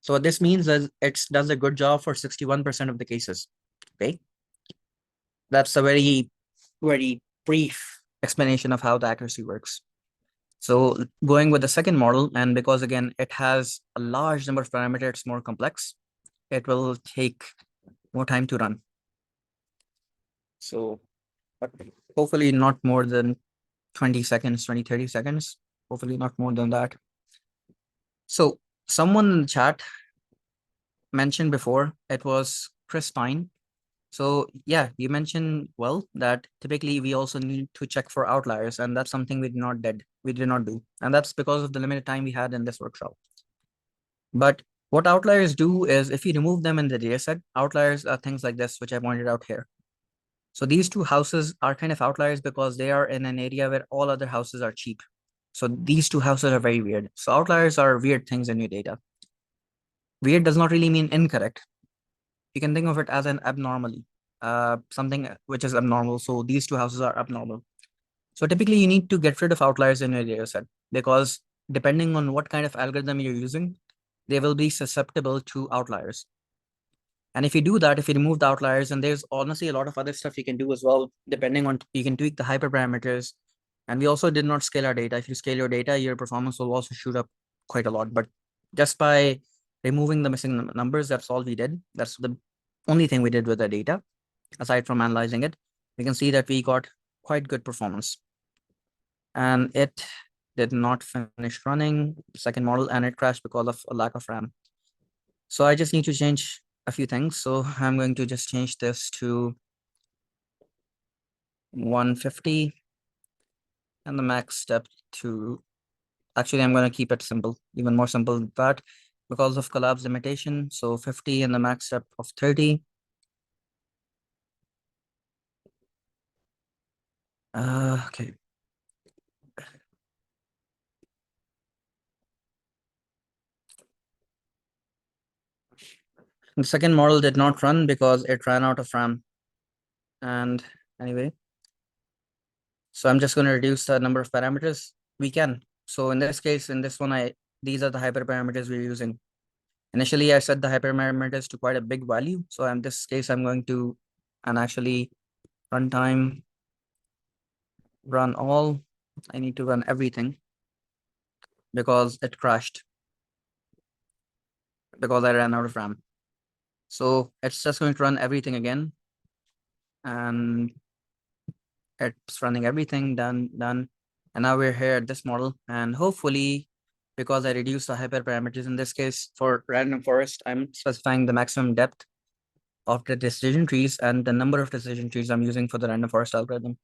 So what this means is it does a good job for 61% of the cases, okay? That's a very, very brief explanation of how the accuracy works. So going with the second model, and because again, it has a large number of parameters, it's more complex, it will take more time to run. So, but hopefully not more than 20 seconds, 20, 30 seconds, hopefully not more than that. So someone in the chat mentioned before, it was Chris Pine. So yeah, you mentioned well that typically we also need to check for outliers, and that's something we did not do. And that's because of the limited time we had in this workshop. But what outliers do is if you remove them in the data set, outliers are things like this, which I pointed out here. So these two houses are kind of outliers because they are in an area where all other houses are cheap. So these two houses are very weird. So outliers are weird things in your data. Weird does not really mean incorrect. You can think of it as an abnormally, something which is abnormal. So these two houses are abnormal. So typically you need to get rid of outliers in your data set because depending on what kind of algorithm you're using, they will be susceptible to outliers. And if you do that, if you remove the outliers, and there's honestly a lot of other stuff you can do as well, depending on, you can tweak the hyperparameters. And we also did not scale our data. If you scale your data, your performance will also shoot up quite a lot. But just by removing the missing numbers, that's all we did. That's the only thing we did with the data, aside from analyzing it. We can see that we got quite good performance. And it did not finish running the second model, and it crashed because of a lack of RAM. So I just need to change a few things. So I'm going to just change this to 150 and the max step to, actually, I'm going to keep it simple, even more simple than that because of collapse limitation. So 50 and the max step of 30. Okay. The second model did not run because it ran out of RAM. And anyway, so I'm just going to reduce the number of parameters we can. So in this case, in this one, these are the hyperparameters we're using. Initially, I set the hyperparameters to quite a big value. So in this case, I'm going to, and actually runtime, run all. I need to run everything because it crashed because I ran out of RAM. So it's just going to run everything again. And it's running everything, done. And now we're here at this model. And hopefully, because I reduced the hyperparameters in this case for random forest, I'm specifying the maximum depth of the decision trees and the number of decision trees I'm using for the random forest algorithm.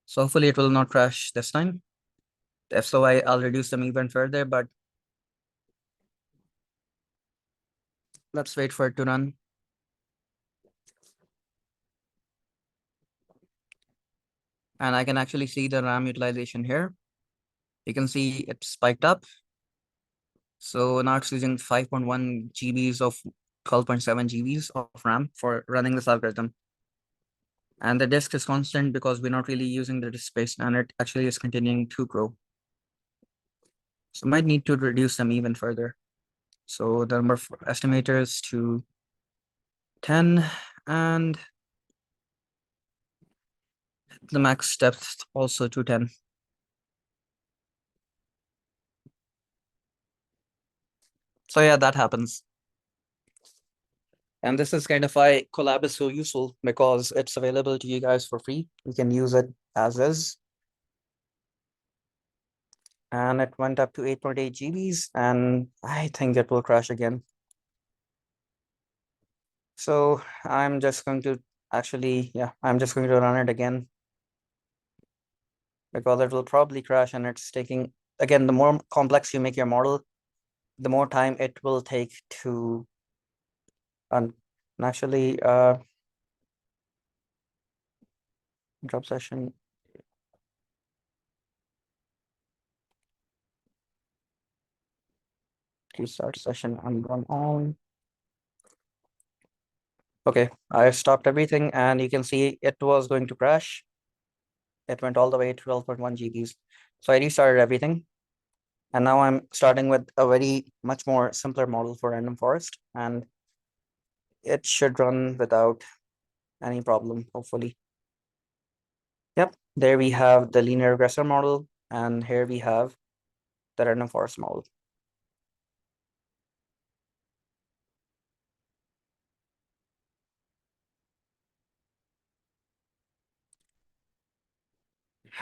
So hopefully it will not crash this time. If so, I'll reduce them even further, but let's wait for it to run. And I can actually see the RAM utilization here. You can see it spiked up. So now it's using 5.1 GBs of 12.7 GBs of RAM for running this algorithm. And the disk is constant because we're not really using the disk space and it actually is continuing to grow. So might need to reduce them even further. So the number of estimators to 10 and the max depth also to 10. So yeah, that happens. And this is kind of why Collab is so useful because it's available to you guys for free. You can use it as is. And it went up to 8.8 GBs and I think it will crash again. So I'm just going to I'm just going to run it again because it will probably crash and it's taking, again, the more complex you make your model, the more time it will take to run. And actually, drop session. Restart session and run on. Okay, I stopped everything and you can see it was going to crash. It went all the way to 12.1 GBs. So I restarted everything. And now I'm starting with a very much more simpler model for random forest. And it should run without any problem, hopefully. Yep, there we have the linear regressor model. And here we have the random forest model.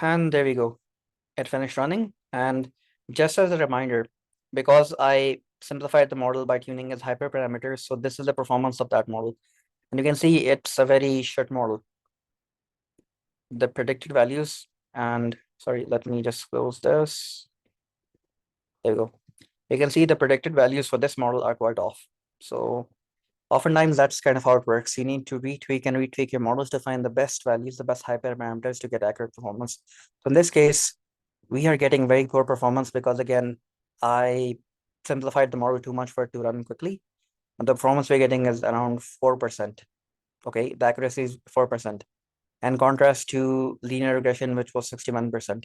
And there we go. It finished running. And just as a reminder, because I simplified the model by tuning its hyperparameters, so this is the performance of that model. And you can see it's a very short model. The predicted values, and sorry, let me just close this. There we go. You can see the predicted values for this model are quite off. So oftentimes that's kind of how it works. You need to retweak and retweak your models to find the best values, the best hyperparameters to get accurate performance. So in this case, we are getting very poor performance because again, I simplified the model too much for it to run quickly. And the performance we're getting is around 4%. Okay, the accuracy is 4%. And contrast to linear regression, which was 61%.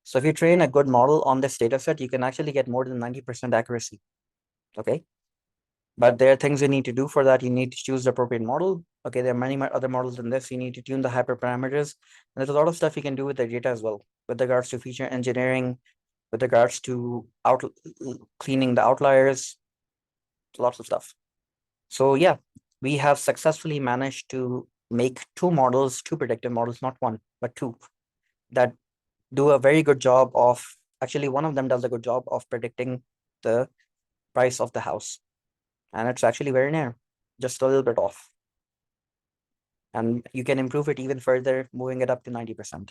So if you train a good model on this data set, you can actually get more than 90% accuracy. Okay. But there are things you need to do for that. You need to choose the appropriate model. Okay, there are many other models than this. You need to tune the hyperparameters. And there's a lot of stuff you can do with the data as well, with regards to feature engineering, with regards to cleaning the outliers, lots of stuff. So yeah, we have successfully managed to make two predictive models, not one, but two, that do a very good job of, actually one of them does a good job of predicting the price of the house. And it's actually very near, just a little bit off. And you can improve it even further, moving it up to 90%.